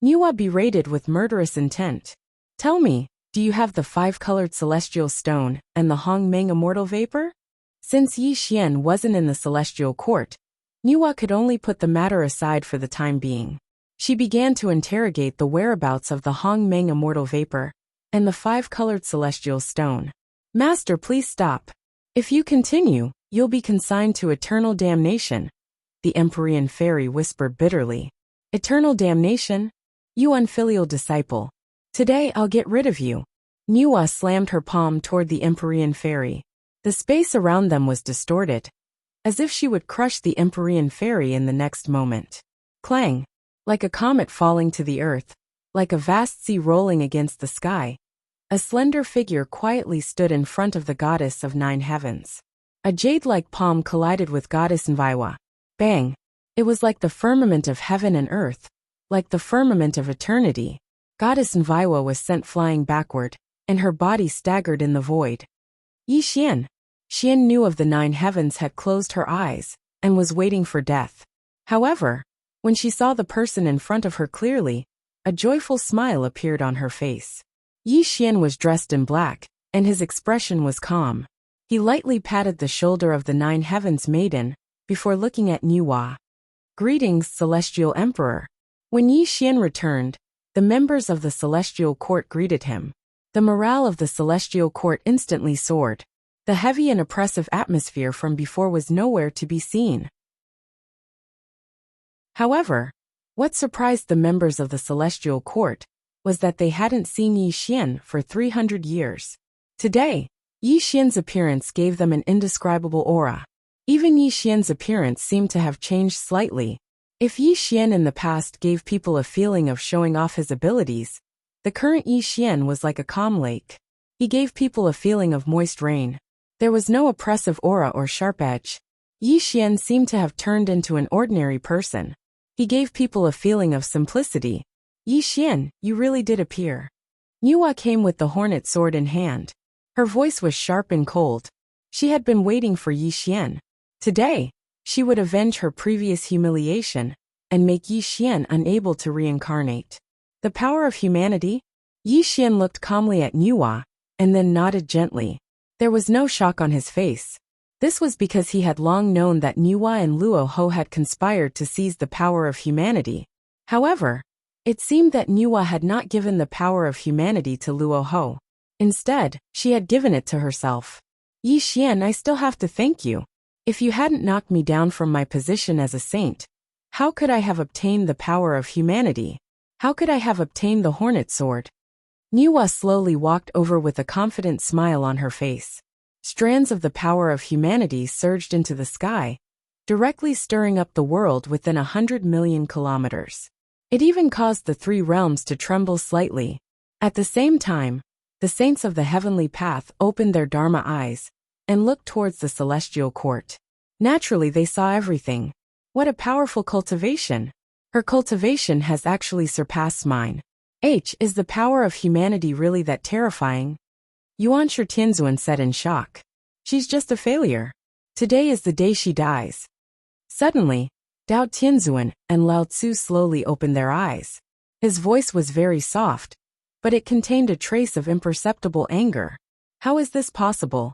Niwa berated with murderous intent. Tell me, do you have the 5-colored celestial stone and the Hong Meng immortal vapor? Since Yi Xian wasn't in the celestial court, Niwa could only put the matter aside for the time being. She began to interrogate the whereabouts of the Hong Meng immortal vapor and the 5-colored celestial stone. Master, please stop. If you continue, you'll be consigned to eternal damnation, the Empyrean fairy whispered bitterly. Eternal damnation? You unfilial disciple. Today I'll get rid of you. Niwa slammed her palm toward the Empyrean fairy. The space around them was distorted, as if she would crush the Empyrean fairy in the next moment. Clang! Like a comet falling to the earth, like a vast sea rolling against the sky, a slender figure quietly stood in front of the goddess of 9 heavens. A jade-like palm collided with goddess Nviwa. Bang! It was like the firmament of heaven and earth, like the firmament of eternity. Goddess Nviwa was sent flying backward, and her body staggered in the void. Yi Xian. Xian knew of the 9 heavens had closed her eyes, and was waiting for death. However, when she saw the person in front of her clearly, a joyful smile appeared on her face. Yi Xian was dressed in black, and his expression was calm. He lightly patted the shoulder of the 9 heavens maiden, before looking at Niwa. Greetings, Celestial Emperor. When Yi Xian returned, the members of the Celestial Court greeted him. The morale of the Celestial Court instantly soared. The heavy and oppressive atmosphere from before was nowhere to be seen. However, what surprised the members of the Celestial Court was that they hadn't seen Yi Xian for 300 years. Today, Yi Xian's appearance gave them an indescribable aura. Even Yi Xian's appearance seemed to have changed slightly. If Yi Xian in the past gave people a feeling of showing off his abilities, the current Yi Xian was like a calm lake. He gave people a feeling of moist rain. There was no oppressive aura or sharp edge. Yi Xian seemed to have turned into an ordinary person. He gave people a feeling of simplicity. Yi Xian, you really did appear. Niwa came with the hornet sword in hand. Her voice was sharp and cold. She had been waiting for Yi Xian. Today, she would avenge her previous humiliation and make Yi Xian unable to reincarnate. The power of humanity? Yi Xian looked calmly at Niwa, and then nodded gently. There was no shock on his face. This was because he had long known that Niwa and Luo Ho had conspired to seize the power of humanity. However, it seemed that Niwa had not given the power of humanity to Luo Ho. Instead, she had given it to herself. Yi Xian, I still have to thank you. If you hadn't knocked me down from my position as a saint, how could I have obtained the power of humanity? How could I have obtained the hornet sword? Niwa slowly walked over with a confident smile on her face. Strands of the power of humanity surged into the sky, directly stirring up the world within 100 million kilometers. It even caused the 3 realms to tremble slightly. At the same time, the saints of the heavenly path opened their Dharma eyes and looked towards the celestial court. Naturally, they saw everything. What a powerful cultivation! Her cultivation has actually surpassed mine. Is the power of humanity really that terrifying? Yuan Shi Tianzuan said in shock. She's just a failure. Today is the day she dies. Suddenly, Dao Tianzuan and Lao Tzu slowly opened their eyes. His voice was very soft, but it contained a trace of imperceptible anger. How is this possible?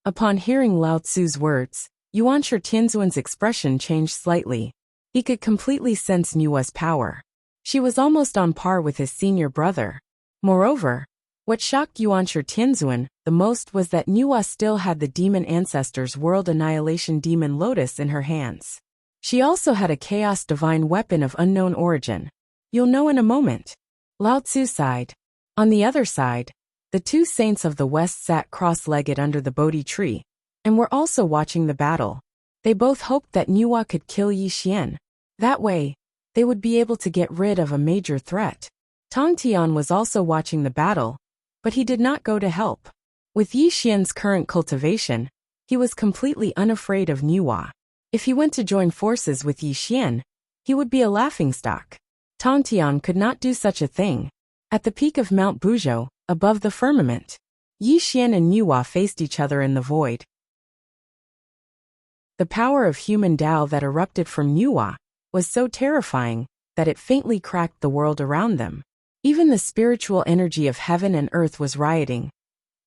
Upon hearing Lao Tzu's words, Yuan Shi Tianzuan's expression changed slightly. He could completely sense Niwa's power. She was almost on par with his senior brother. Moreover, what shocked Yuan Shi Tianzuan the most was that Niwa still had the demon ancestor's world annihilation demon lotus in her hands. She also had a chaos divine weapon of unknown origin. You'll know in a moment. Lao Tzu sighed. On the other side, the 2 saints of the west sat cross-legged under the Bodhi tree, and were also watching the battle. They both hoped that Niwa could kill Yi Xian. That way, they would be able to get rid of a major threat. Tong Tian was also watching the battle, but he did not go to help. With Yi Xian's current cultivation, he was completely unafraid of Niwa. If he went to join forces with Yi Xian, he would be a laughingstock. Tong Tian could not do such a thing. At the peak of Mount Buzhou, above the firmament, Yi Xian and Niwa faced each other in the void. The power of human Tao that erupted from Niwa was so terrifying that it faintly cracked the world around them. Even the spiritual energy of heaven and earth was rioting,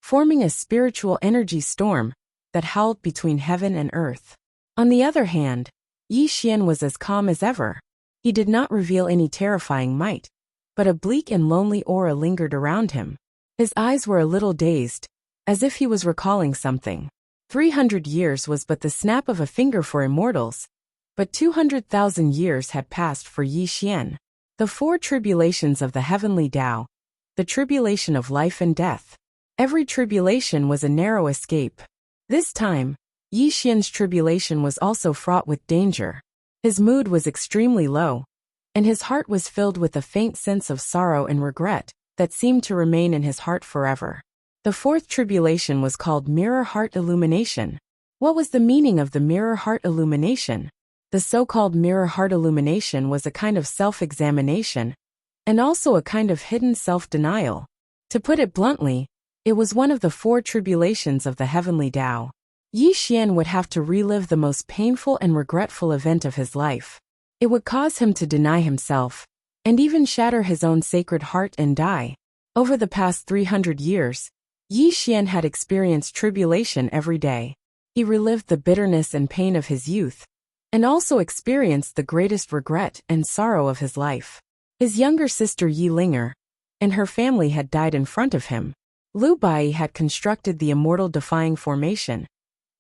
forming a spiritual energy storm that howled between heaven and earth. On the other hand, Yi Xian was as calm as ever. He did not reveal any terrifying might, but a bleak and lonely aura lingered around him. His eyes were a little dazed, as if he was recalling something. 300 years was but the snap of a finger for immortals, but 200,000 years had passed for Yi Xian. The four tribulations of the heavenly Tao, the tribulation of life and death. Every tribulation was a narrow escape. This time, Yi Xian's tribulation was also fraught with danger. His mood was extremely low, and his heart was filled with a faint sense of sorrow and regret that seemed to remain in his heart forever. The fourth tribulation was called Mirror Heart Illumination. What was the meaning of the Mirror Heart Illumination? The so-called Mirror Heart Illumination was a kind of self-examination, and also a kind of hidden self-denial. To put it bluntly, it was one of the four tribulations of the heavenly Tao. Yi Xian would have to relive the most painful and regretful event of his life. It would cause him to deny himself, and even shatter his own sacred heart and die. Over the past 300 years, Yi Xian had experienced tribulation every day. He relived the bitterness and pain of his youth, and also experienced the greatest regret and sorrow of his life. His younger sister Yi Linger and her family had died in front of him. Lu Bai had constructed the immortal defying formation,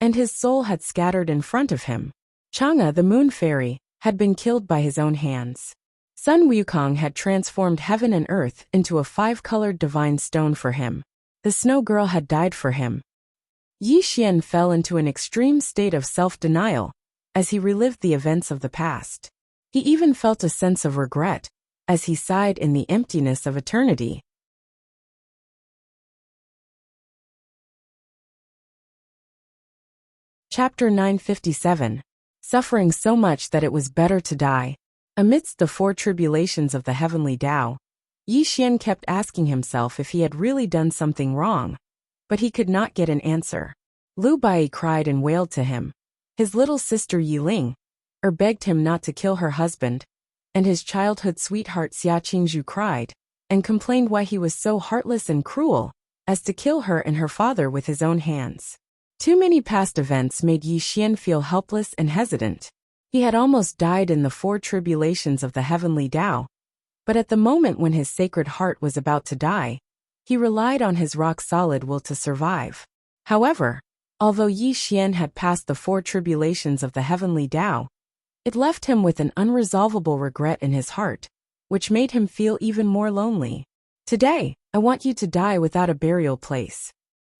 and his soul had scattered in front of him. Chang'e, the moon fairy, had been killed by his own hands. Sun Wukong had transformed heaven and earth into a 5-colored divine stone for him. The snow girl had died for him. Yi Xian fell into an extreme state of self-denial as he relived the events of the past. He even felt a sense of regret as he sighed in the emptiness of eternity. Chapter 957. Suffering so much that it was better to die. Amidst the four tribulations of the heavenly Tao, Yi Xian kept asking himself if he had really done something wrong, but he could not get an answer. Lu Bai cried and wailed to him. His little sister Yi Ling begged him not to kill her husband, and his childhood sweetheart Xia Qingzhu cried and complained why he was so heartless and cruel as to kill her and her father with his own hands. Too many past events made Yi Xian feel helpless and hesitant. He had almost died in the four tribulations of the heavenly Tao, but at the moment when his sacred heart was about to die, he relied on his rock-solid will to survive. However, although Yi Xian had passed the four tribulations of the heavenly Tao, it left him with an unresolvable regret in his heart, which made him feel even more lonely. Today, I want you to die without a burial place.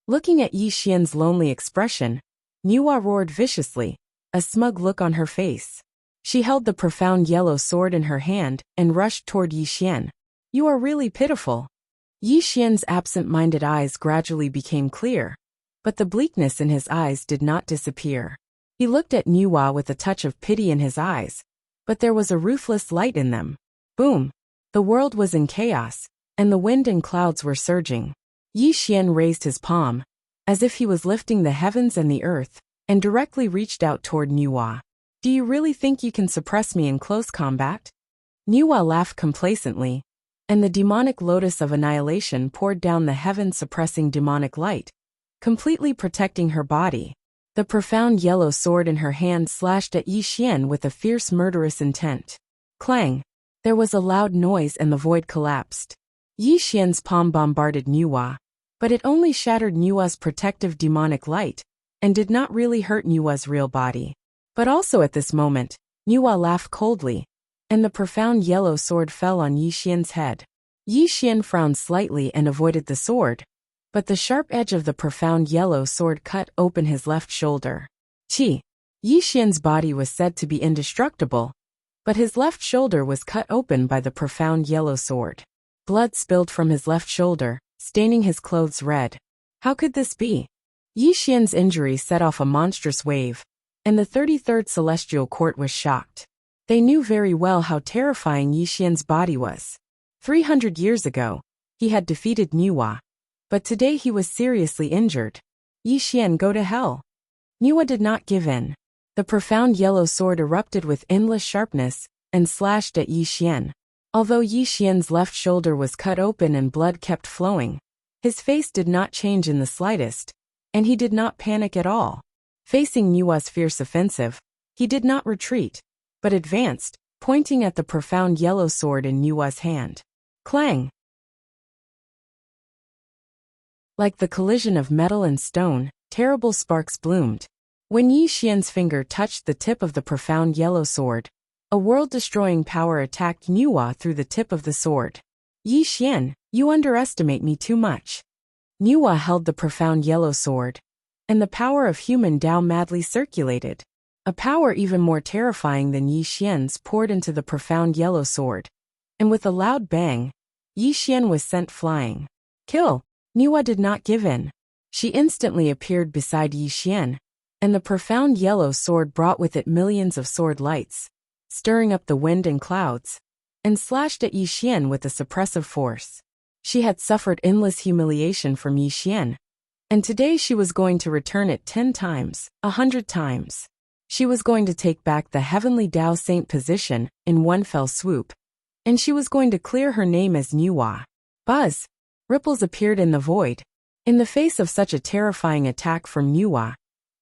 Looking at Yi Xian's lonely expression, Niwa roared viciously, a smug look on her face. She held the profound yellow sword in her hand and rushed toward Yi Xian. You are really pitiful. Yi Xian's absent-minded eyes gradually became clear, but the bleakness in his eyes did not disappear. He looked at Niwa with a touch of pity in his eyes, but there was a ruthless light in them. Boom! The world was in chaos, and the wind and clouds were surging. Yi Xian raised his palm, as if he was lifting the heavens and the earth, and directly reached out toward Niwa. Do you really think you can suppress me in close combat? Niwa laughed complacently, and the demonic lotus of annihilation poured down the heaven-suppressing demonic light, completely protecting her body. The profound yellow sword in her hand slashed at Yi Xian with a fierce murderous intent. Clang! There was a loud noise and the void collapsed. Yi Xian's palm bombarded Niwa, but it only shattered Niwa's protective demonic light, and did not really hurt Niwa's real body. But also at this moment, Niwa laughed coldly, and the profound yellow sword fell on Yi Xian's head. Yi Xian frowned slightly and avoided the sword, but the sharp edge of the profound yellow sword cut open his left shoulder. Yi Xian's body was said to be indestructible, but his left shoulder was cut open by the profound yellow sword. Blood spilled from his left shoulder, staining his clothes red. How could this be? Yi Xian's injury set off a monstrous wave, and the 33rd Celestial Court was shocked. They knew very well how terrifying Yi Xian's body was. 300 years ago, he had defeated Niwa, but today he was seriously injured. Yi Xian, go to hell. Niwa did not give in. The profound yellow sword erupted with endless sharpness and slashed at Yi Xian. Although Yi Xian's left shoulder was cut open and blood kept flowing, his face did not change in the slightest, and he did not panic at all. Facing Niwa's fierce offensive, He did not retreat, but advanced, pointing at the profound yellow sword in Nua's hand. Clang! Like the collision of metal and stone, terrible sparks bloomed. When Yi Xian's finger touched the tip of the profound yellow sword, a world-destroying power attacked Nua through the tip of the sword. Yi Xian, you underestimate me too much. Nua held the profound yellow sword, and the power of human Dao madly circulated. A power even more terrifying than Yi Xian's poured into the profound yellow sword. And with a loud bang, Yi Xian was sent flying. Kill! Nua did not give in. She instantly appeared beside Yi Xian, and the profound yellow sword brought with it millions of sword lights, stirring up the wind and clouds, and slashed at Yi Xian with a suppressive force. She had suffered endless humiliation from Yi Xian, and today she was going to return it 10 times, 100 times. She was going to take back the heavenly Dao Saint position in one fell swoop, and she was going to clear her name as Nua. Buzz! Ripples appeared in the void. In the face of such a terrifying attack from Nua,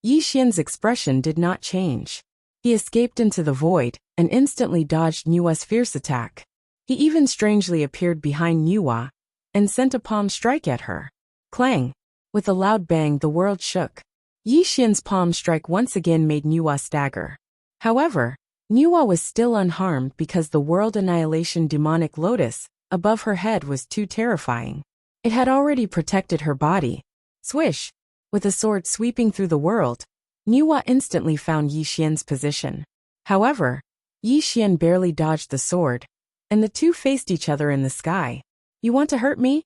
Yi Xian's expression did not change. He escaped into the void and instantly dodged Nua's fierce attack. He even strangely appeared behind Nua and sent a palm strike at her. Clang! With a loud bang, the world shook. Yi Xian's palm strike once again made Nua stagger. However, Nua was still unharmed because the world annihilation demonic lotus above her head was too terrifying. It had already protected her body. Swish! With a sword sweeping through the world, Nua instantly found Yi Xian's position. However, Yi Xian barely dodged the sword, and the two faced each other in the sky. You want to hurt me?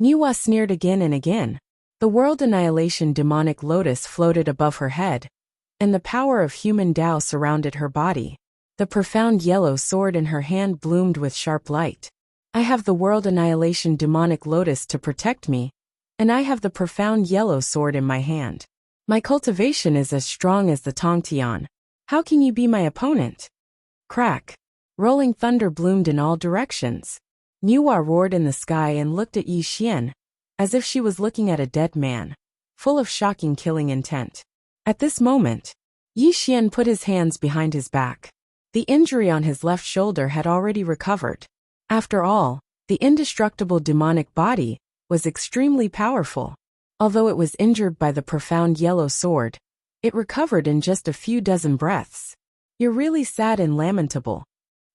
Nua sneered again and again. The world annihilation demonic lotus floated above her head, and the power of human Dao surrounded her body. The profound yellow sword in her hand bloomed with sharp light. I have the world annihilation demonic lotus to protect me, and I have the profound yellow sword in my hand. My cultivation is as strong as the Tongtian. How can you be my opponent? Crack! Rolling thunder bloomed in all directions. Nua roared in the sky and looked at Yi Xian, as if she was looking at a dead man, full of shocking killing intent. At this moment, Yi Xian put his hands behind his back. The injury on his left shoulder had already recovered. After all, the indestructible demonic body was extremely powerful. Although it was injured by the profound yellow sword, it recovered in just a few dozen breaths. You're really sad and lamentable.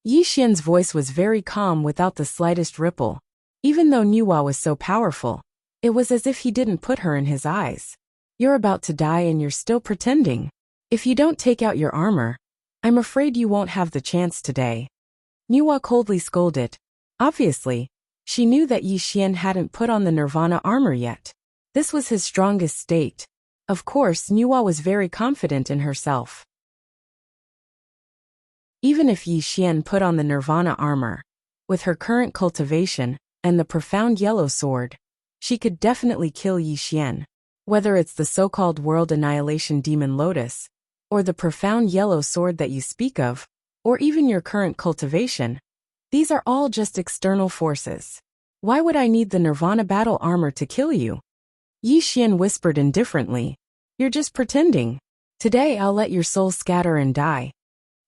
Yi Xian's voice was very calm without the slightest ripple. Even though Nua was so powerful, it was as if he didn't put her in his eyes. You're about to die and you're still pretending. If you don't take out your armor, I'm afraid you won't have the chance today. Nua coldly scolded. Obviously, she knew that Yi Xian hadn't put on the Nirvana armor yet. This was his strongest state. Of course, Nua was very confident in herself. Even if Yi Xian put on the Nirvana armor, with her current cultivation and the profound yellow sword, she could definitely kill Yi Xian. Whether it's the so-called World Annihilation Demon Lotus, or the profound yellow sword that you speak of, or even your current cultivation, these are all just external forces. Why would I need the Nirvana battle armor to kill you? Yi Xian whispered indifferently. You're just pretending. Today I'll let your soul scatter and die.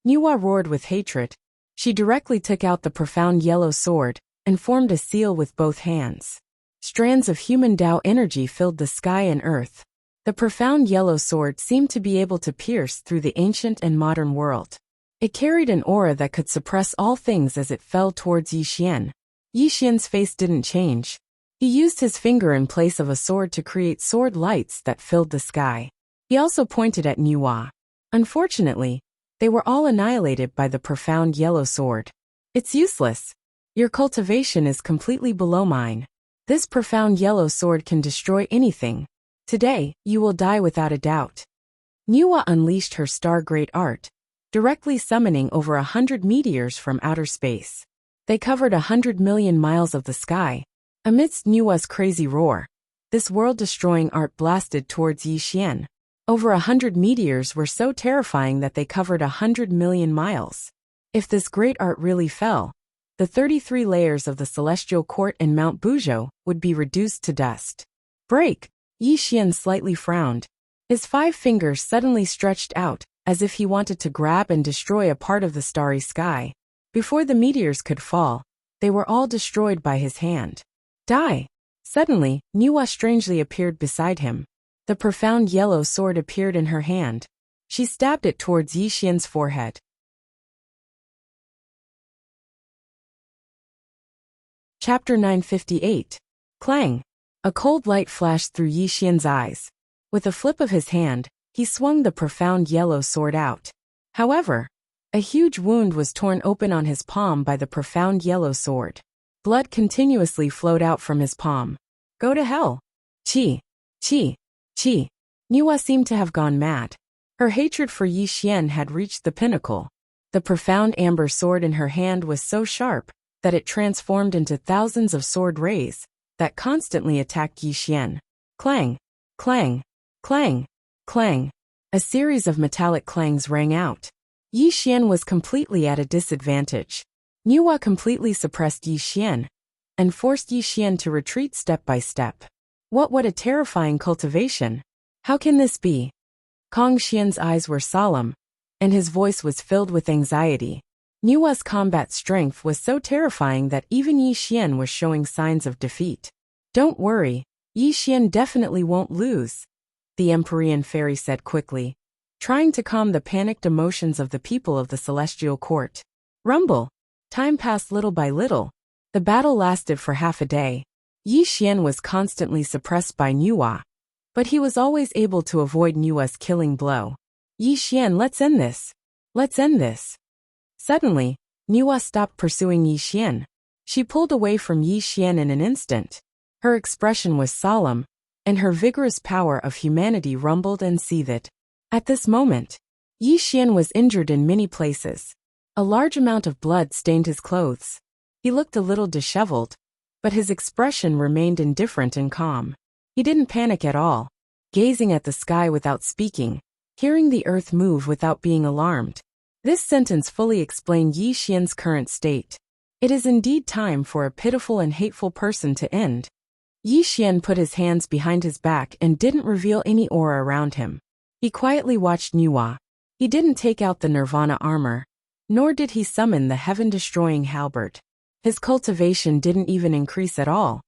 Nua roared with hatred. She directly took out the profound yellow sword and formed a seal with both hands. Strands of human Dao energy filled the sky and earth. The profound yellow sword seemed to be able to pierce through the ancient and modern world. It carried an aura that could suppress all things as it fell towards Yi Xian. Yi Xian's face didn't change. He used his finger in place of a sword to create sword lights that filled the sky. He also pointed at Nua. Unfortunately, they were all annihilated by the profound yellow sword. It's useless. Your cultivation is completely below mine. This profound yellow sword can destroy anything. Today, you will die without a doubt. Nua unleashed her star great art, directly summoning over 100 meteors from outer space. They covered 100 million miles of the sky. Amidst Nua's crazy roar, this world-destroying art blasted towards Yi Xian. Over 100 meteors were so terrifying that they covered 100 million miles. If this great art really fell, the 33 layers of the celestial court in Mount Buzhou would be reduced to dust. Break! Yi Xian slightly frowned. His 5 fingers suddenly stretched out, as if he wanted to grab and destroy a part of the starry sky. Before the meteors could fall, they were all destroyed by his hand. Die! Suddenly, Nuwa strangely appeared beside him. The profound yellow sword appeared in her hand. She stabbed it towards Yixian's forehead. Chapter 958. Clang! A cold light flashed through Yixian's eyes. With a flip of his hand, he swung the profound yellow sword out. However, a huge wound was torn open on his palm by the profound yellow sword. Blood continuously flowed out from his palm. Go to hell! Chi! Chi! Chi! Nuwa seemed to have gone mad. Her hatred for Yixian had reached the pinnacle. The profound amber sword in her hand was so sharp that it transformed into thousands of sword rays that constantly attacked Yixian. Clang! Clang! Clang! Clang! A series of metallic clangs rang out. Yixian was completely at a disadvantage. Nuwa completely suppressed Yixian and forced Yixian to retreat step by step. What a terrifying cultivation! How can this be? Kong Xian's eyes were solemn, and his voice was filled with anxiety. Nuwa's combat strength was so terrifying that even Yixian was showing signs of defeat. Don't worry, Yixian definitely won't lose, the Empyrean fairy said quickly, trying to calm the panicked emotions of the people of the celestial court. Rumble! Time passed little by little. The battle lasted for half a day. Yixian was constantly suppressed by Nuwa, but he was always able to avoid Nuwa's killing blow. Yixian, let's end this. Let's end this. Suddenly, Nuwa stopped pursuing Yixian. She pulled away from Yixian in an instant. Her expression was solemn, and her vigorous power of humanity rumbled and seethed. At this moment, Yixian was injured in many places. A large amount of blood stained his clothes. He looked a little disheveled, but his expression remained indifferent and calm. He didn't panic at all, gazing at the sky without speaking, hearing the earth move without being alarmed. This sentence fully explained Yixian's current state. It is indeed time for a pitiful and hateful person to end. Yixian put his hands behind his back and didn't reveal any aura around him. He quietly watched Nuwa. He didn't take out the Nirvana armor, nor did he summon the heaven-destroying halberd. His cultivation didn't even increase at all,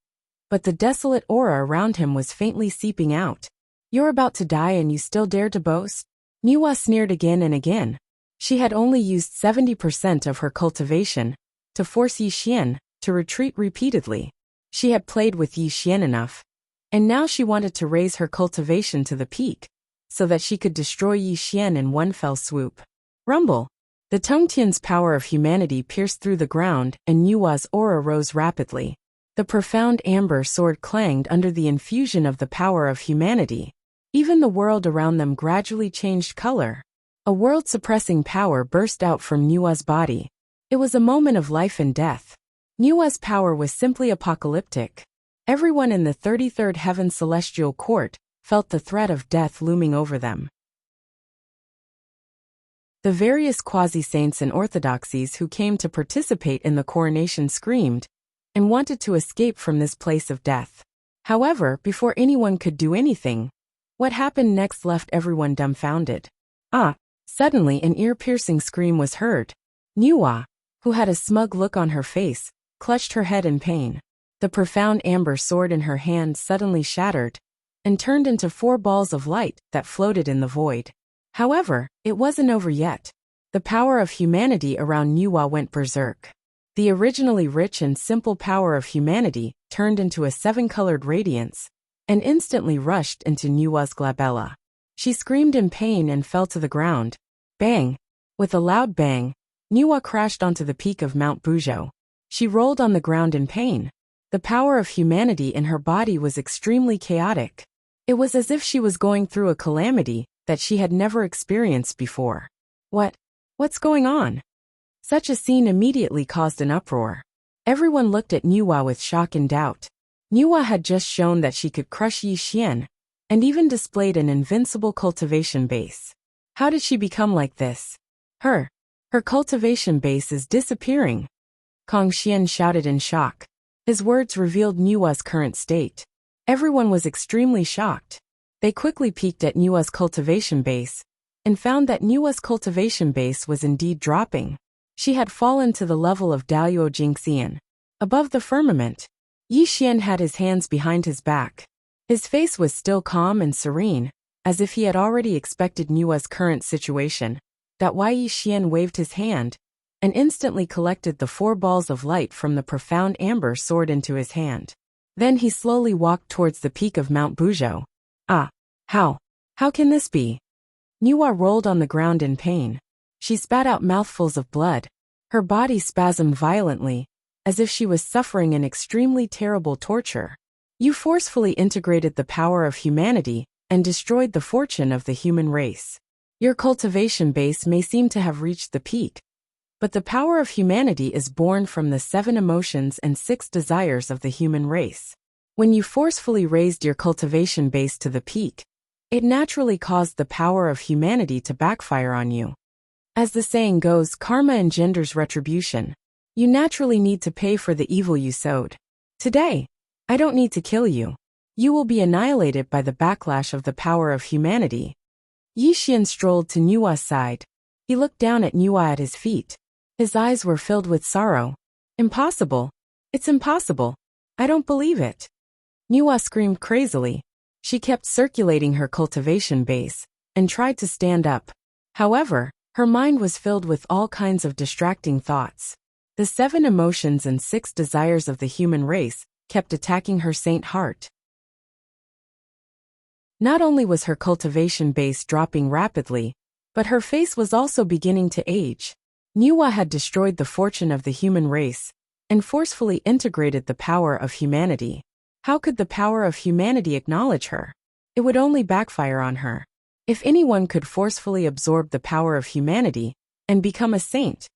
but the desolate aura around him was faintly seeping out. You're about to die and you still dare to boast? Nuwa sneered again and again. She had only used 70% of her cultivation to force Yixian to retreat repeatedly. She had played with Yixian enough, and now she wanted to raise her cultivation to the peak, so that she could destroy Yixian in one fell swoop. Rumble! The Tongtian's power of humanity pierced through the ground and Nuwa's aura rose rapidly. The profound amber sword clanged under the infusion of the power of humanity. Even the world around them gradually changed color. A world-suppressing power burst out from Nuwa's body. It was a moment of life and death. Nuwa's power was simply apocalyptic. Everyone in the 33rd Heaven Celestial Court felt the threat of death looming over them. The various quasi-saints and orthodoxies who came to participate in the coronation screamed and wanted to escape from this place of death. However, before anyone could do anything, what happened next left everyone dumbfounded. Suddenly an ear-piercing scream was heard. Nuwa, who had a smug look on her face, clutched her head in pain. The profound amber sword in her hand suddenly shattered and turned into 4 balls of light that floated in the void. However, it wasn't over yet. The power of humanity around Nuwa went berserk. The originally rich and simple power of humanity turned into a 7-colored radiance and instantly rushed into Nuwa's glabella. She screamed in pain and fell to the ground. Bang! With a loud bang, Nuwa crashed onto the peak of Mount Buzhou. She rolled on the ground in pain. The power of humanity in her body was extremely chaotic. It was as if she was going through a calamity that she had never experienced before. What's going on? Such a scene immediately caused an uproar. Everyone looked at Nuwa with shock and doubt. Nuwa had just shown that she could crush Yixian, and even displayed an invincible cultivation base. How did she become like this? Her cultivation base is disappearing. Kong Xian shouted in shock. His words revealed Nuwa's current state. Everyone was extremely shocked. They quickly peeked at Nuwa's cultivation base and found that Nua's cultivation base was indeed dropping. She had fallen to the level of Daluo Jingxian. Above the firmament, Yi Xian had his hands behind his back. His face was still calm and serene, as if he had already expected Nua's current situation. That Yi Xian waved his hand, and instantly collected the 4 balls of light from the profound amber sword into his hand. Then he slowly walked towards the peak of Mount Buzhou. Ah! How can this be? Nua rolled on the ground in pain. She spat out mouthfuls of blood. Her body spasmed violently, as if she was suffering an extremely terrible torture. You forcefully integrated the power of humanity and destroyed the fortune of the human race. Your cultivation base may seem to have reached the peak, but the power of humanity is born from the 7 emotions and 6 desires of the human race. When you forcefully raised your cultivation base to the peak, it naturally caused the power of humanity to backfire on you. As the saying goes, karma engenders retribution. You naturally need to pay for the evil you sowed. Today, I don't need to kill you. You will be annihilated by the backlash of the power of humanity. Yi Xian strolled to Nua's side. He looked down at Nua at his feet. His eyes were filled with sorrow. Impossible. It's impossible. I don't believe it. Nua screamed crazily. She kept circulating her cultivation base and tried to stand up. However, her mind was filled with all kinds of distracting thoughts. The 7 emotions and 6 desires of the human race kept attacking her saint heart. Not only was her cultivation base dropping rapidly, but her face was also beginning to age. Nua had destroyed the fortune of the human race and forcefully integrated the power of humanity. How could the power of humanity acknowledge her? It would only backfire on her. If anyone could forcefully absorb the power of humanity and become a saint,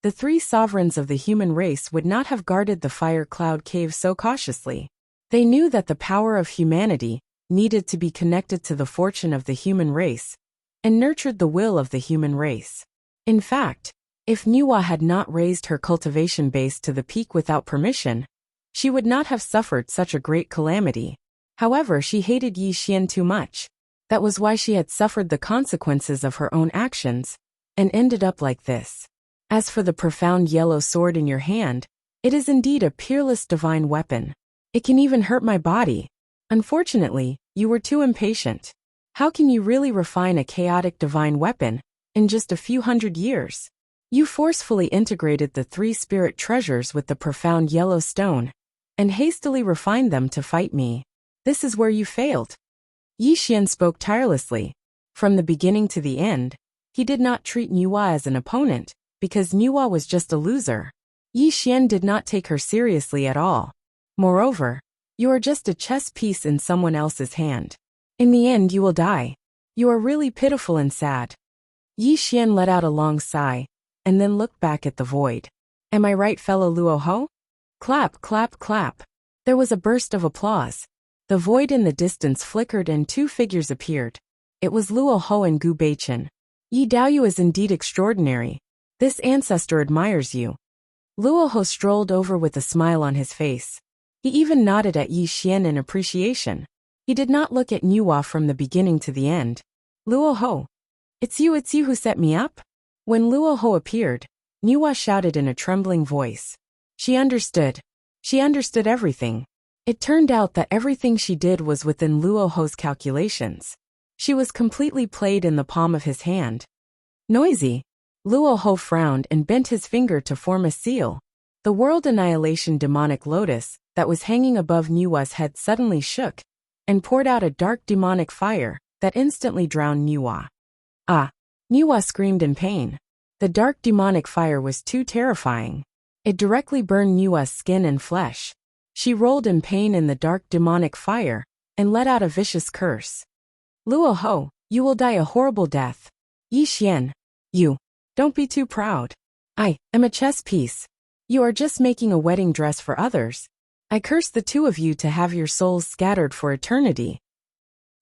the 3 sovereigns of the human race would not have guarded the fire cloud cave so cautiously. They knew that the power of humanity needed to be connected to the fortune of the human race and nurtured the will of the human race. In fact, if Nua had not raised her cultivation base to the peak without permission, she would not have suffered such a great calamity. However, she hated Yi Xian too much. That was why she had suffered the consequences of her own actions and ended up like this. As for the profound yellow sword in your hand, it is indeed a peerless divine weapon. It can even hurt my body. Unfortunately, you were too impatient. How can you really refine a chaotic divine weapon in just a few hundred years? You forcefully integrated the 3 spirit treasures with the profound yellow stone and hastily refined them to fight me. This is where you failed. Yi Xian spoke tirelessly. From the beginning to the end, he did not treat Nua as an opponent because Nua was just a loser. Yi Xian did not take her seriously at all. Moreover, you are just a chess piece in someone else's hand. In the end, you will die. You are really pitiful and sad. Yi Xian let out a long sigh and then looked back at the void. Am I right, fellow Luo Ho? Clap, clap, clap. There was a burst of applause. The void in the distance flickered and 2 figures appeared. It was Luo Ho and Gu Beichen. Yi Daoyu is indeed extraordinary. This ancestor admires you. Luo Ho strolled over with a smile on his face. He even nodded at Yi Xian in appreciation. He did not look at Nua from the beginning to the end. Luo Ho. It's you who set me up? When Luo Ho appeared, Nua shouted in a trembling voice. She understood. She understood everything. It turned out that everything she did was within Luo Ho's calculations. She was completely played in the palm of his hand. Noisy. Luo Ho frowned and bent his finger to form a seal. The world annihilation demonic lotus that was hanging above Nua's head suddenly shook and poured out a dark demonic fire that instantly drowned Nua. Ah! Nua screamed in pain. The dark demonic fire was too terrifying. It directly burned Nua's skin and flesh. She rolled in pain in the dark demonic fire and let out a vicious curse. Luo Ho, you will die a horrible death. Yi Xian, you. Don't be too proud. I am a chess piece. You are just making a wedding dress for others. I curse the 2 of you to have your souls scattered for eternity.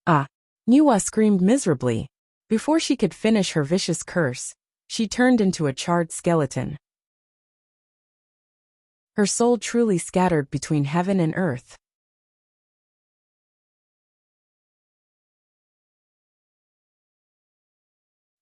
Ah! Nua screamed miserably. Before she could finish her vicious curse, she turned into a charred skeleton. Her soul truly scattered between heaven and earth.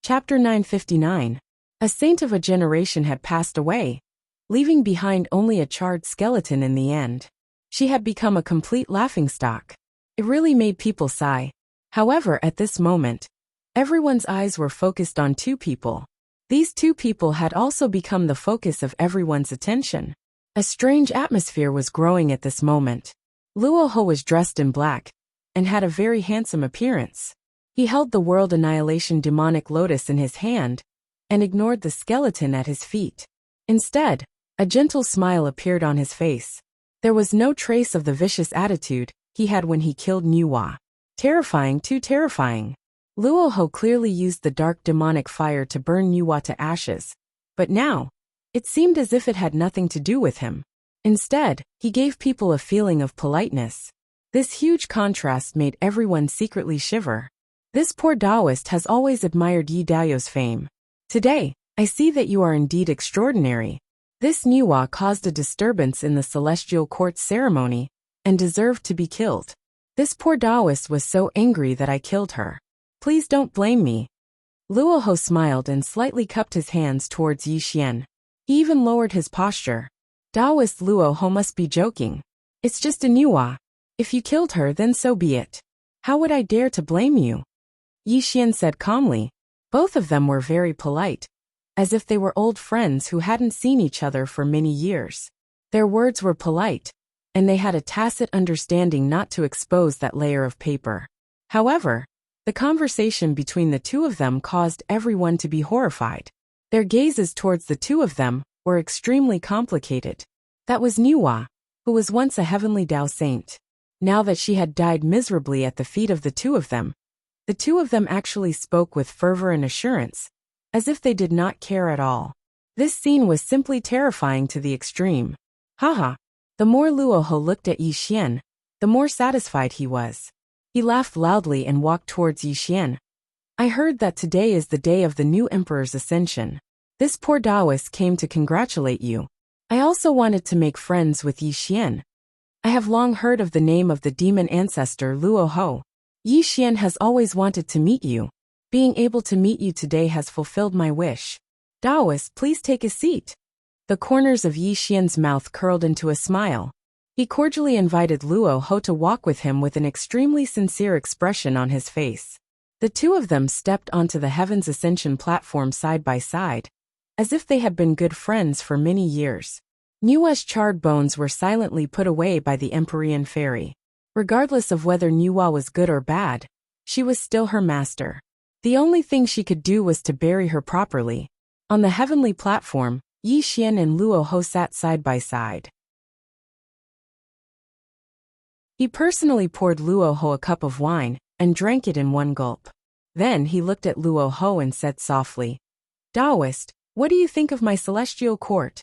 Chapter 959. A saint of a generation had passed away, leaving behind only a charred skeleton in the end. She had become a complete laughingstock. It really made people sigh. However, at this moment, everyone's eyes were focused on two people. These two people had also become the focus of everyone's attention. A strange atmosphere was growing at this moment. Luoho was dressed in black and had a very handsome appearance. He held the world annihilation demonic lotus in his hand and ignored the skeleton at his feet. Instead, a gentle smile appeared on his face. There was no trace of the vicious attitude he had when he killed Nuwa. Terrifying, too terrifying. Luoho clearly used the dark demonic fire to burn Nuwa to ashes. But now, it seemed as if it had nothing to do with him. Instead, he gave people a feeling of politeness. This huge contrast made everyone secretly shiver. This poor Taoist has always admired Yi Dao's fame. Today, I see that you are indeed extraordinary. This Nuwa caused a disturbance in the celestial court's ceremony and deserved to be killed. This poor Taoist was so angry that I killed her. Please don't blame me. Luoho smiled and slightly cupped his hands towards Yi Xian. He even lowered his posture. Taoist Luoho must be joking. It's just a Nuwa. If you killed her, then so be it. How would I dare to blame you? Yi Xian said calmly. Both of them were very polite, as if they were old friends who hadn't seen each other for many years. Their words were polite, and they had a tacit understanding not to expose that layer of paper. However, the conversation between the two of them caused everyone to be horrified. Their gazes towards the two of them were extremely complicated. That was Nuwa, who was once a heavenly Tao saint. Now that she had died miserably at the feet of the two of them actually spoke with fervor and assurance, as if they did not care at all. This scene was simply terrifying to the extreme. Haha. The more Luoho looked at Yi Xian, the more satisfied he was. He laughed loudly and walked towards Yi Xian. I heard that today is the day of the new emperor's ascension. This poor Taoist came to congratulate you. I also wanted to make friends with Yi Xian. I have long heard of the name of the demon ancestor Luoho. Yi Xian has always wanted to meet you. Being able to meet you today has fulfilled my wish. Taoist, please take a seat. The corners of Yi Xian's mouth curled into a smile. He cordially invited Luoho to walk with him with an extremely sincere expression on his face. The two of them stepped onto the Heaven's Ascension platform side by side, as if they had been good friends for many years. Nuwa's charred bones were silently put away by the Empyrean fairy. Regardless of whether Nuwa was good or bad, she was still her master. The only thing she could do was to bury her properly. On the heavenly platform, Yi Xian and Luoho sat side by side. He personally poured Luoho a cup of wine and drank it in one gulp. Then he looked at Luoho and said softly, Taoist, what do you think of my celestial court?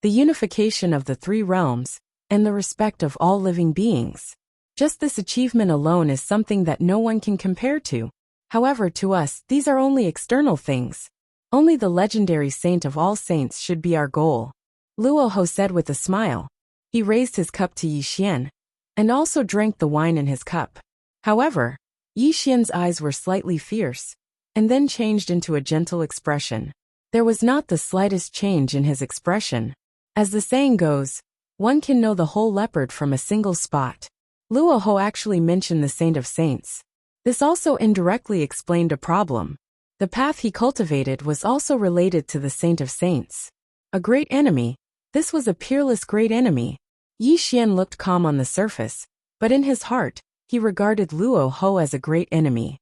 The unification of the three realms, and the respect of all living beings. Just this achievement alone is something that no one can compare to. However, to us, these are only external things. Only the legendary saint of all saints should be our goal. Luoho said with a smile. He raised his cup to Yi Xian, and also drank the wine in his cup. However, Yi Xian's eyes were slightly fierce, and then changed into a gentle expression. There was not the slightest change in his expression. As the saying goes, one can know the whole leopard from a single spot. Luoho actually mentioned the Saint of Saints. This also indirectly explained a problem. The path he cultivated was also related to the Saint of Saints. A great enemy. This was a peerless great enemy. Yi Xian looked calm on the surface, but in his heart, he regarded Luoho as a great enemy.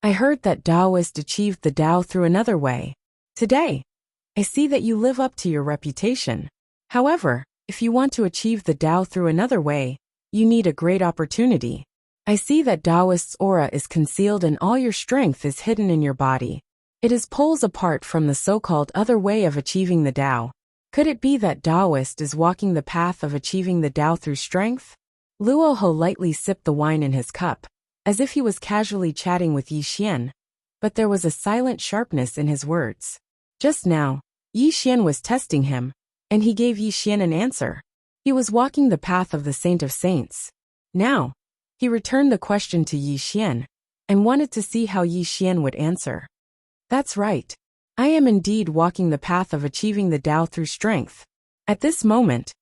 I heard that Taoist achieved the Tao through another way. Today, I see that you live up to your reputation. However, if you want to achieve the Tao through another way, you need a great opportunity. I see that Taoist's aura is concealed and all your strength is hidden in your body. It is poles apart from the so-called other way of achieving the Tao. Could it be that Taoist is walking the path of achieving the Tao through strength? Luoho lightly sipped the wine in his cup, as if he was casually chatting with Yi Xian, but there was a silent sharpness in his words. Just now, Yi Xian was testing him, and he gave Yi Xian an answer. He was walking the path of the Saint of Saints. Now, he returned the question to Yi Xian, and wanted to see how Yi Xian would answer. That's right. I am indeed walking the path of achieving the Tao through strength. At this moment,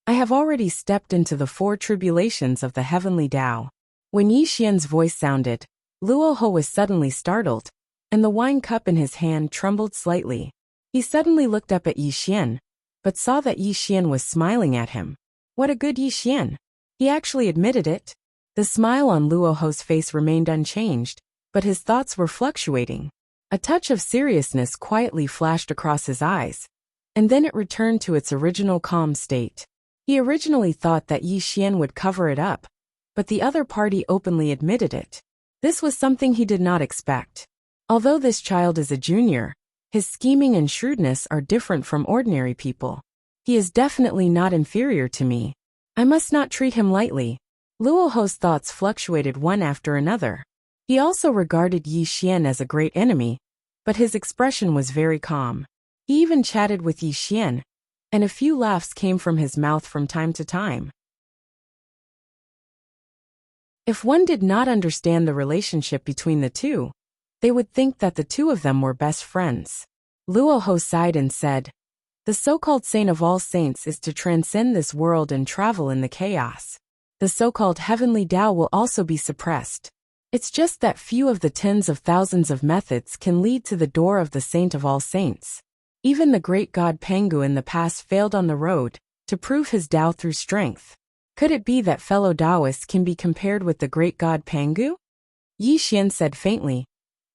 I have already stepped into the 4 tribulations of the heavenly Tao. When Yi Xian's voice sounded, Luo Ho was suddenly startled, and the wine cup in his hand trembled slightly. He suddenly looked up at Yi Xian, but saw that Yi Xian was smiling at him. What a good Yi Xian! He actually admitted it. The smile on Luo Ho's face remained unchanged, but his thoughts were fluctuating. A touch of seriousness quietly flashed across his eyes, and then it returned to its original calm state. He originally thought that Yi Xian would cover it up, but the other party openly admitted it. This was something he did not expect. Although this child is a junior, his scheming and shrewdness are different from ordinary people. He is definitely not inferior to me. I must not treat him lightly. Luo Ho's thoughts fluctuated one after another. He also regarded Yi Xian as a great enemy, but his expression was very calm. He even chatted with Yi Xian, and a few laughs came from his mouth from time to time. If one did not understand the relationship between the two, they would think that the two of them were best friends. Luo Ho sighed and said, "The so-called saint of all saints is to transcend this world and travel in the chaos. The so-called heavenly Tao will also be suppressed. It's just that few of the tens of thousands of methods can lead to the door of the saint of all saints. Even the great god Pangu in the past failed on the road to prove his Tao through strength. Could it be that fellow Taoists can be compared with the great god Pangu?" Yi Xian said faintly,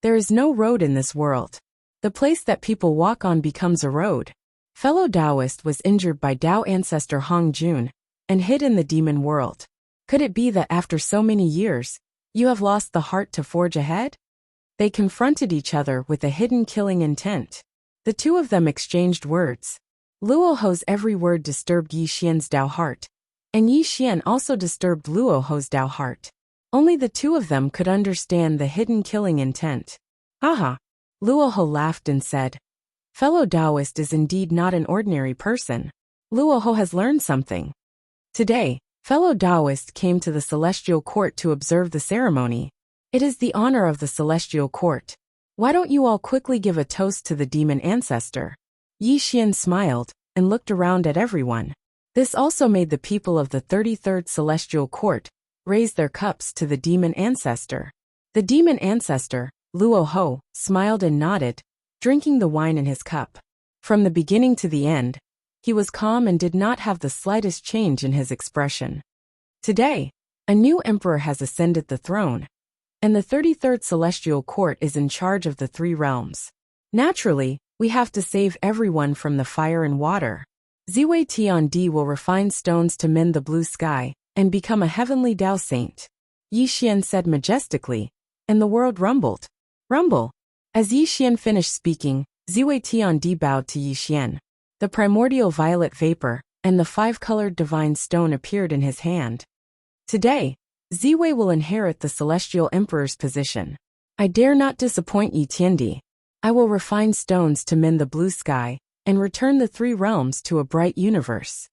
"There is no road in this world. The place that people walk on becomes a road. Fellow Taoist was injured by Tao ancestor Hong Jun and hid in the demon world. Could it be that after so many years, you have lost the heart to forge ahead?" They confronted each other with a hidden killing intent. The two of them exchanged words. Luo Ho's every word disturbed Yi Xian's Tao heart, and Yi Xian also disturbed Luo Ho's Tao heart. Only the two of them could understand the hidden killing intent. Haha! Luo Ho laughed and said, "Fellow Taoist is indeed not an ordinary person. Luo Ho has learned something." Today, fellow Taoist came to the celestial court to observe the ceremony. It is the honor of the celestial court. Why don't you all quickly give a toast to the demon ancestor? Yi Xian smiled and looked around at everyone. This also made the people of the 33rd celestial court raise their cups to the demon ancestor. The demon ancestor, Luo Ho, smiled and nodded, drinking the wine in his cup. From the beginning to the end, he was calm and did not have the slightest change in his expression. Today, a new emperor has ascended the throne, and the 33rd celestial court is in charge of the 3 realms. Naturally, we have to save everyone from the fire and water. Ziwei Tiandi will refine stones to mend the blue sky and become a heavenly Tao saint," Yi Xian said majestically, and the world rumbled. Rumble! As Yi Xian finished speaking, Ziwei Tiandi bowed to Yi Xian. The primordial violet vapor and the 5-colored divine stone appeared in his hand. Today, Ziwei will inherit the celestial emperor's position. I dare not disappoint Yi Tiandi. I will refine stones to mend the blue sky and return the 3 realms to a bright universe.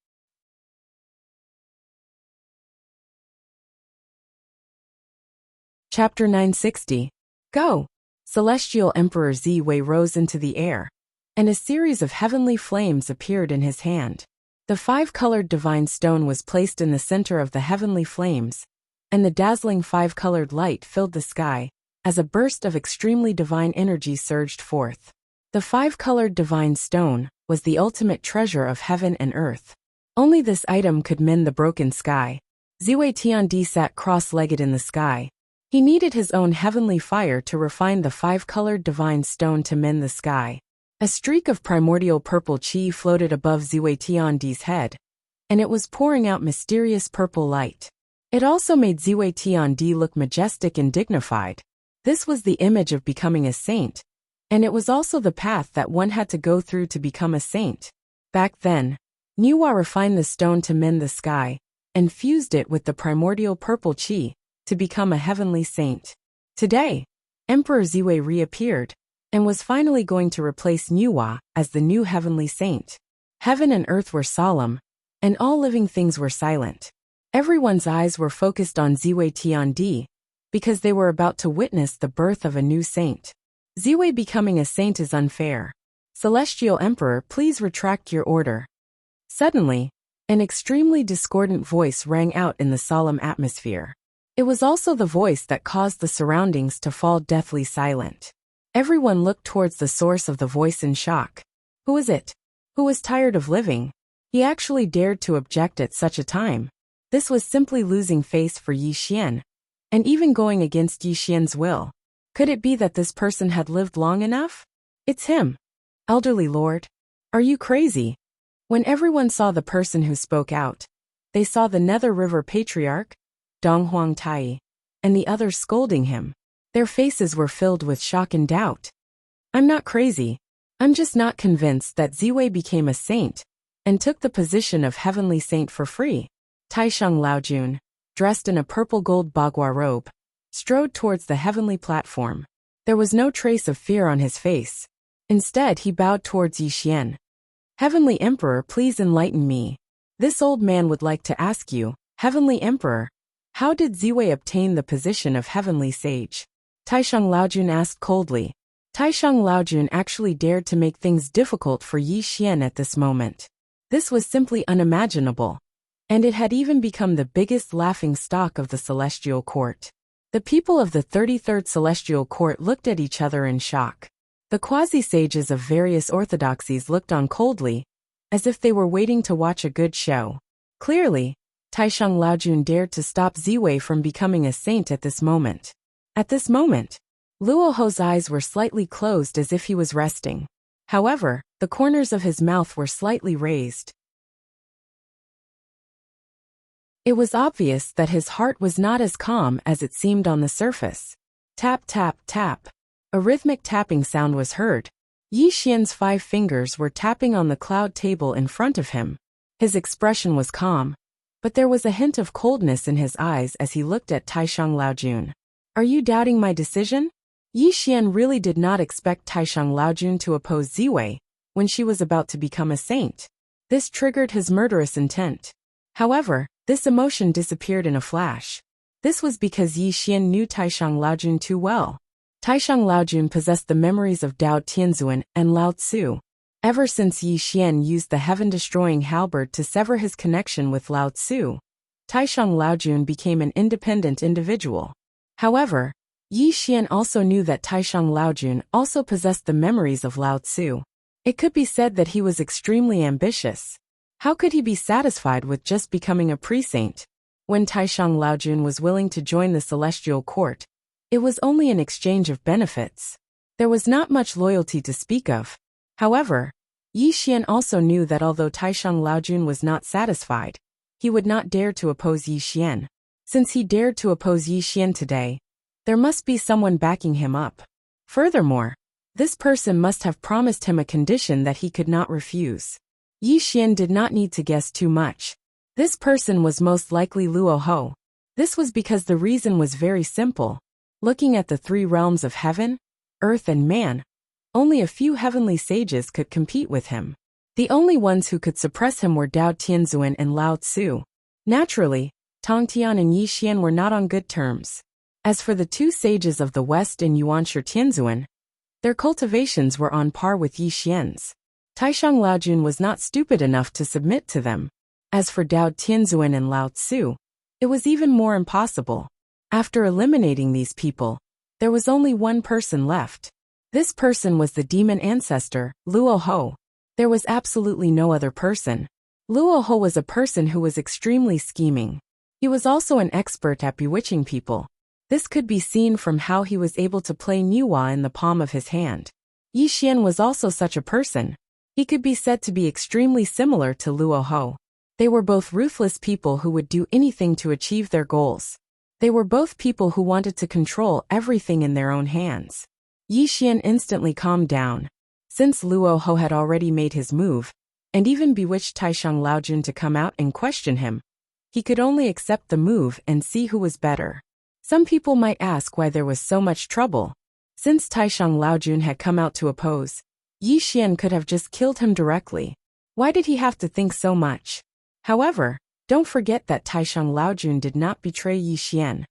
Chapter 960. Go! Celestial Emperor Ziwei rose into the air, and a series of heavenly flames appeared in his hand. The 5-colored divine stone was placed in the center of the heavenly flames, and the dazzling 5-colored light filled the sky as a burst of extremely divine energy surged forth. The 5-colored divine stone was the ultimate treasure of heaven and earth. Only this item could mend the broken sky. Ziwei Tiandi sat cross-legged in the sky. He needed his own heavenly fire to refine the 5-colored divine stone to mend the sky. A streak of primordial purple chi floated above Ziwei Tiandi's head, and it was pouring out mysterious purple light. It also made Ziwei Tiandi look majestic and dignified. This was the image of becoming a saint, and it was also the path that one had to go through to become a saint. Back then, Niwa refined the stone to mend the sky, and fused it with the primordial purple chi to become a heavenly saint. Today, Emperor Ziwei reappeared, and was finally going to replace Niwa as the new heavenly saint. Heaven and earth were solemn, and all living things were silent. Everyone's eyes were focused on Ziwei Tiandi, because they were about to witness the birth of a new saint. Ziwei becoming a saint is unfair. Celestial Emperor, please retract your order. Suddenly, an extremely discordant voice rang out in the solemn atmosphere. It was also the voice that caused the surroundings to fall deathly silent. Everyone looked towards the source of the voice in shock. Who is it? Who was tired of living? He actually dared to object at such a time. This was simply losing face for Yi Xian, and even going against Yi Xian's will. Could it be that this person had lived long enough? It's him. Elderly lord. Are you crazy? When everyone saw the person who spoke out, they saw the Nether River Patriarch, Dong Huang Tai, and the others scolding him. Their faces were filled with shock and doubt. I'm not crazy. I'm just not convinced that Ziwei became a saint and took the position of heavenly saint for free. Taisheng Laojun, dressed in a purple gold bagua robe, strode towards the heavenly platform. There was no trace of fear on his face. Instead, he bowed towards Yi Xian. Heavenly Emperor, please enlighten me. This old man would like to ask you, Heavenly Emperor, how did Ziwei obtain the position of heavenly sage? Taisheng Laojun asked coldly. Taisheng Laojun actually dared to make things difficult for Yi Xian at this moment. This was simply unimaginable. And it had even become the biggest laughing stock of the Celestial Court. The people of the 33rd Celestial Court looked at each other in shock. The quasi-sages of various orthodoxies looked on coldly, as if they were waiting to watch a good show. Clearly, Taisheng Laojun dared to stop Ziwei from becoming a saint at this moment. At this moment, Luo Ho's eyes were slightly closed as if he was resting. However, the corners of his mouth were slightly raised. It was obvious that his heart was not as calm as it seemed on the surface. Tap, tap, tap. A rhythmic tapping sound was heard. Yi Xian's 5 fingers were tapping on the cloud table in front of him. His expression was calm, but there was a hint of coldness in his eyes as he looked at Taisheng Laojun. Are you doubting my decision? Yi Xian really did not expect Taisheng Laojun to oppose Ziwei when she was about to become a saint. This triggered his murderous intent. However, this emotion disappeared in a flash. This was because Yi Xian knew Taisheng Laojun too well. Taisheng Laojun possessed the memories of Dao Tianzuan and Lao Tzu. Ever since Yi Xian used the heaven-destroying halberd to sever his connection with Lao Tzu, Taisheng Laojun became an independent individual. However, Yi Xian also knew that Taisheng Laojun also possessed the memories of Lao Tzu. It could be said that he was extremely ambitious. How could he be satisfied with just becoming a pre-saint? When Taisheng Laojun was willing to join the Celestial Court, it was only an exchange of benefits. There was not much loyalty to speak of. However, Yi Xian also knew that although Taisheng Laojun was not satisfied, he would not dare to oppose Yi Xian. Since he dared to oppose Yi Xian today, there must be someone backing him up. Furthermore, this person must have promised him a condition that he could not refuse. Yi Xian did not need to guess too much. This person was most likely Luo Ho. This was because the reason was very simple. Looking at the 3 realms of heaven, earth and man, only a few heavenly sages could compete with him. The only ones who could suppress him were Dao Tianzuan and Lao Tzu. Naturally, Tong Tian and Yi Xian were not on good terms. As for the 2 sages of the West and Yuanshi Tianzuan, their cultivations were on par with Yi Xian's. Taisheng Laojun was not stupid enough to submit to them. As for Dao Tianzuan and Lao Tzu, it was even more impossible. After eliminating these people, there was only one person left. This person was the demon ancestor, Luo Ho. There was absolutely no other person. Luo Ho was a person who was extremely scheming. He was also an expert at bewitching people. This could be seen from how he was able to play Nuwa in the palm of his hand. Yi Xian was also such a person. He could be said to be extremely similar to Luo Ho. They were both ruthless people who would do anything to achieve their goals. They were both people who wanted to control everything in their own hands. Yi Xian instantly calmed down. Since Luo Ho had already made his move, and even bewitched Taisheng Laojun to come out and question him, he could only accept the move and see who was better. Some people might ask why there was so much trouble. Since Taisheng Laojun had come out to oppose, Yi Xian could have just killed him directly. Why did he have to think so much? However, don't forget that Taisheng Laojun did not betray Yi Xian.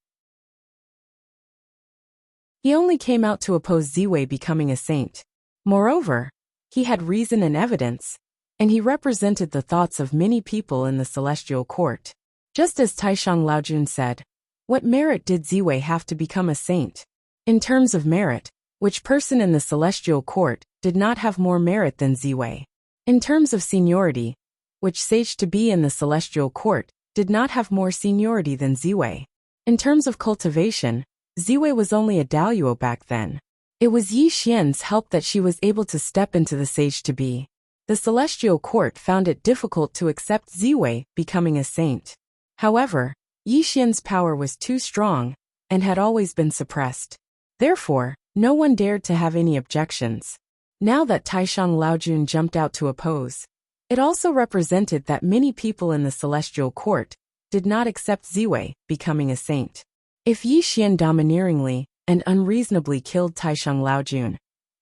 He only came out to oppose Ziwei becoming a saint. Moreover, he had reason and evidence, and he represented the thoughts of many people in the celestial court. Just as Taishang Laojun said, what merit did Ziwei have to become a saint? In terms of merit, which person in the celestial court did not have more merit than Ziwei? In terms of seniority, which sage to be in the celestial court did not have more seniority than Ziwei? In terms of cultivation, Ziwei was only a daluo back then. It was Yi Xian's help that she was able to step into the sage to be. The celestial court found it difficult to accept Ziwei becoming a saint. However, Yi Xian's power was too strong and had always been suppressed. Therefore, no one dared to have any objections. Now that Taishang Laojun jumped out to oppose, it also represented that many people in the celestial court did not accept Ziwei becoming a saint. If Yi Xian domineeringly and unreasonably killed Taishang Laojun,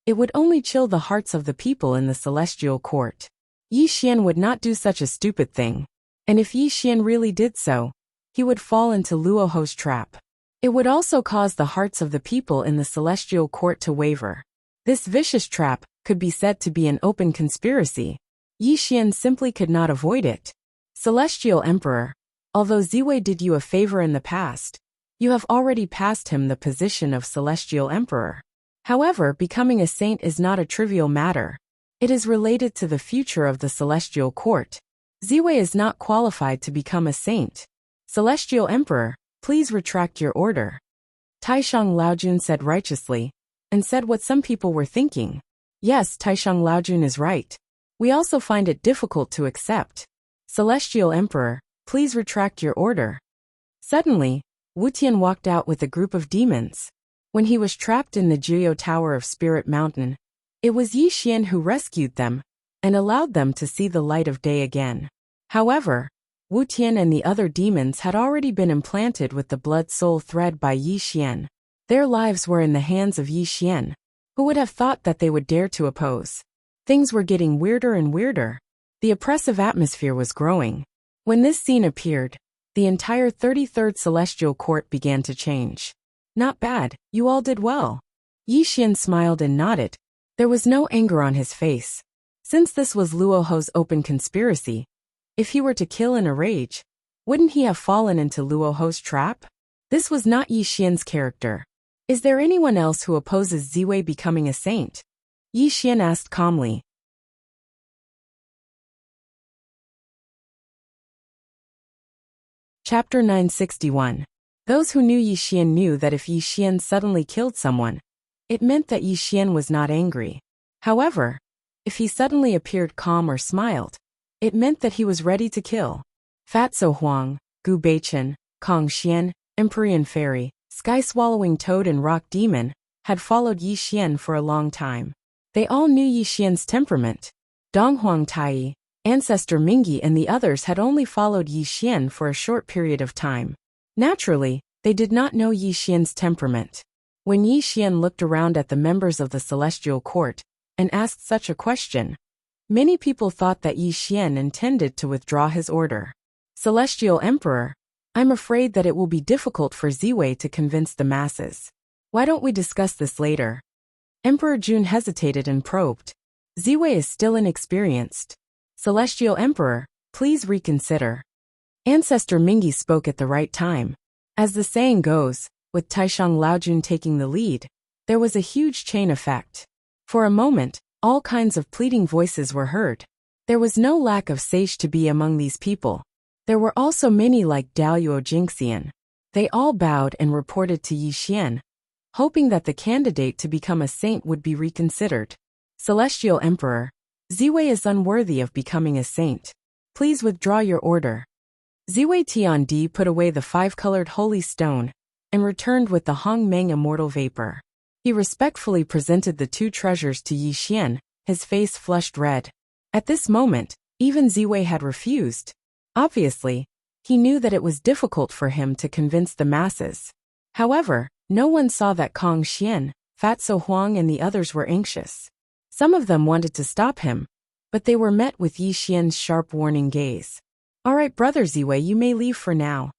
it would only chill the hearts of the people in the celestial court. Yi Xian would not do such a stupid thing. And if Yi Xian really did so, he would fall into Luoho's trap. It would also cause the hearts of the people in the celestial court to waver. This vicious trap could be said to be an open conspiracy. Yi Xian simply could not avoid it. Celestial Emperor, although Ziwei did you a favor in the past, you have already passed him the position of Celestial Emperor. However, becoming a saint is not a trivial matter. It is related to the future of the celestial court. Ziwei is not qualified to become a saint. Celestial Emperor, please retract your order. Taishang Laojun said righteously, and said what some people were thinking. Yes, Taishang Laojun is right. We also find it difficult to accept. Celestial Emperor, please retract your order. Suddenly, Wuxian walked out with a group of demons. When he was trapped in the Jiuyou Tower of Spirit Mountain, it was Yi Xian who rescued them and allowed them to see the light of day again. However, Wu Tian and the other demons had already been implanted with the blood-soul thread by Yi Xian. Their lives were in the hands of Yi Xian. Who would have thought that they would dare to oppose? Things were getting weirder and weirder. The oppressive atmosphere was growing. When this scene appeared, the entire 33rd Celestial Court began to change. Not bad, you all did well. Yi Xian smiled and nodded. There was no anger on his face. Since this was Luoho's open conspiracy, if he were to kill in a rage, wouldn't he have fallen into Luoho's trap? This was not Yi Xian's character. Is there anyone else who opposes Ziwei becoming a saint? Yi Xian asked calmly. Chapter 961. Those who knew Yi Xian knew that if Yi Xian suddenly killed someone, it meant that Yi Xian was not angry. However, if he suddenly appeared calm or smiled, it meant that he was ready to kill. Fatso Huang, Gu Beichen, Kong Xian, Empyrean Fairy, Sky-Swallowing Toad and Rock Demon had followed Yi Xian for a long time. They all knew Yi Xian's temperament. Donghuang Tai, Ancestor Mingyi and the others had only followed Yi Xian for a short period of time. Naturally, they did not know Yi Xian's temperament. When Yi Xian looked around at the members of the Celestial Court and asked such a question, many people thought that Yi Xian intended to withdraw his order. Celestial Emperor, I'm afraid that it will be difficult for Ziwei to convince the masses. Why don't we discuss this later? Emperor Jun hesitated and probed. Ziwei is still inexperienced. Celestial Emperor, please reconsider. Ancestor Mingyi spoke at the right time. As the saying goes, with Taishang Laojun taking the lead, there was a huge chain effect. For a moment, all kinds of pleading voices were heard. There was no lack of sage to be among these people. There were also many like Daluo Jingxian. They all bowed and reported to Yi Xian, hoping that the candidate to become a saint would be reconsidered. Celestial Emperor, Ziwei is unworthy of becoming a saint. Please withdraw your order. Ziwei Tiandi put away the 5-colored holy stone and returned with the Hong Meng immortal vapor. He respectfully presented the 2 treasures to Yi Xian, his face flushed red. At this moment, even Ziwei had refused. Obviously, he knew that it was difficult for him to convince the masses. However, no one saw that Kong Xian, Fatso Huang and the others were anxious. Some of them wanted to stop him, but they were met with Yi Xian's sharp warning gaze. All right, brother Ziwei, you may leave for now.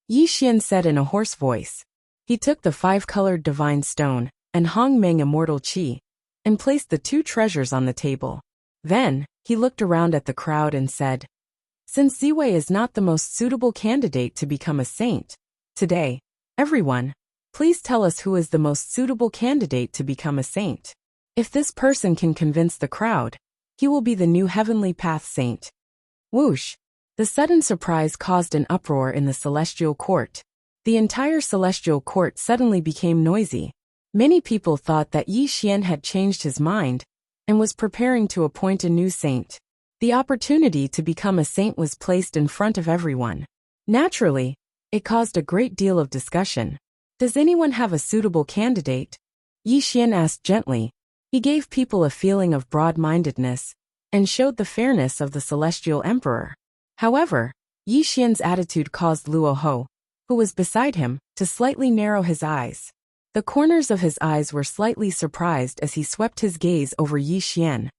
Yi Xian said in a hoarse voice. He took the 5-colored divine stone and Hong Meng immortal qi and placed the 2 treasures on the table. Then, he looked around at the crowd and said, "Since Ziwei is not the most suitable candidate to become a saint, today, everyone, please tell us who is the most suitable candidate to become a saint. If this person can convince the crowd, he will be the new heavenly path saint." Whoosh! The sudden surprise caused an uproar in the celestial court. The entire celestial court suddenly became noisy. Many people thought that Yi Xian had changed his mind and was preparing to appoint a new saint. The opportunity to become a saint was placed in front of everyone. Naturally, it caused a great deal of discussion. Does anyone have a suitable candidate? Yi Xian asked gently. He gave people a feeling of broad-mindedness and showed the fairness of the celestial emperor. However, Yi Xian's attitude caused Luo Ho, who was beside him, to slightly narrow his eyes. The corners of his eyes were slightly surprised as he swept his gaze over Yi Xian.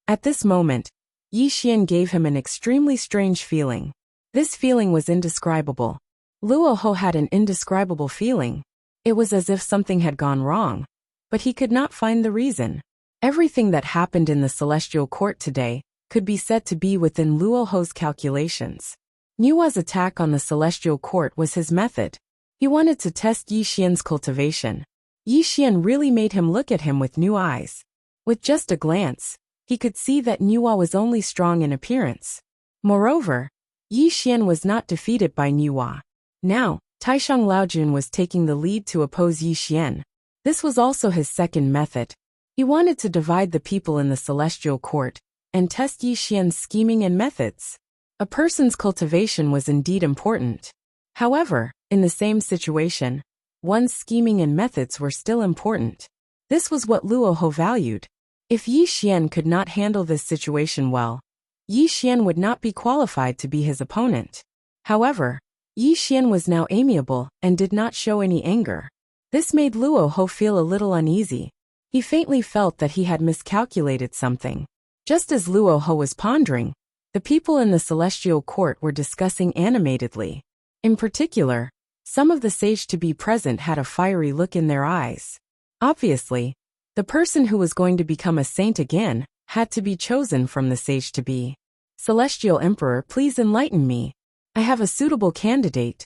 At this moment, Yi Xian gave him an extremely strange feeling. This feeling was indescribable. Luo Ho had an indescribable feeling. It was as if something had gone wrong, but he could not find the reason. Everything that happened in the celestial court today could be said to be within Luo Ho's calculations. Niua's attack on the celestial court was his method. He wanted to test Yi Xian's cultivation. Yi Xian really made him look at him with new eyes. With just a glance, he could see that Niua was only strong in appearance. Moreover, Yi Xian was not defeated by Niua. Now, Taishang Laojun was taking the lead to oppose Yi Xian. This was also his second method. He wanted to divide the people in the celestial court and test Yi Xian's scheming and methods. A person's cultivation was indeed important. However, in the same situation, one's scheming and methods were still important. This was what Luo Ho valued. If Yi Xian could not handle this situation well, Yi Xian would not be qualified to be his opponent. However, Yi Xian was now amiable and did not show any anger. This made Luo Ho feel a little uneasy. He faintly felt that he had miscalculated something. Just as Luo Ho was pondering, the people in the celestial court were discussing animatedly. In particular, some of the sage-to-be present had a fiery look in their eyes. Obviously, the person who was going to become a saint again had to be chosen from the sage-to-be. Celestial Emperor, please enlighten me. I have a suitable candidate.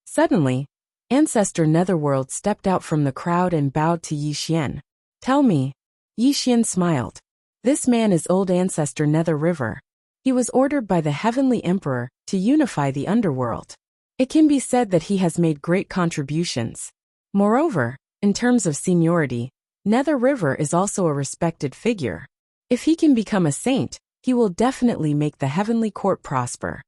Suddenly, Ancestor Netherworld stepped out from the crowd and bowed to Yi Xian. Tell me. Yi Xian smiled. This man is Old Ancestor Nether River. He was ordered by the Heavenly Emperor to unify the underworld. It can be said that he has made great contributions. Moreover, in terms of seniority, Nether River is also a respected figure. If he can become a saint, he will definitely make the heavenly court prosper.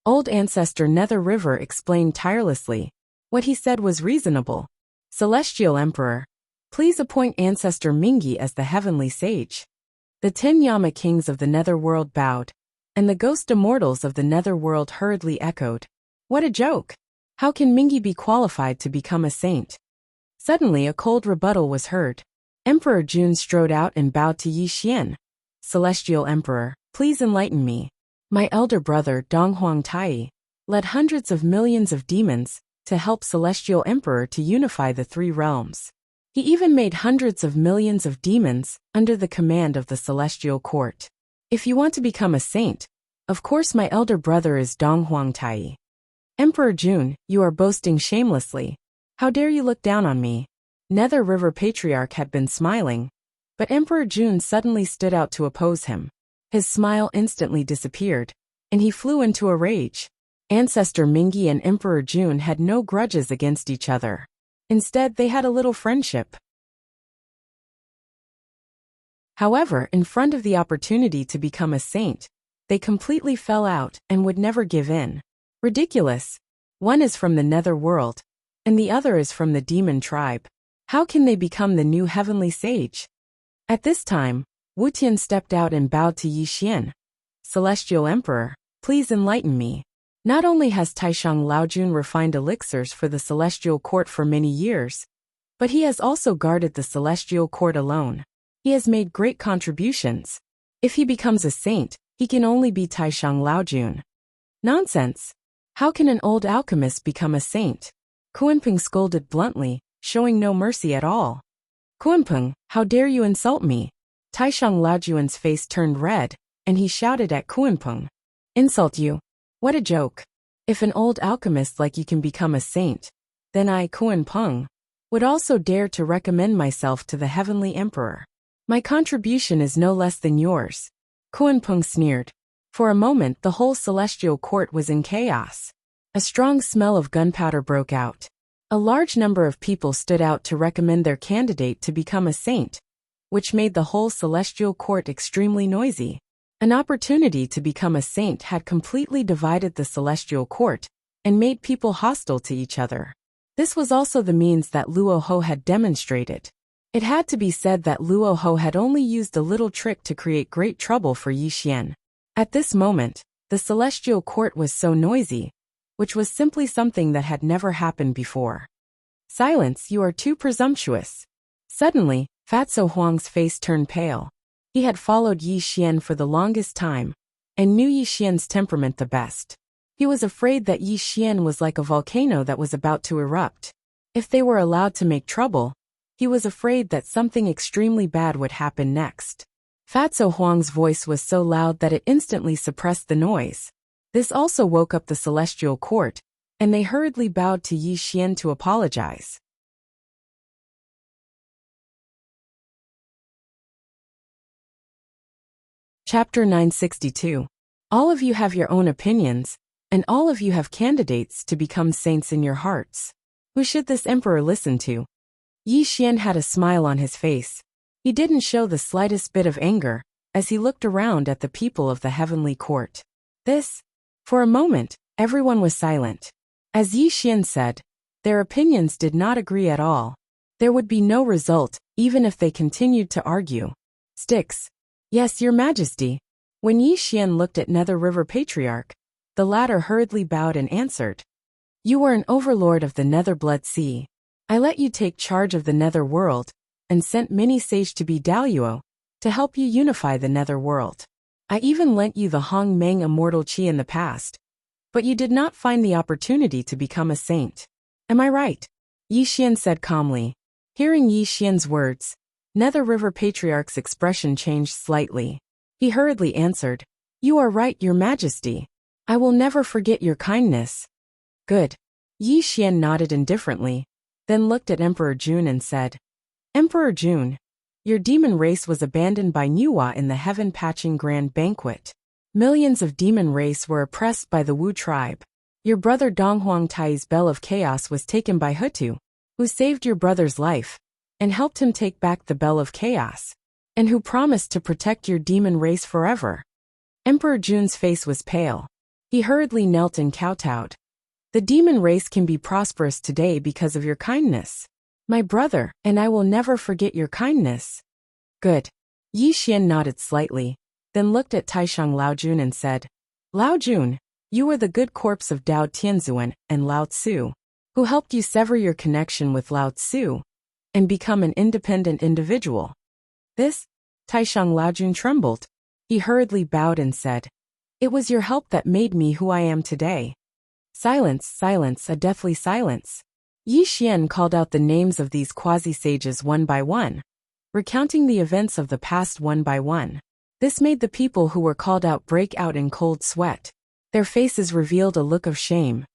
Old Ancestor Nether River explained tirelessly. What he said was reasonable. Celestial Emperor, please appoint Ancestor Mingi as the heavenly sage. The 10 Yama kings of the Netherworld bowed, and the ghost immortals of the Netherworld hurriedly echoed. What a joke! How can Mingi be qualified to become a saint? Suddenly a cold rebuttal was heard. Emperor Jun strode out and bowed to Yi Xian. Celestial Emperor, please enlighten me. My elder brother Donghuang Tai led hundreds of millions of demons to help Celestial Emperor to unify the 3 realms. He even made hundreds of millions of demons under the command of the Celestial Court. If you want to become a saint, of course my elder brother is Donghuang Tai. Emperor Jun, you are boasting shamelessly. How dare you look down on me? Nether River Patriarch had been smiling, but Emperor Jun suddenly stood out to oppose him. His smile instantly disappeared, and he flew into a rage. Ancestor Mingi and Emperor Jun had no grudges against each other. Instead, they had a little friendship. However, in front of the opportunity to become a saint, they completely fell out and would never give in. Ridiculous. One is from the Nether world, and the other is from the demon tribe. How can they become the new heavenly sage? At this time, Wu Tian stepped out and bowed to Yi Xian. Celestial Emperor, please enlighten me. Not only has Taishang Laojun refined elixirs for the Celestial Court for many years, but he has also guarded the Celestial Court alone. He has made great contributions. If he becomes a saint, he can only be Taishang Laojun. Nonsense. How can an old alchemist become a saint? Kuenpeng scolded bluntly, showing no mercy at all. Kuenpeng, how dare you insult me? Taishang Laojuan's face turned red, and he shouted at Kuenpeng. Insult you? What a joke. If an old alchemist like you can become a saint, then I, Kuenpeng, would also dare to recommend myself to the Heavenly Emperor. My contribution is no less than yours. Kuenpeng sneered. For a moment the whole celestial court was in chaos. A strong smell of gunpowder broke out. A large number of people stood out to recommend their candidate to become a saint, which made the whole celestial court extremely noisy. An opportunity to become a saint had completely divided the celestial court and made people hostile to each other. This was also the means that Luo Ho had demonstrated. It had to be said that Luo Ho had only used a little trick to create great trouble for Yi Xian. At this moment, the celestial court was so noisy, which was simply something that had never happened before. Silence, you are too presumptuous. Suddenly, Fatso Huang's face turned pale. He had followed Yi Xian for the longest time, and knew Yi Xian's temperament the best. He was afraid that Yi Xian was like a volcano that was about to erupt. If they were allowed to make trouble, he was afraid that something extremely bad would happen next. Fatso Huang's voice was so loud that it instantly suppressed the noise. This also woke up the celestial court, and they hurriedly bowed to Yi Xian to apologize. Chapter 962. All of you have your own opinions, and all of you have candidates to become saints in your hearts. Who should this emperor listen to? Yi Xian had a smile on his face. He didn't show the slightest bit of anger, as he looked around at the people of the heavenly court. For a moment, everyone was silent. As Yi Xian said, their opinions did not agree at all. There would be no result, even if they continued to argue. Sticks. Yes, your majesty. When Yi Xian looked at Nether River Patriarch, the latter hurriedly bowed and answered. You are an overlord of the Nether Blood Sea. I let you take charge of the Nether World, and sent many sage to be Daluo, to help you unify the Nether World. I even lent you the Hong Meng Immortal Chi in the past, but you did not find the opportunity to become a saint. Am I right? Yi Xian said calmly. Hearing Yi Xian's words, Nether River Patriarch's expression changed slightly. He hurriedly answered, You are right, your majesty. I will never forget your kindness. Good. Yi Xian nodded indifferently, then looked at Emperor Jun and said, Emperor Jun, your demon race was abandoned by Nuwa in the heaven-patching grand banquet. Millions of demon race were oppressed by the Wu tribe. Your brother Donghuang Tai's Bell of Chaos was taken by Hutu, who saved your brother's life, and helped him take back the Bell of Chaos, and who promised to protect your demon race forever. Emperor Jun's face was pale. He hurriedly knelt and kowtowed. The demon race can be prosperous today because of your kindness. My brother, and I will never forget your kindness. Good. Yi Xian nodded slightly, then looked at Taishang Laojun and said, Laojun, you were the good corpse of Dao Tianzuan and Lao Tzu, who helped you sever your connection with Lao Tzu and become an independent individual. Taishang Laojun trembled. He hurriedly bowed and said, It was your help that made me who I am today. Silence, a deathly silence. Yi Xian called out the names of these quasi-sages one by one, recounting the events of the past one by one. This made the people who were called out break out in cold sweat. Their faces revealed a look of shame.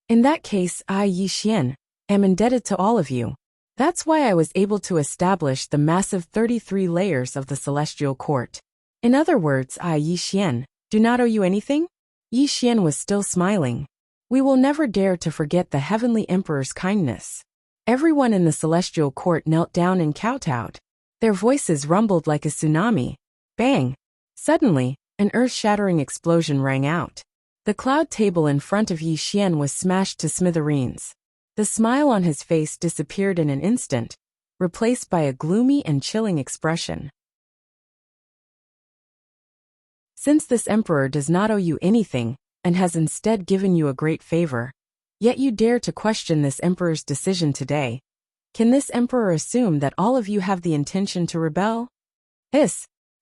In that case, I, Yi Xian, am indebted to all of you. That's why I was able to establish the massive 33 layers of the celestial court. In other words, I, Yi Xian, do not owe you anything? Yi Xian was still smiling. We will never dare to forget the heavenly emperor's kindness. Everyone in the celestial court knelt down and kowtowed. Their voices rumbled like a tsunami. Bang! Suddenly, an earth-shattering explosion rang out. The cloud table in front of Yi Xian was smashed to smithereens. The smile on his face disappeared in an instant, replaced by a gloomy and chilling expression. Since this emperor does not owe you anything, and has instead given you a great favor, yet you dare to question this emperor's decision today, can this emperor assume that all of you have the intention to rebel?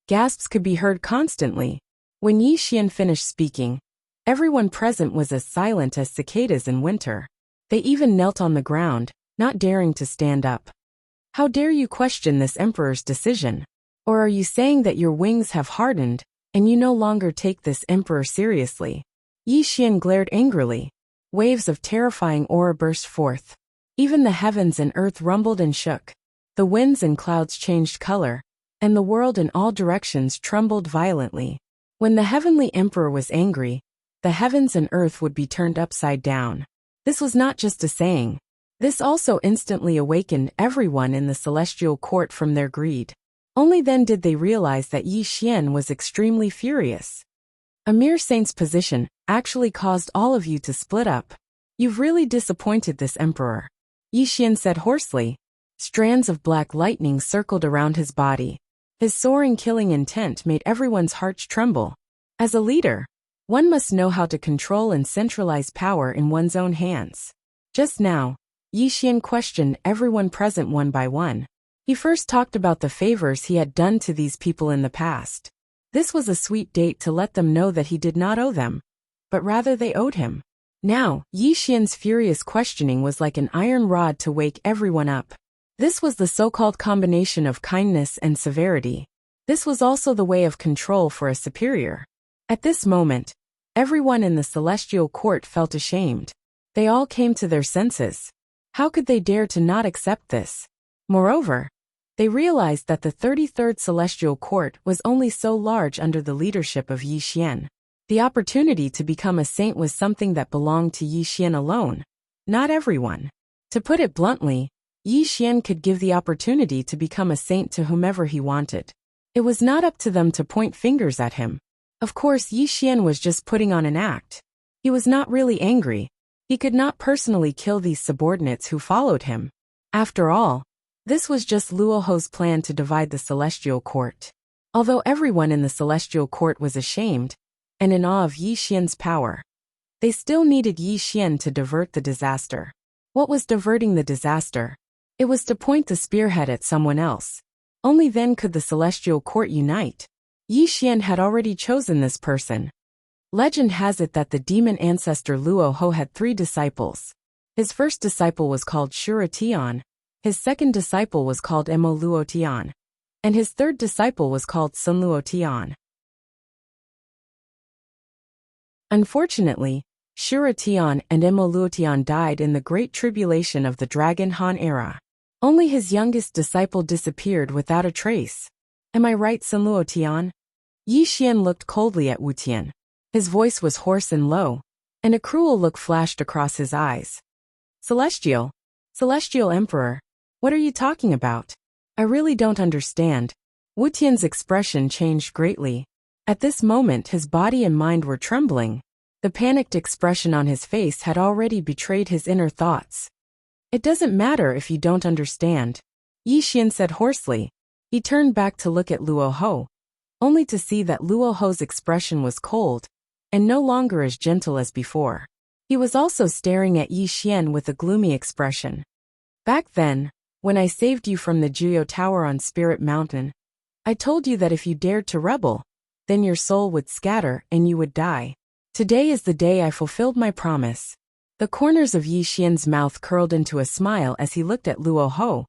Gasps could be heard constantly. When Yi Xian finished speaking, Everyone present was as silent as cicadas in winter. They even knelt on the ground, not daring to stand up. How dare you question this emperor's decision? Or are you saying that your wings have hardened, and you no longer take this emperor seriously? Yi Xian glared angrily. Waves of terrifying aura burst forth. Even the heavens and earth rumbled and shook. The winds and clouds changed color, and the world in all directions trembled violently. When the heavenly emperor was angry, the heavens and earth would be turned upside down. This was not just a saying. This also instantly awakened everyone in the celestial court from their greed. Only then did they realize that Yi Xian was extremely furious. A mere saint's position actually caused all of you to split up. You've really disappointed this emperor. Yi Xian said hoarsely. Strands of black lightning circled around his body. His soaring killing intent made everyone's hearts tremble. As a leader, one must know how to control and centralize power in one's own hands. Just now, Yi Xian questioned everyone present one by one. He first talked about the favors he had done to these people in the past. This was a sweet date to let them know that he did not owe them, but rather they owed him. Now, Yi Xian's furious questioning was like an iron rod to wake everyone up. This was the so-called combination of kindness and severity. This was also the way of control for a superior. At this moment, everyone in the celestial court felt ashamed. They all came to their senses. How could they dare to not accept this? Moreover, they realized that the 33rd celestial court was only so large under the leadership of Yi Xian. The opportunity to become a saint was something that belonged to Yi Xian alone, not everyone. To put it bluntly, Yi Xian could give the opportunity to become a saint to whomever he wanted. It was not up to them to point fingers at him. Of course, Yi Xian was just putting on an act. He was not really angry. He could not personally kill these subordinates who followed him. After all, this was just Luo Ho's plan to divide the celestial court. Although everyone in the celestial court was ashamed and in awe of Yi Xian's power, they still needed Yi Xian to divert the disaster. What was diverting the disaster? It was to point the spearhead at someone else. Only then could the celestial court unite. Yi Xian had already chosen this person. Legend has it that the demon ancestor Luo Ho had 3 disciples. His first disciple was called Shura Tian, his second disciple was called Emo Luo Tian, and his third disciple was called Sun Luo Tian. Unfortunately, Shura Tian and Emo Luo Tian died in the Great Tribulation of the Dragon Han era. Only his youngest disciple disappeared without a trace. Am I right, Sun Luo Tian? Yi Xian looked coldly at Wu Tian. His voice was hoarse and low, and a cruel look flashed across his eyes. Celestial Emperor, what are you talking about? I really don't understand. Wu Tian's expression changed greatly. At this moment his body and mind were trembling. The panicked expression on his face had already betrayed his inner thoughts. It doesn't matter if you don't understand, Yi Xian said hoarsely. He turned back to look at Luo Ho, only to see that Luo Ho's expression was cold and no longer as gentle as before. He was also staring at Yi Xian with a gloomy expression. Back then, when I saved you from the Jiuyou Tower on Spirit Mountain, I told you that if you dared to rebel, then your soul would scatter and you would die. Today is the day I fulfilled my promise. The corners of Yi Xian's mouth curled into a smile as he looked at Luo Ho,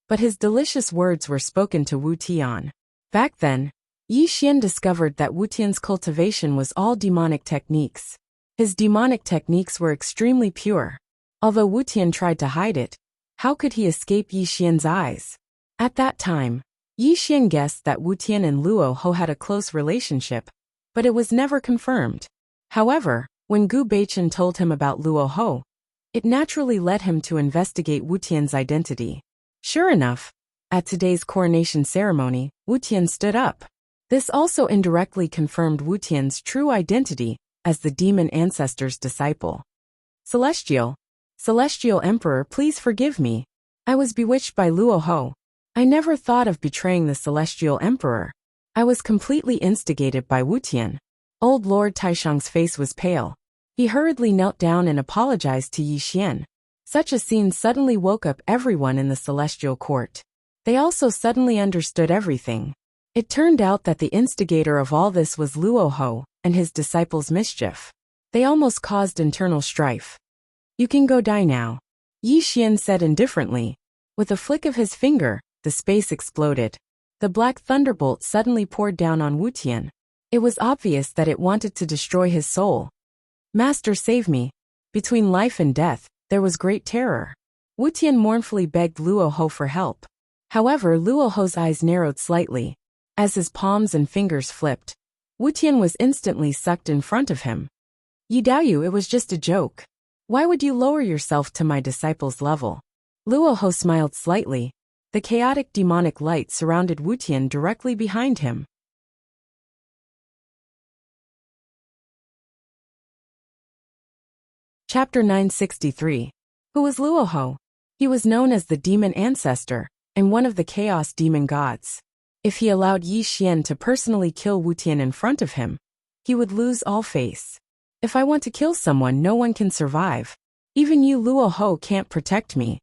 but his delicious words were spoken to Wu Tian. Back then, Yi Xian discovered that Wu Tian's cultivation was all demonic techniques. His demonic techniques were extremely pure. Although Wu Tian tried to hide it, how could he escape Yi Xian's eyes? At that time, Yi Xian guessed that Wu Tian and Luo Ho had a close relationship, but it was never confirmed. However, when Gu Beichen told him about Luo Ho, it naturally led him to investigate Wu Tian's identity. Sure enough, at today's coronation ceremony, Wu Tian stood up. This also indirectly confirmed Wu Tian's true identity as the demon ancestor's disciple. Celestial Emperor, please forgive me. I was bewitched by Luo Ho. I never thought of betraying the Celestial Emperor. I was completely instigated by Wu Tian. Old Lord Taishang's face was pale. He hurriedly knelt down and apologized to Yi Xian. Such a scene suddenly woke up everyone in the celestial court. They also suddenly understood everything. It turned out that the instigator of all this was Luo Ho and his disciples' mischief. They almost caused internal strife. You can go die now, Yi Xian said indifferently. With a flick of his finger, the space exploded. The black thunderbolt suddenly poured down on Wuxian. It was obvious that it wanted to destroy his soul. Master, save me. Between life and death, there was great terror. Wuxian mournfully begged Luo Ho for help. However, Luo Ho's eyes narrowed slightly. As his palms and fingers flipped, Wuxian was instantly sucked in front of him. Yi Daoyu, it was just a joke. Why would you lower yourself to my disciple's level? Luo Ho smiled slightly. The chaotic demonic light surrounded Wuxian directly behind him. Chapter 963. Who was Luo Ho? He was known as the Demon Ancestor, and one of the Chaos Demon Gods. If he allowed Yi Xian to personally kill Wuxian in front of him, he would lose all face. If I want to kill someone, no one can survive. Even you, Luo Ho, can't protect me.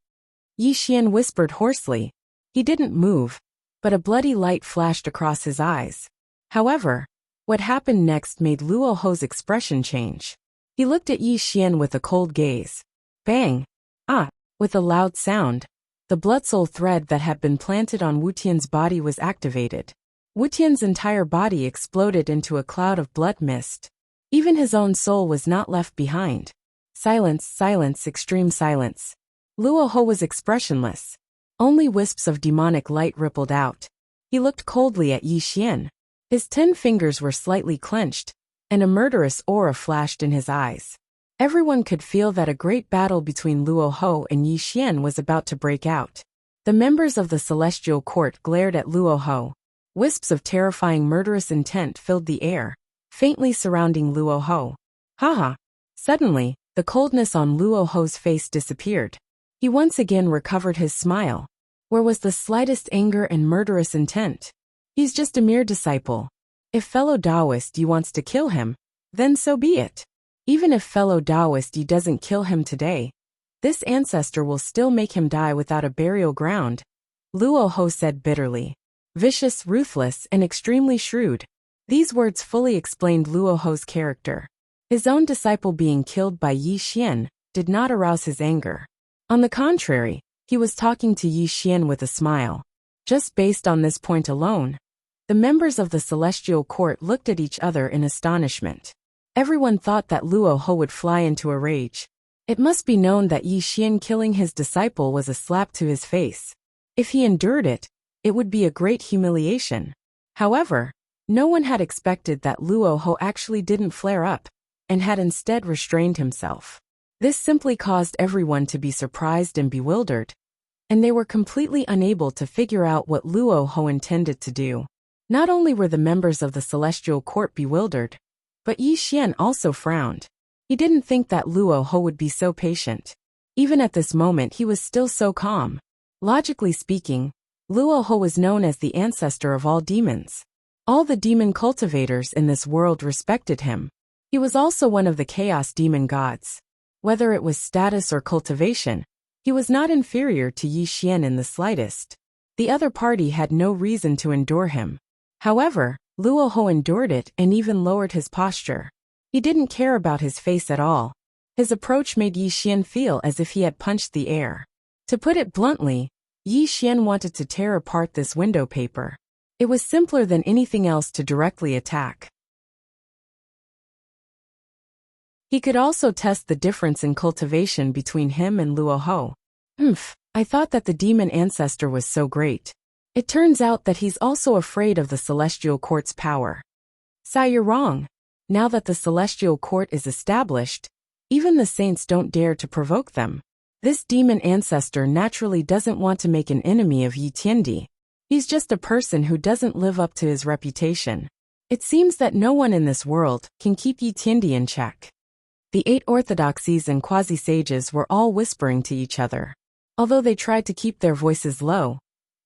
Yi Xian whispered hoarsely. He didn't move, but a bloody light flashed across his eyes. However, what happened next made Luo Ho's expression change. He looked at Yi Xian with a cold gaze. Bang! Ah! With a loud sound, the blood soul thread that had been planted on Wuxian's body was activated. Wuxian's entire body exploded into a cloud of blood mist. Even his own soul was not left behind. Silence, silence, extreme silence. Luo Ho was expressionless. Only wisps of demonic light rippled out. He looked coldly at Yi Xian. His 10 fingers were slightly clenched, and a murderous aura flashed in his eyes. Everyone could feel that a great battle between Luo Ho and Yi Xian was about to break out. The members of the Celestial Court glared at Luo Ho. Wisps of terrifying murderous intent filled the air, faintly surrounding Luo Ho. Haha! Suddenly, the coldness on Luo Ho's face disappeared. He once again recovered his smile. Where was the slightest anger and murderous intent? He's just a mere disciple. If fellow Taoist Yi wants to kill him, then so be it. Even if fellow Taoist Yi doesn't kill him today, this ancestor will still make him die without a burial ground, Luo Ho said bitterly. Vicious, ruthless, and extremely shrewd. These words fully explained Luo Ho's character. His own disciple being killed by Yi Xian did not arouse his anger. On the contrary, he was talking to Yi Xian with a smile. Just based on this point alone, the members of the Celestial Court looked at each other in astonishment. Everyone thought that Luo Ho would fly into a rage. It must be known that Yi Xian killing his disciple was a slap to his face. If he endured it, it would be a great humiliation. However, no one had expected that Luo Ho actually didn't flare up, and had instead restrained himself. This simply caused everyone to be surprised and bewildered, and they were completely unable to figure out what Luo Ho intended to do. Not only were the members of the Celestial Court bewildered, but Yi Xian also frowned. He didn't think that Luo Ho would be so patient. Even at this moment he was still so calm. Logically speaking, Luo Ho was known as the ancestor of all demons. All the demon cultivators in this world respected him. He was also one of the Chaos Demon Gods. Whether it was status or cultivation, he was not inferior to Yi Xian in the slightest. The other party had no reason to endure him. However, Luo Ho endured it and even lowered his posture. He didn't care about his face at all. His approach made Yi Xian feel as if he had punched the air. To put it bluntly, Yi Xian wanted to tear apart this window paper. It was simpler than anything else to directly attack. He could also test the difference in cultivation between him and Luo Ho. I thought that the demon ancestor was so great. It turns out that he's also afraid of the Celestial Court's power. Sai, you're wrong. Now that the Celestial Court is established, even the saints don't dare to provoke them. This demon ancestor naturally doesn't want to make an enemy of Yi Tiandi. He's just a person who doesn't live up to his reputation. It seems that no one in this world can keep Yi Tiandi in check. The 8 orthodoxies and quasi-sages were all whispering to each other. Although they tried to keep their voices low,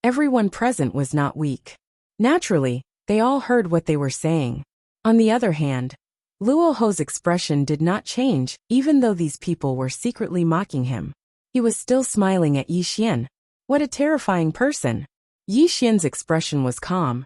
everyone present was not weak. Naturally, they all heard what they were saying. On the other hand, Luo Ho's expression did not change even though these people were secretly mocking him. He was still smiling at Yi Xian. What a terrifying person! Yi Xian's expression was calm,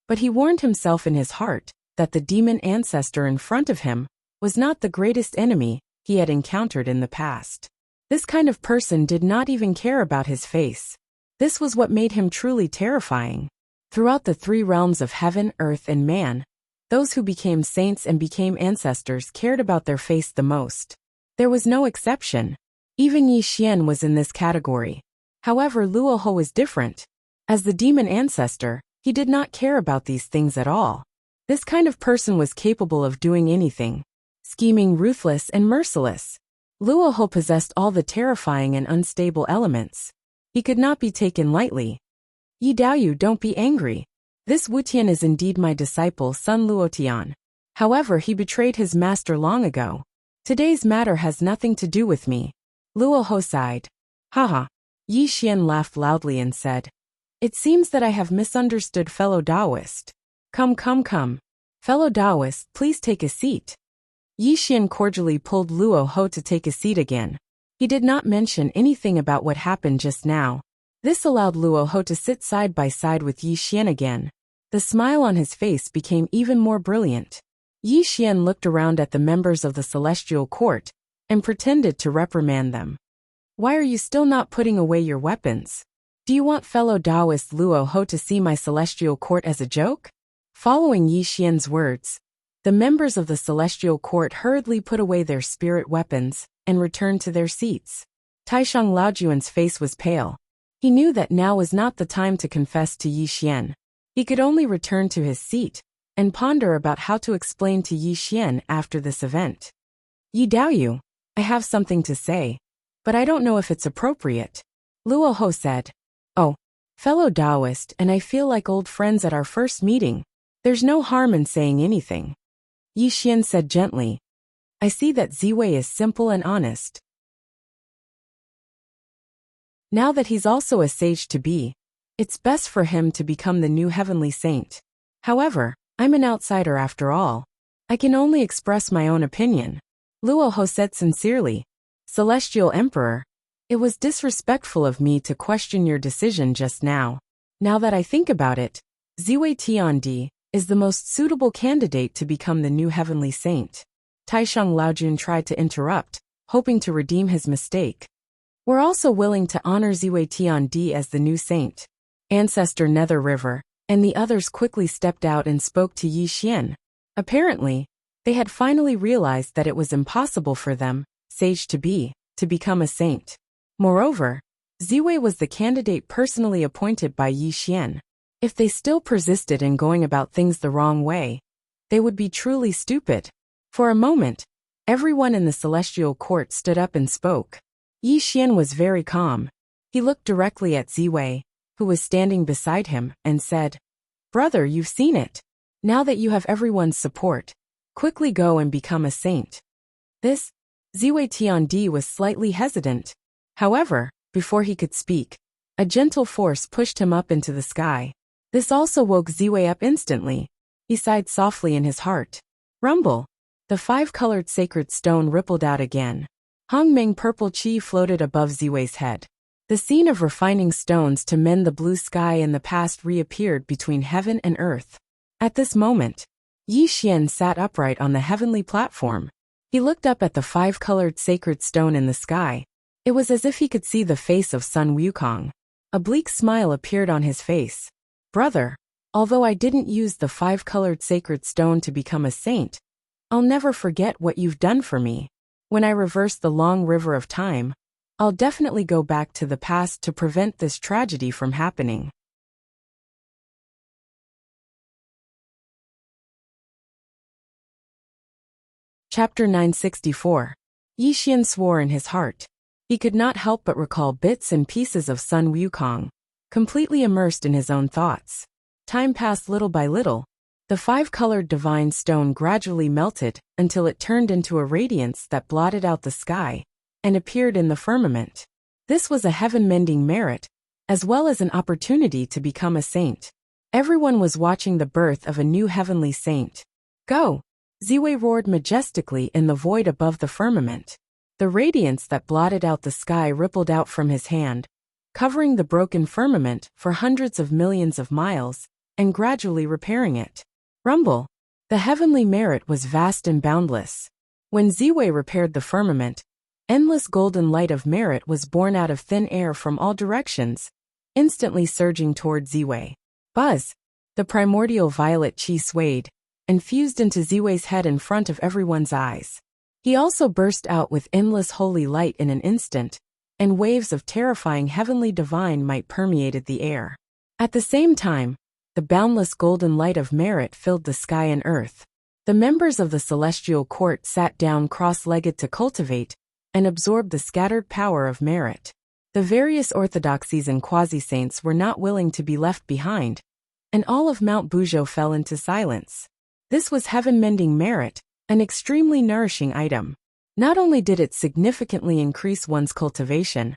but he warned himself in his heart that the demon ancestor in front of him was not the greatest enemy he had encountered in the past. This kind of person did not even care about his face. This was what made him truly terrifying. Throughout the three realms of heaven, earth, and man, those who became saints and became ancestors cared about their face the most. There was no exception. Even Yi Xian was in this category. However, Luo Ho was different. As the demon ancestor, he did not care about these things at all. This kind of person was capable of doing anything. Scheming, ruthless, and merciless. Luo Ho possessed all the terrifying and unstable elements. He could not be taken lightly. Yi Daoyu, don't be angry. This Wu Tian is indeed my disciple, son Luo Tian. However, he betrayed his master long ago. Today's matter has nothing to do with me. Luo Ho sighed. Haha. Yi Xian laughed loudly and said, "It seems that I have misunderstood, fellow Taoist. Come. Fellow Taoist, please take a seat." Yi Xian cordially pulled Luo Ho to take a seat again. He did not mention anything about what happened just now. This allowed Luo Ho to sit side by side with Yi Xian again. The smile on his face became even more brilliant. Yi Xian looked around at the members of the celestial court and pretended to reprimand them. Why are you still not putting away your weapons? Do you want fellow Taoist Luo Ho to see my celestial court as a joke? Following Yi Xian's words, the members of the celestial court hurriedly put away their spirit weapons and returned to their seats. Taishang Laojuan's face was pale. He knew that now was not the time to confess to Yi Xian. He could only return to his seat and ponder about how to explain to Yi Xian after this event. Yi Daoyu, I have something to say, but I don't know if it's appropriate. Luo Ho said. Oh, fellow Taoist, and I feel like old friends at our first meeting. There's no harm in saying anything. Yi Xian said gently. I see that Ziwei is simple and honest. Now that he's also a sage to be, it's best for him to become the new heavenly saint. However, I'm an outsider after all. I can only express my own opinion. Luo Ho said sincerely. Celestial Emperor, it was disrespectful of me to question your decision just now. Now that I think about it, Ziwei Tiandi is the most suitable candidate to become the new heavenly saint. Taishang Laojun tried to interrupt, hoping to redeem his mistake. We're also willing to honor Ziwei Tiandi as the new saint. Ancestor Nether River and the others quickly stepped out and spoke to Yi Xian. Apparently, they had finally realized that it was impossible for them, sage to become a saint. Moreover, Ziwei was the candidate personally appointed by Yi Xian. If they still persisted in going about things the wrong way, they would be truly stupid. For a moment, everyone in the celestial court stood up and spoke. Yi Xian was very calm. He looked directly at Ziwei, who was standing beside him, and said, Brother, you've seen it. Now that you have everyone's support, quickly go and become a saint. This, Ziwei Tiandi was slightly hesitant. However, before he could speak, a gentle force pushed him up into the sky. This also woke Ziwei up instantly. He sighed softly in his heart. Rumble. The five-colored sacred stone rippled out again. Hongmeng purple chi floated above Ziwei's head. The scene of refining stones to mend the blue sky in the past reappeared between heaven and earth. At this moment, Yi Xian sat upright on the heavenly platform. He looked up at the five-colored sacred stone in the sky. It was as if he could see the face of Sun Wukong. A bleak smile appeared on his face. Brother, although I didn't use the five-colored sacred stone to become a saint, I'll never forget what you've done for me. When I reverse the long river of time, I'll definitely go back to the past to prevent this tragedy from happening. Chapter 964. Yi Xian swore in his heart. He could not help but recall bits and pieces of Sun Wukong, completely immersed in his own thoughts. Time passed little by little. The five-colored divine stone gradually melted until it turned into a radiance that blotted out the sky and appeared in the firmament. This was a heaven-mending merit, as well as an opportunity to become a saint. Everyone was watching the birth of a new heavenly saint. Go! Ziwei roared majestically in the void above the firmament. The radiance that blotted out the sky rippled out from his hand, covering the broken firmament for hundreds of millions of miles, and gradually repairing it. Rumble. The heavenly merit was vast and boundless. When Ziwei repaired the firmament, endless golden light of merit was born out of thin air from all directions, instantly surging toward Ziwei. Buzz! The primordial violet qi swayed, and fused into Ziwei's head in front of everyone's eyes. He also burst out with endless holy light in an instant, and waves of terrifying heavenly divine might permeated the air. At the same time, the boundless golden light of merit filled the sky and earth. The members of the celestial court sat down cross-legged to cultivate and absorb the scattered power of merit. The various orthodoxies and quasi-saints were not willing to be left behind, and all of Mount Buzhou fell into silence. This was heaven-mending merit, an extremely nourishing item. Not only did it significantly increase one's cultivation,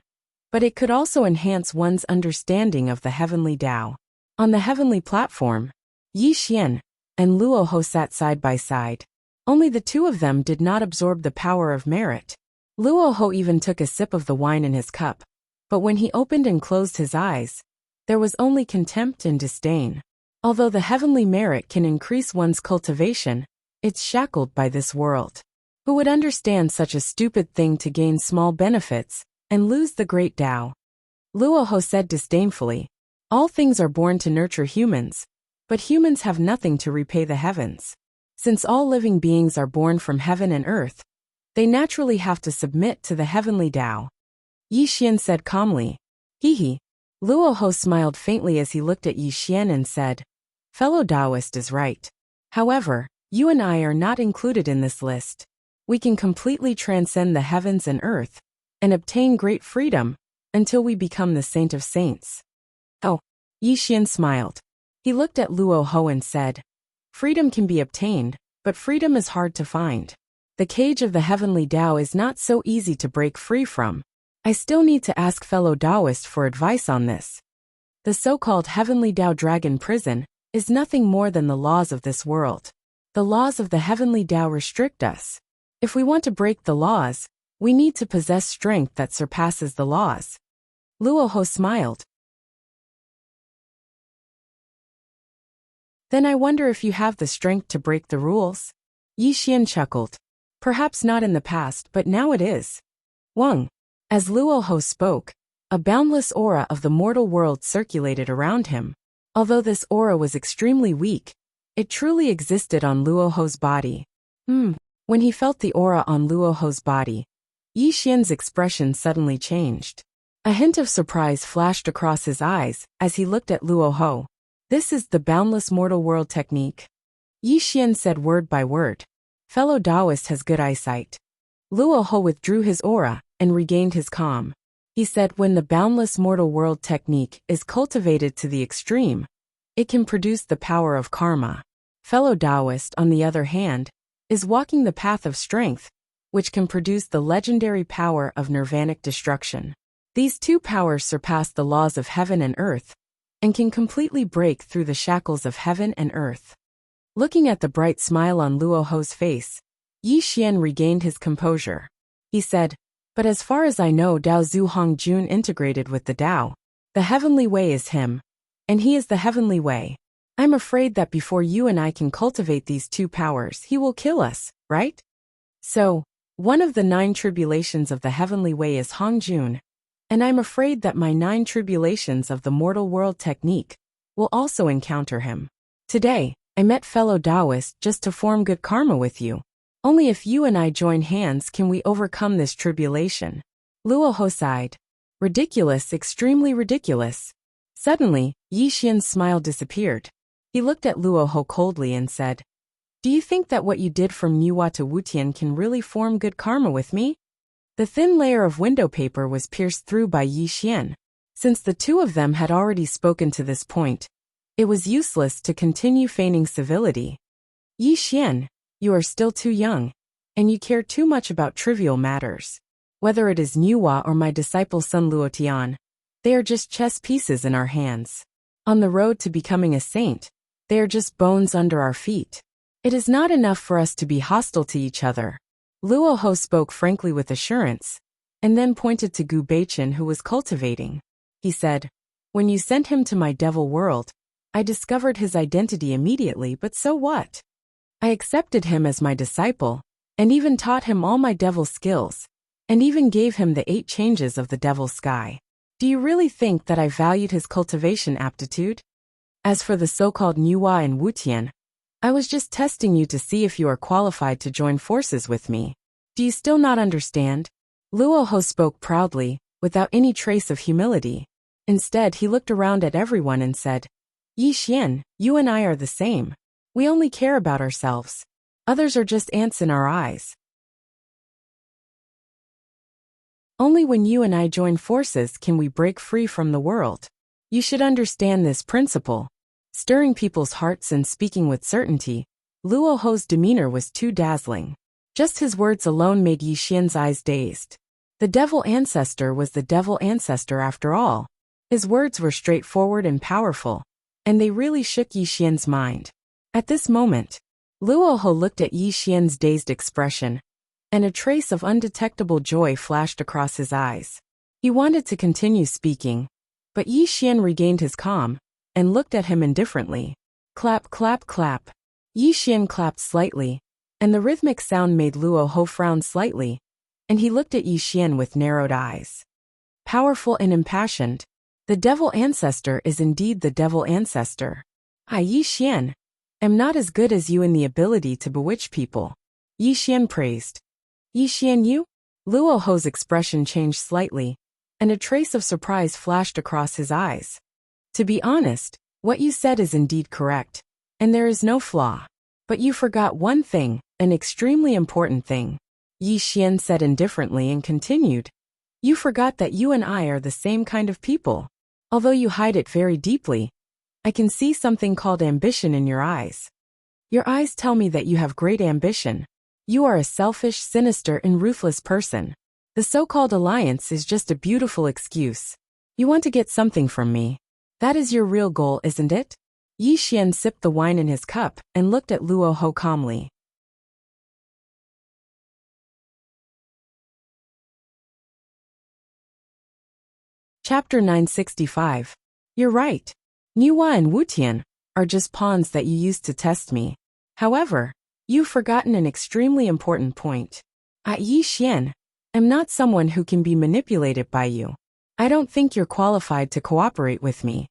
but it could also enhance one's understanding of the heavenly Tao. On the heavenly platform, Yi Xian and Luo Ho sat side by side. Only the two of them did not absorb the power of merit. Luo Ho even took a sip of the wine in his cup, but when he opened and closed his eyes, there was only contempt and disdain. Although the heavenly merit can increase one's cultivation, it's shackled by this world. Who would understand such a stupid thing to gain small benefits and lose the great Tao? Luo Ho said disdainfully, all things are born to nurture humans, but humans have nothing to repay the heavens. Since all living beings are born from heaven and earth, they naturally have to submit to the heavenly Tao. Yi Xian said calmly. Hee. Luo Ho smiled faintly as he looked at Yi Xian and said, fellow Taoist is right. However, you and I are not included in this list. We can completely transcend the heavens and earth and obtain great freedom until we become the saint of saints. Oh, Yi Xian smiled. He looked at Luo Ho and said, freedom can be obtained, but freedom is hard to find. The cage of the heavenly Tao is not so easy to break free from. I still need to ask fellow Taoists for advice on this. The so-called heavenly Tao dragon prison is nothing more than the laws of this world. The laws of the heavenly Tao restrict us. If we want to break the laws, we need to possess strength that surpasses the laws. Luo Ho smiled. Then I wonder if you have the strength to break the rules? Yi Xian chuckled. Perhaps not in the past, but now it is. Wang. As Luo Ho spoke, a boundless aura of the mortal world circulated around him. Although this aura was extremely weak, it truly existed on Luo Ho's body. When he felt the aura on Luo Ho's body, Yi Xian's expression suddenly changed. A hint of surprise flashed across his eyes as he looked at Luo Ho. This is the boundless mortal world technique. Yi Xian said word by word. Fellow Taoist has good eyesight. Luo Ho withdrew his aura and regained his calm. He said when the boundless mortal world technique is cultivated to the extreme, it can produce the power of karma. Fellow Taoist, on the other hand, is walking the path of strength, which can produce the legendary power of nirvanic destruction. These two powers surpass the laws of heaven and earth, and can completely break through the shackles of heaven and earth. Looking at the bright smile on Luo Ho's face, Yi Xian regained his composure. He said, but as far as I know, Dao Zhu Hongjun integrated with the Tao. The heavenly way is him, and he is the heavenly way. I'm afraid that before you and I can cultivate these two powers, he will kill us, right? So, one of the 9 tribulations of the heavenly way is Hongjun, and I'm afraid that my 9 tribulations of the mortal world technique will also encounter him. Today, I met fellow Taoists just to form good karma with you. Only if you and I join hands can we overcome this tribulation. Luo Ho sighed. Ridiculous, extremely ridiculous. Suddenly, Yi Xian's smile disappeared. He looked at Luo Ho coldly and said, do you think that what you did from Muhua to Wutian can really form good karma with me? The thin layer of window paper was pierced through by Yi Xian. Since the two of them had already spoken to this point, it was useless to continue feigning civility. Yi Xian, you are still too young, and you care too much about trivial matters. Whether it is Nuwa or my disciple Sun Luotian, they are just chess pieces in our hands. On the road to becoming a saint, they are just bones under our feet. It is not enough for us to be hostile to each other. Luo Ho spoke frankly with assurance, and then pointed to Gu Beichen who was cultivating. He said, when you sent him to my devil world, I discovered his identity immediately, but so what? I accepted him as my disciple, and even taught him all my devil skills, and even gave him the 8 changes of the devil sky. Do you really think that I valued his cultivation aptitude? As for the so-called Nuwa and Wutian, I was just testing you to see if you are qualified to join forces with me. Do you still not understand? Luoho spoke proudly, without any trace of humility. Instead, he looked around at everyone and said, Yi Xian, you and I are the same. We only care about ourselves. Others are just ants in our eyes. Only when you and I join forces can we break free from the world. You should understand this principle. Stirring people's hearts and speaking with certainty, Luoho's demeanor was too dazzling. Just his words alone made Yi Xian's eyes dazed. The devil ancestor was the devil ancestor after all. His words were straightforward and powerful, and they really shook Yi Xian's mind. At this moment, Luoho looked at Yi Xian's dazed expression, and a trace of undetectable joy flashed across his eyes. He wanted to continue speaking, but Yi Xian regained his calm and looked at him indifferently. Clap, clap, clap. Yi Xian clapped slightly, and the rhythmic sound made Luoho frown slightly, and he looked at Yi Xian with narrowed eyes. Powerful and impassioned, the devil ancestor is indeed the devil ancestor. I, Yi Xian, am not as good as you in the ability to bewitch people. Yi Xian praised. Yi Xian, you? Luoho's expression changed slightly, and a trace of surprise flashed across his eyes. To be honest, what you said is indeed correct, and there is no flaw. But you forgot one thing, an extremely important thing. Yi Xian said indifferently and continued. You forgot that you and I are the same kind of people. Although you hide it very deeply, I can see something called ambition in your eyes. Your eyes tell me that you have great ambition. You are a selfish, sinister, and ruthless person. The so-called alliance is just a beautiful excuse. You want to get something from me. That is your real goal, isn't it? Yi Xian sipped the wine in his cup and looked at Luoho calmly. Chapter 965. You're right. Nuwa and Wutian are just pawns that you used to test me. However, you've forgotten an extremely important point. I, Yi Xian, am not someone who can be manipulated by you. I don't think you're qualified to cooperate with me.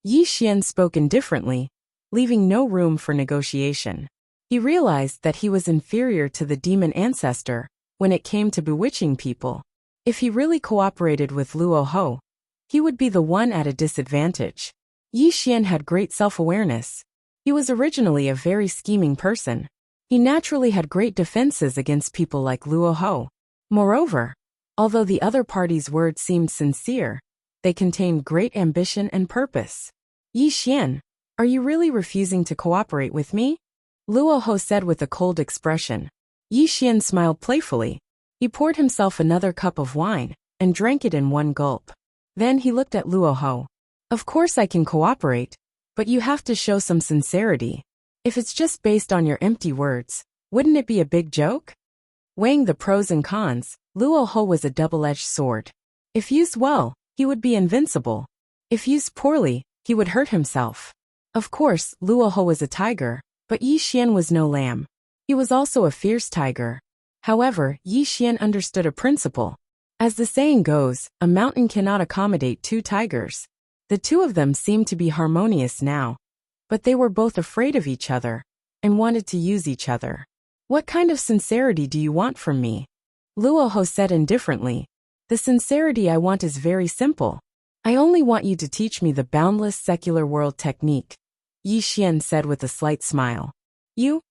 Yi Xian spoke indifferently, leaving no room for negotiation. He realized that he was inferior to the demon ancestor when it came to bewitching people. If he really cooperated with Luoho, he would be the one at a disadvantage. Yi Xian had great self-awareness. He was originally a very scheming person. He naturally had great defenses against people like Luoho. Moreover, although the other party's words seemed sincere, they contained great ambition and purpose. Yi Xian, are you really refusing to cooperate with me? Luoho said with a cold expression. Yi Xian smiled playfully. He poured himself another cup of wine and drank it in one gulp. Then he looked at Luoho. Of course I can cooperate, but you have to show some sincerity. If it's just based on your empty words, wouldn't it be a big joke? Weighing the pros and cons, Luoho was a double-edged sword. If used well, he would be invincible. If used poorly, he would hurt himself. Of course, Luoho was a tiger, but Yi Xian was no lamb. He was also a fierce tiger. However, Yi Xian understood a principle. As the saying goes, a mountain cannot accommodate 2 tigers. The 2 of them seemed to be harmonious now, but they were both afraid of each other and wanted to use each other. What kind of sincerity do you want from me? Luoho said indifferently. The sincerity I want is very simple. I only want you to teach me the boundless secular world technique, Yi Xian said with a slight smile. You?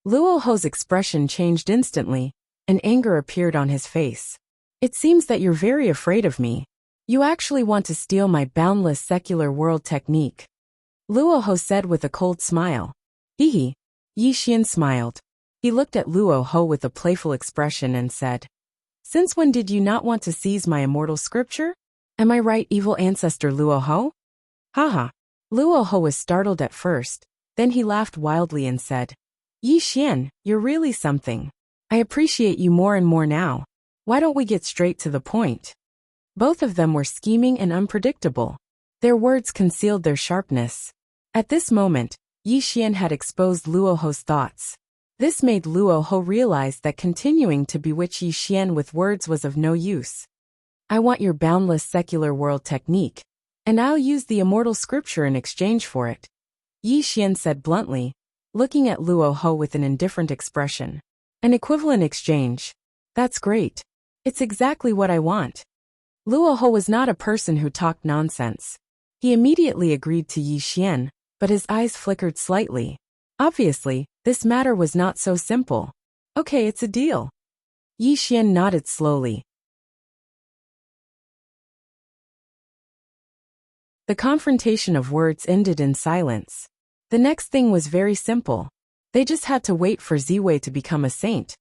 Luoho's expression changed instantly, and anger appeared on his face. It seems that you're very afraid of me. You actually want to steal my boundless secular world technique. Luoho said with a cold smile. Hehe. Yi Xian smiled. He looked at Luoho with a playful expression and said, Since when did you not want to seize my immortal scripture? Am I right, evil ancestor Luoho? Haha. Luoho was startled at first, then he laughed wildly and said, Yi Xian, you're really something. I appreciate you more and more now. Why don't we get straight to the point? Both of them were scheming and unpredictable. Their words concealed their sharpness. At this moment, Yi Xian had exposed Luoho's thoughts. This made Luo Ho realize that continuing to bewitch Yi Xian with words was of no use. I want your boundless secular world technique, and I'll use the immortal scripture in exchange for it, Yi Xian said bluntly, looking at Luo Ho with an indifferent expression. An equivalent exchange. That's great. It's exactly what I want. Luo Ho was not a person who talked nonsense. He immediately agreed to Yi Xian, but his eyes flickered slightly. Obviously, this matter was not so simple. Okay, it's a deal. Yi Xian nodded slowly. The confrontation of words ended in silence. The next thing was very simple. They just had to wait for Ziwei to become a saint,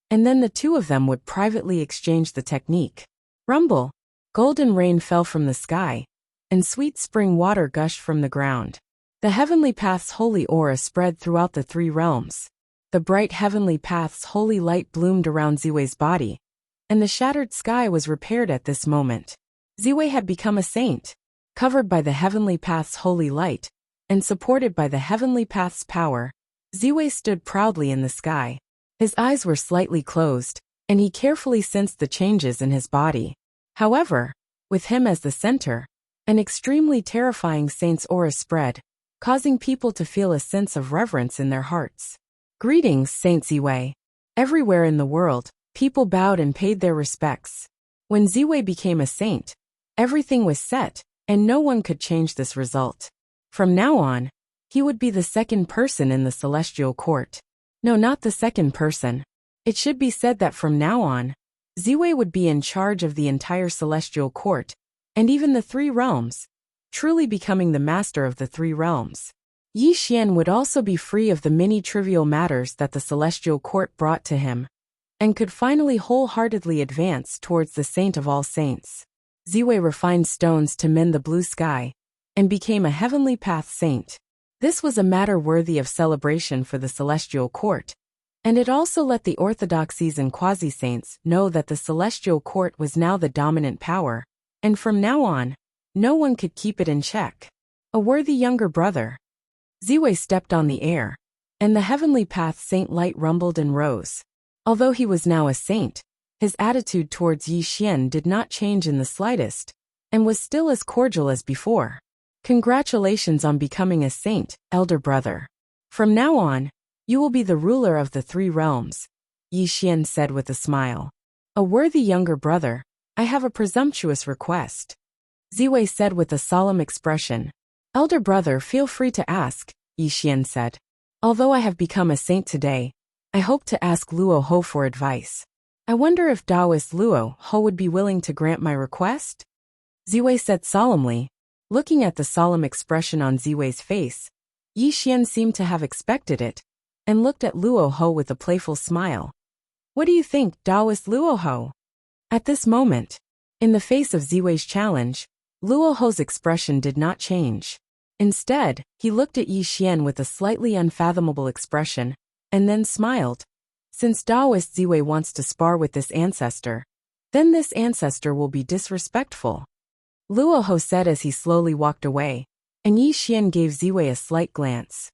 and then the two of them would privately exchange the technique. Rumble. Golden rain fell from the sky, and sweet spring water gushed from the ground. The heavenly path's holy aura spread throughout the three realms. The bright heavenly path's holy light bloomed around Ziwei's body, and the shattered sky was repaired at this moment. Ziwei had become a saint, covered by the heavenly path's holy light, and supported by the heavenly path's power. Ziwei stood proudly in the sky. His eyes were slightly closed, and he carefully sensed the changes in his body. However, with him as the center, an extremely terrifying saint's aura spread, causing people to feel a sense of reverence in their hearts. Greetings, Saint Ziwei. Everywhere in the world, people bowed and paid their respects. When Ziwei became a saint, everything was set, and no one could change this result. From now on, he would be the second person in the celestial court. No, not the second person. It should be said that from now on, Ziwei would be in charge of the entire celestial court, and even the three realms, truly becoming the master of the three realms. Yi Xian would also be free of the many trivial matters that the celestial court brought to him, and could finally wholeheartedly advance towards the saint of all saints. Ziwei refined stones to mend the blue sky, and became a heavenly path saint. This was a matter worthy of celebration for the celestial court, and it also let the orthodoxies and quasi-saints know that the celestial court was now the dominant power, and from now on, no one could keep it in check. A worthy younger brother. Ziwei stepped on the air, and the heavenly path saint light rumbled and rose. Although he was now a saint, his attitude towards Yi Xian did not change in the slightest, and was still as cordial as before. Congratulations on becoming a saint, elder brother. From now on, you will be the ruler of the three realms, Yi Xian said with a smile. A worthy younger brother, I have a presumptuous request. Ziwei said with a solemn expression. Elder brother, feel free to ask, Yi Xian said. Although I have become a saint today, I hope to ask Luo Ho for advice. I wonder if Taoist Luo Ho would be willing to grant my request? Ziwei said solemnly. Looking at the solemn expression on Ziwei's face, Yi Xian seemed to have expected it, and looked at Luo Ho with a playful smile. What do you think, Taoist Luo Ho? At this moment, in the face of Ziwei's challenge, Luo Ho's expression did not change. Instead, he looked at Yi Xian with a slightly unfathomable expression, and then smiled. Since Taoist Ziwei wants to spar with this ancestor, then this ancestor will be disrespectful, Luo Ho said as he slowly walked away, and Yi Xian gave Ziwei a slight glance.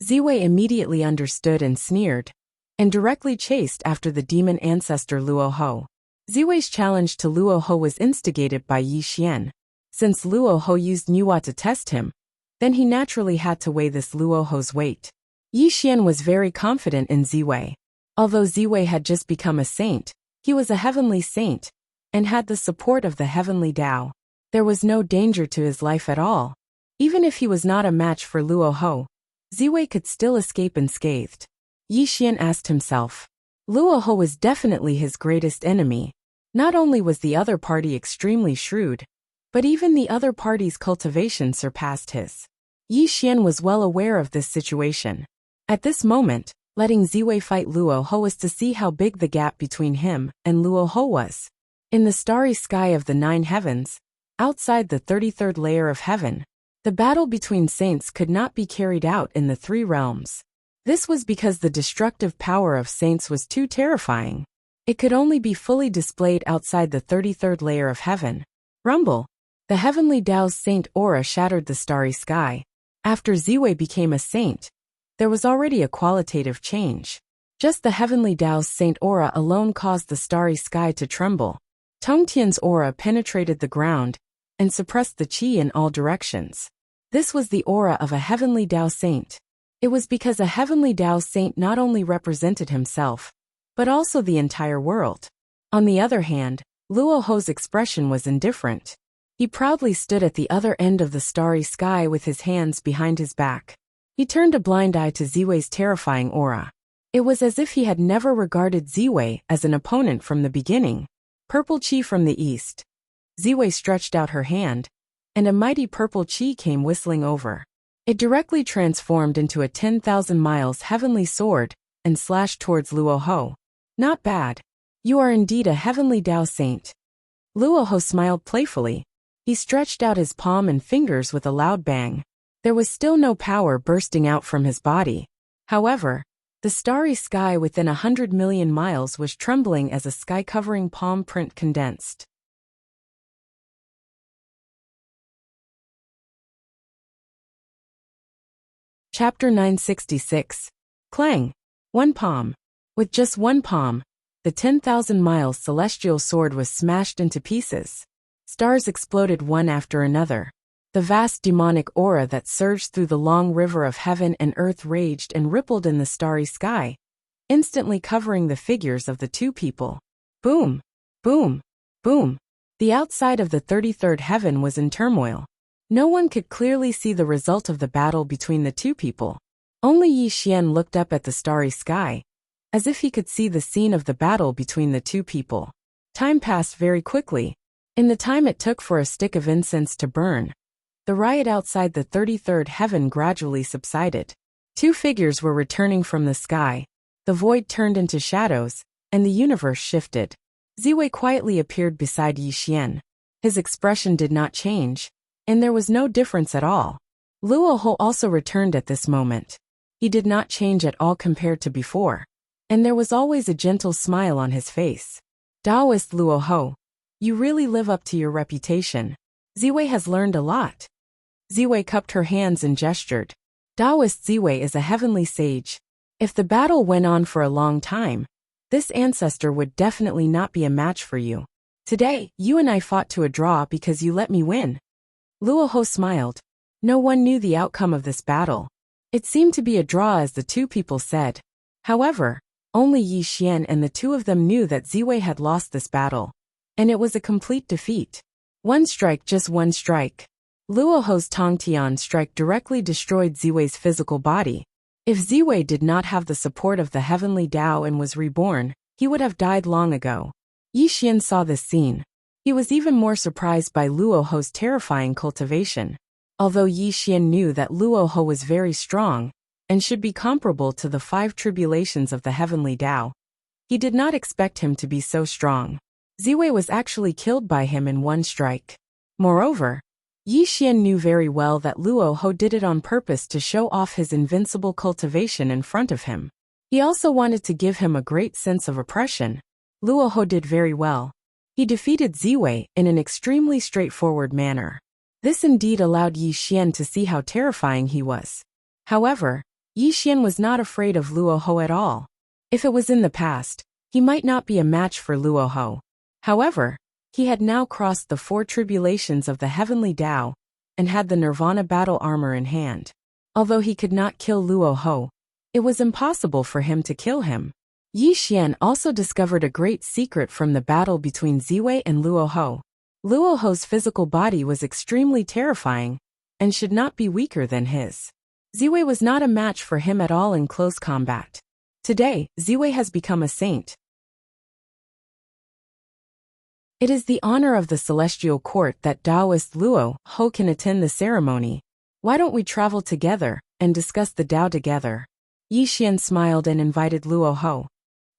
Ziwei immediately understood and sneered, and directly chased after the demon ancestor Luo Ho. Ziwei's challenge to Luo Ho was instigated by Yi Xian. Since Luo Ho used Nuwa to test him, then he naturally had to weigh this Luo Ho's weight. Yi Xian was very confident in Ziwei. Although Ziwei had just become a saint, he was a heavenly saint, and had the support of the heavenly Tao. There was no danger to his life at all. Even if he was not a match for Luo Ho, Ziwei could still escape unscathed. Yi Xian asked himself. Luo Ho was definitely his greatest enemy. Not only was the other party extremely shrewd, but even the other party's cultivation surpassed his. Yi Xian was well aware of this situation. At this moment, letting Ziwei fight Luo Ho was to see how big the gap between him and Luo Ho was. In the starry sky of the 9 heavens, outside the 33rd layer of heaven, the battle between saints could not be carried out in the 3 realms. This was because the destructive power of saints was too terrifying. It could only be fully displayed outside the 33rd layer of heaven. Rumble. The heavenly Tao's saint aura shattered the starry sky. After Ziwei became a saint, there was already a qualitative change. Just the heavenly Tao's saint aura alone caused the starry sky to tremble. Tongtian's aura penetrated the ground and suppressed the qi in all directions. This was the aura of a heavenly Tao saint. It was because a heavenly Tao saint not only represented himself, but also the entire world. On the other hand, Luo Ho's expression was indifferent. He proudly stood at the other end of the starry sky with his hands behind his back. He turned a blind eye to Ziwei's terrifying aura. It was as if he had never regarded Ziwei as an opponent from the beginning. Purple qi from the east. Ziwei stretched out her hand, and a mighty purple qi came whistling over. It directly transformed into a 10,000 miles heavenly sword and slashed towards Luo Ho. Not bad. You are indeed a heavenly Tao saint. Luo Ho smiled playfully. He stretched out his palm and fingers with a loud bang. There was still no power bursting out from his body. However, the starry sky within 100 million miles was trembling as a sky-covering palm print condensed. Chapter 966. Clang. One palm. With just one palm, the 10,000 miles celestial sword was smashed into pieces. Stars exploded one after another. The vast demonic aura that surged through the long river of heaven and earth raged and rippled in the starry sky, instantly covering the figures of the two people. Boom! Boom! Boom! The outside of the 33rd heaven was in turmoil. No one could clearly see the result of the battle between the two people. Only Yi Xian looked up at the starry sky, as if he could see the scene of the battle between the two people. Time passed very quickly. In the time it took for a stick of incense to burn, the riot outside the 33rd heaven gradually subsided. Two figures were returning from the sky. The void turned into shadows, and the universe shifted. Ziwei quietly appeared beside Yi Xian. His expression did not change, and there was no difference at all. Luo Ho also returned at this moment. He did not change at all compared to before, and there was always a gentle smile on his face. Taoist Luo Ho, you really live up to your reputation. Ziwei has learned a lot. Ziwei cupped her hands and gestured. Taoist Ziwei is a heavenly sage. If the battle went on for a long time, this ancestor would definitely not be a match for you. Today, you and I fought to a draw because you let me win. Luo Ho smiled. No one knew the outcome of this battle. It seemed to be a draw as the two people said. However, only Yi Xian and the two of them knew that Ziwei had lost this battle, and it was a complete defeat. One strike, just one strike. Luo Ho's Tongtian strike directly destroyed Ziwei's physical body. If Ziwei did not have the support of the heavenly Tao and was reborn, he would have died long ago. Yi Xian saw this scene. He was even more surprised by Luo Ho's terrifying cultivation. Although Yi Xian knew that Luo Ho was very strong and should be comparable to the 5 tribulations of the heavenly Tao, he did not expect him to be so strong. Ziwei was actually killed by him in one strike. Moreover, Yi Xian knew very well that Luo Ho did it on purpose to show off his invincible cultivation in front of him. He also wanted to give him a great sense of oppression. Luo Ho did very well. He defeated Ziwei in an extremely straightforward manner. This indeed allowed Yi Xian to see how terrifying he was. However, Yi Xian was not afraid of Luo Ho at all. If it was in the past, he might not be a match for Luo Ho. However, he had now crossed the 4 tribulations of the heavenly Tao and had the Nirvana battle armor in hand. Although he could not kill Luo Ho, it was impossible for him to kill him. Yi Xian also discovered a great secret from the battle between Ziwei and Luo Ho. Luo Ho's physical body was extremely terrifying and should not be weaker than his. Ziwei was not a match for him at all in close combat. Today, Ziwei has become a saint. It is the honor of the celestial court that Taoist Luo Ho can attend the ceremony. Why don't we travel together and discuss the Tao together? Yi Xian smiled and invited Luo Ho.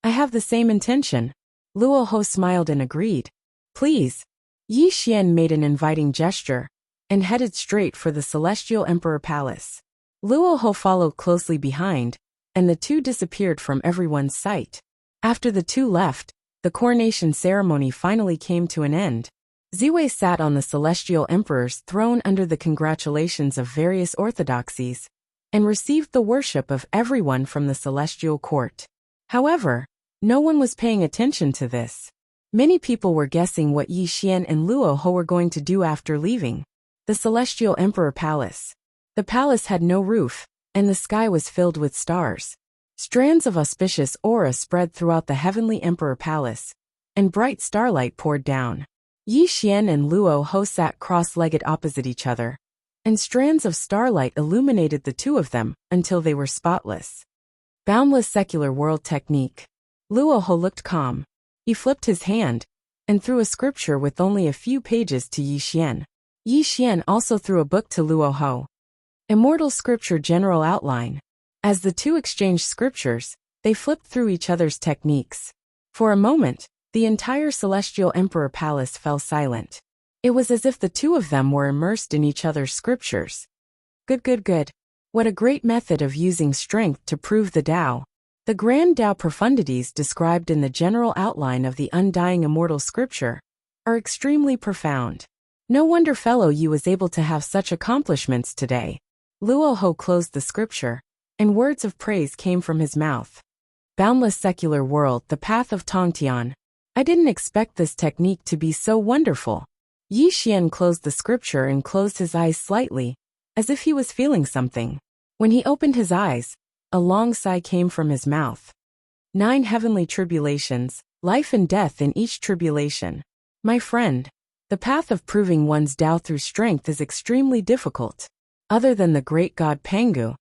I have the same intention. Luo Ho smiled and agreed. Please. Yi Xian made an inviting gesture and headed straight for the Celestial Emperor Palace. Luo Ho followed closely behind, and the two disappeared from everyone's sight. After the two left, the coronation ceremony finally came to an end. Ziwei sat on the Celestial Emperor's throne under the congratulations of various orthodoxies, and received the worship of everyone from the celestial court. However, no one was paying attention to this. Many people were guessing what Yi Xian and Luo Ho were going to do after leaving the celestial emperor palace. The palace had no roof, and the sky was filled with stars. Strands of auspicious aura spread throughout the heavenly emperor palace, and bright starlight poured down. Yi Xian and Luo Ho sat cross-legged opposite each other, and strands of starlight illuminated the two of them until they were spotless. Boundless secular world technique. Luo Ho looked calm. He flipped his hand and threw a scripture with only a few pages to Yi Xian. Yi Xian also threw a book to Luo Ho. Immortal Scripture General Outline. As the two exchanged scriptures, they flipped through each other's techniques. For a moment, the entire celestial emperor palace fell silent. It was as if the two of them were immersed in each other's scriptures. Good. What a great method of using strength to prove the Tao. The grand Tao profundities described in the general outline of the undying immortal scripture are extremely profound. No wonder fellow Yi was able to have such accomplishments today. Luo Ho closed the scripture, and words of praise came from his mouth. Boundless secular world, the path of Tongtian. I didn't expect this technique to be so wonderful. Yi Xian closed the scripture and closed his eyes slightly, as if he was feeling something. When he opened his eyes, a long sigh came from his mouth. 9 heavenly tribulations, life and death in each tribulation. My friend, the path of proving one's Tao through strength is extremely difficult. Other than the great god Pangu,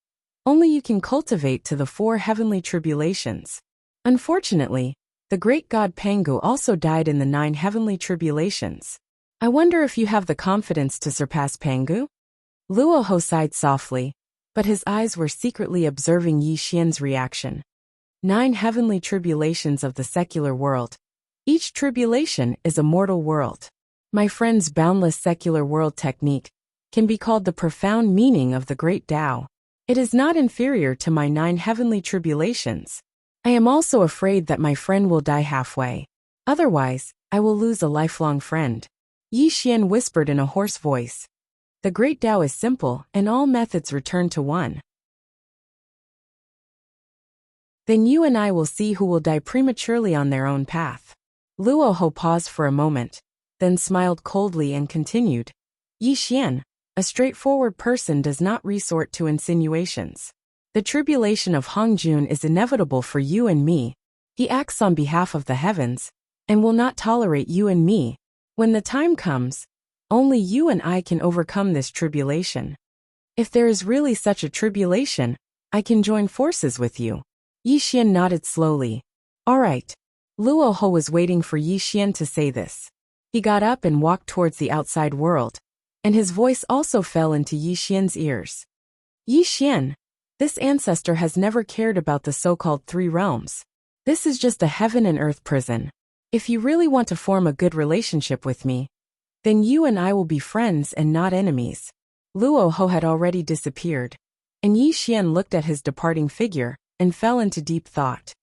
only you can cultivate to the 4 heavenly tribulations. Unfortunately, the great god Pangu also died in the 9 heavenly tribulations. I wonder if you have the confidence to surpass Pangu? Luo Ho sighed softly, but his eyes were secretly observing Yi Xian's reaction. 9 heavenly tribulations of the secular world. Each tribulation is a mortal world. My friend's boundless secular world technique can be called the profound meaning of the great Tao. It is not inferior to my 9 heavenly tribulations. I am also afraid that my friend will die halfway. Otherwise, I will lose a lifelong friend. Yi Xian whispered in a hoarse voice. The great Tao is simple, and all methods return to one. Then you and I will see who will die prematurely on their own path. Luo Ho paused for a moment, then smiled coldly and continued. Yi Xian, a straightforward person does not resort to insinuations. The tribulation of Hongjun is inevitable for you and me. He acts on behalf of the heavens, and will not tolerate you and me. When the time comes, only you and I can overcome this tribulation. If there is really such a tribulation, I can join forces with you. Yi Xian nodded slowly. All right. Luo Ho was waiting for Yi Xian to say this. He got up and walked towards the outside world, and his voice also fell into Yi Xian's ears. Yi Xian, this ancestor has never cared about the so-called 3 realms. This is just a heaven and earth prison. If you really want to form a good relationship with me, then you and I will be friends and not enemies. Luo Ho had already disappeared, and Yi Xian looked at his departing figure and fell into deep thought.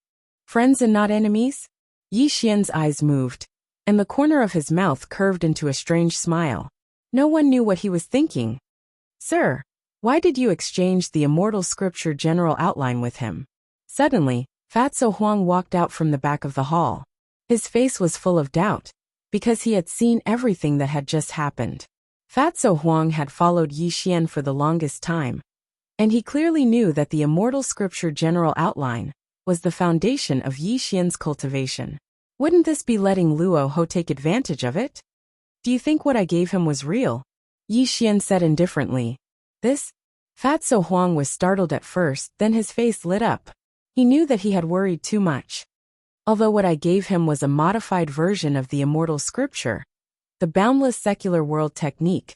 Friends and not enemies? Yi Xian's eyes moved, and the corner of his mouth curved into a strange smile. No one knew what he was thinking. Sir, why did you exchange the immortal scripture general outline with him? Suddenly, Fatso Huang walked out from the back of the hall. His face was full of doubt, because he had seen everything that had just happened. Fatso Huang had followed Yi Xian for the longest time, and he clearly knew that the immortal scripture general outline was the foundation of Yi Xian's cultivation. Wouldn't this be letting Luo Ho take advantage of it? Do you think what I gave him was real? Yi Xian said indifferently. This? Fatso Huang was startled at first, then his face lit up. He knew that he had worried too much. Although what I gave him was a modified version of the immortal scripture, the boundless secular world technique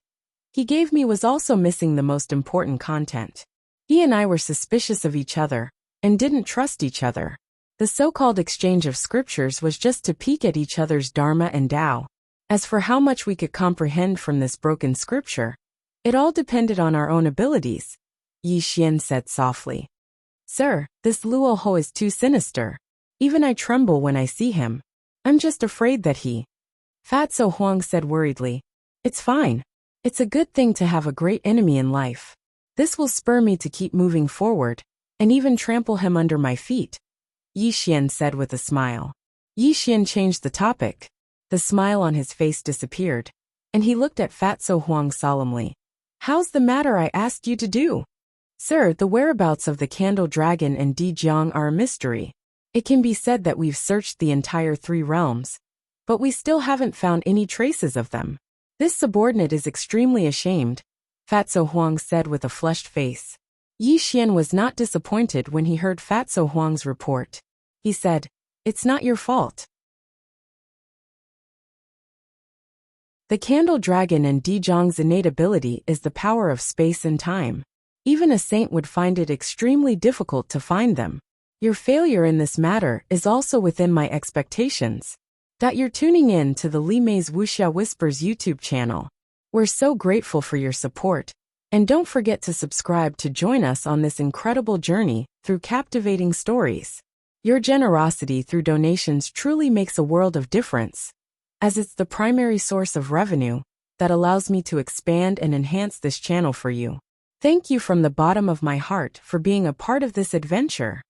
he gave me was also missing the most important content. He and I were suspicious of each other, and didn't trust each other. The so-called exchange of scriptures was just to peek at each other's dharma and Tao. As for how much we could comprehend from this broken scripture, it all depended on our own abilities, Yi Xian said softly. Sir, this Luo Ho is too sinister. Even I tremble when I see him. I'm just afraid that he... Fatso Huang said worriedly. It's fine. It's a good thing to have a great enemy in life. This will spur me to keep moving forward, and even trample him under my feet, Yi Xian said with a smile. Yi Xian changed the topic. The smile on his face disappeared, and he looked at Fatso Huang solemnly. How's the matter I asked you to do? Sir, the whereabouts of the Candle Dragon and Di Jiang are a mystery. It can be said that we've searched the entire 3 realms, but we still haven't found any traces of them. This subordinate is extremely ashamed, Fatso Huang said with a flushed face. Yi Xian was not disappointed when he heard Fatso Huang's report. He said, "It's not your fault." The Candle Dragon and Di Jiang's innate ability is the power of space and time. Even a saint would find it extremely difficult to find them. Your failure in this matter is also within my expectations. That you're tuning in to the Li Mei's Wuxia Whispers YouTube channel. We're so grateful for your support. And don't forget to subscribe to join us on this incredible journey through captivating stories. Your generosity through donations truly makes a world of difference, as it's the primary source of revenue that allows me to expand and enhance this channel for you. Thank you from the bottom of my heart for being a part of this adventure.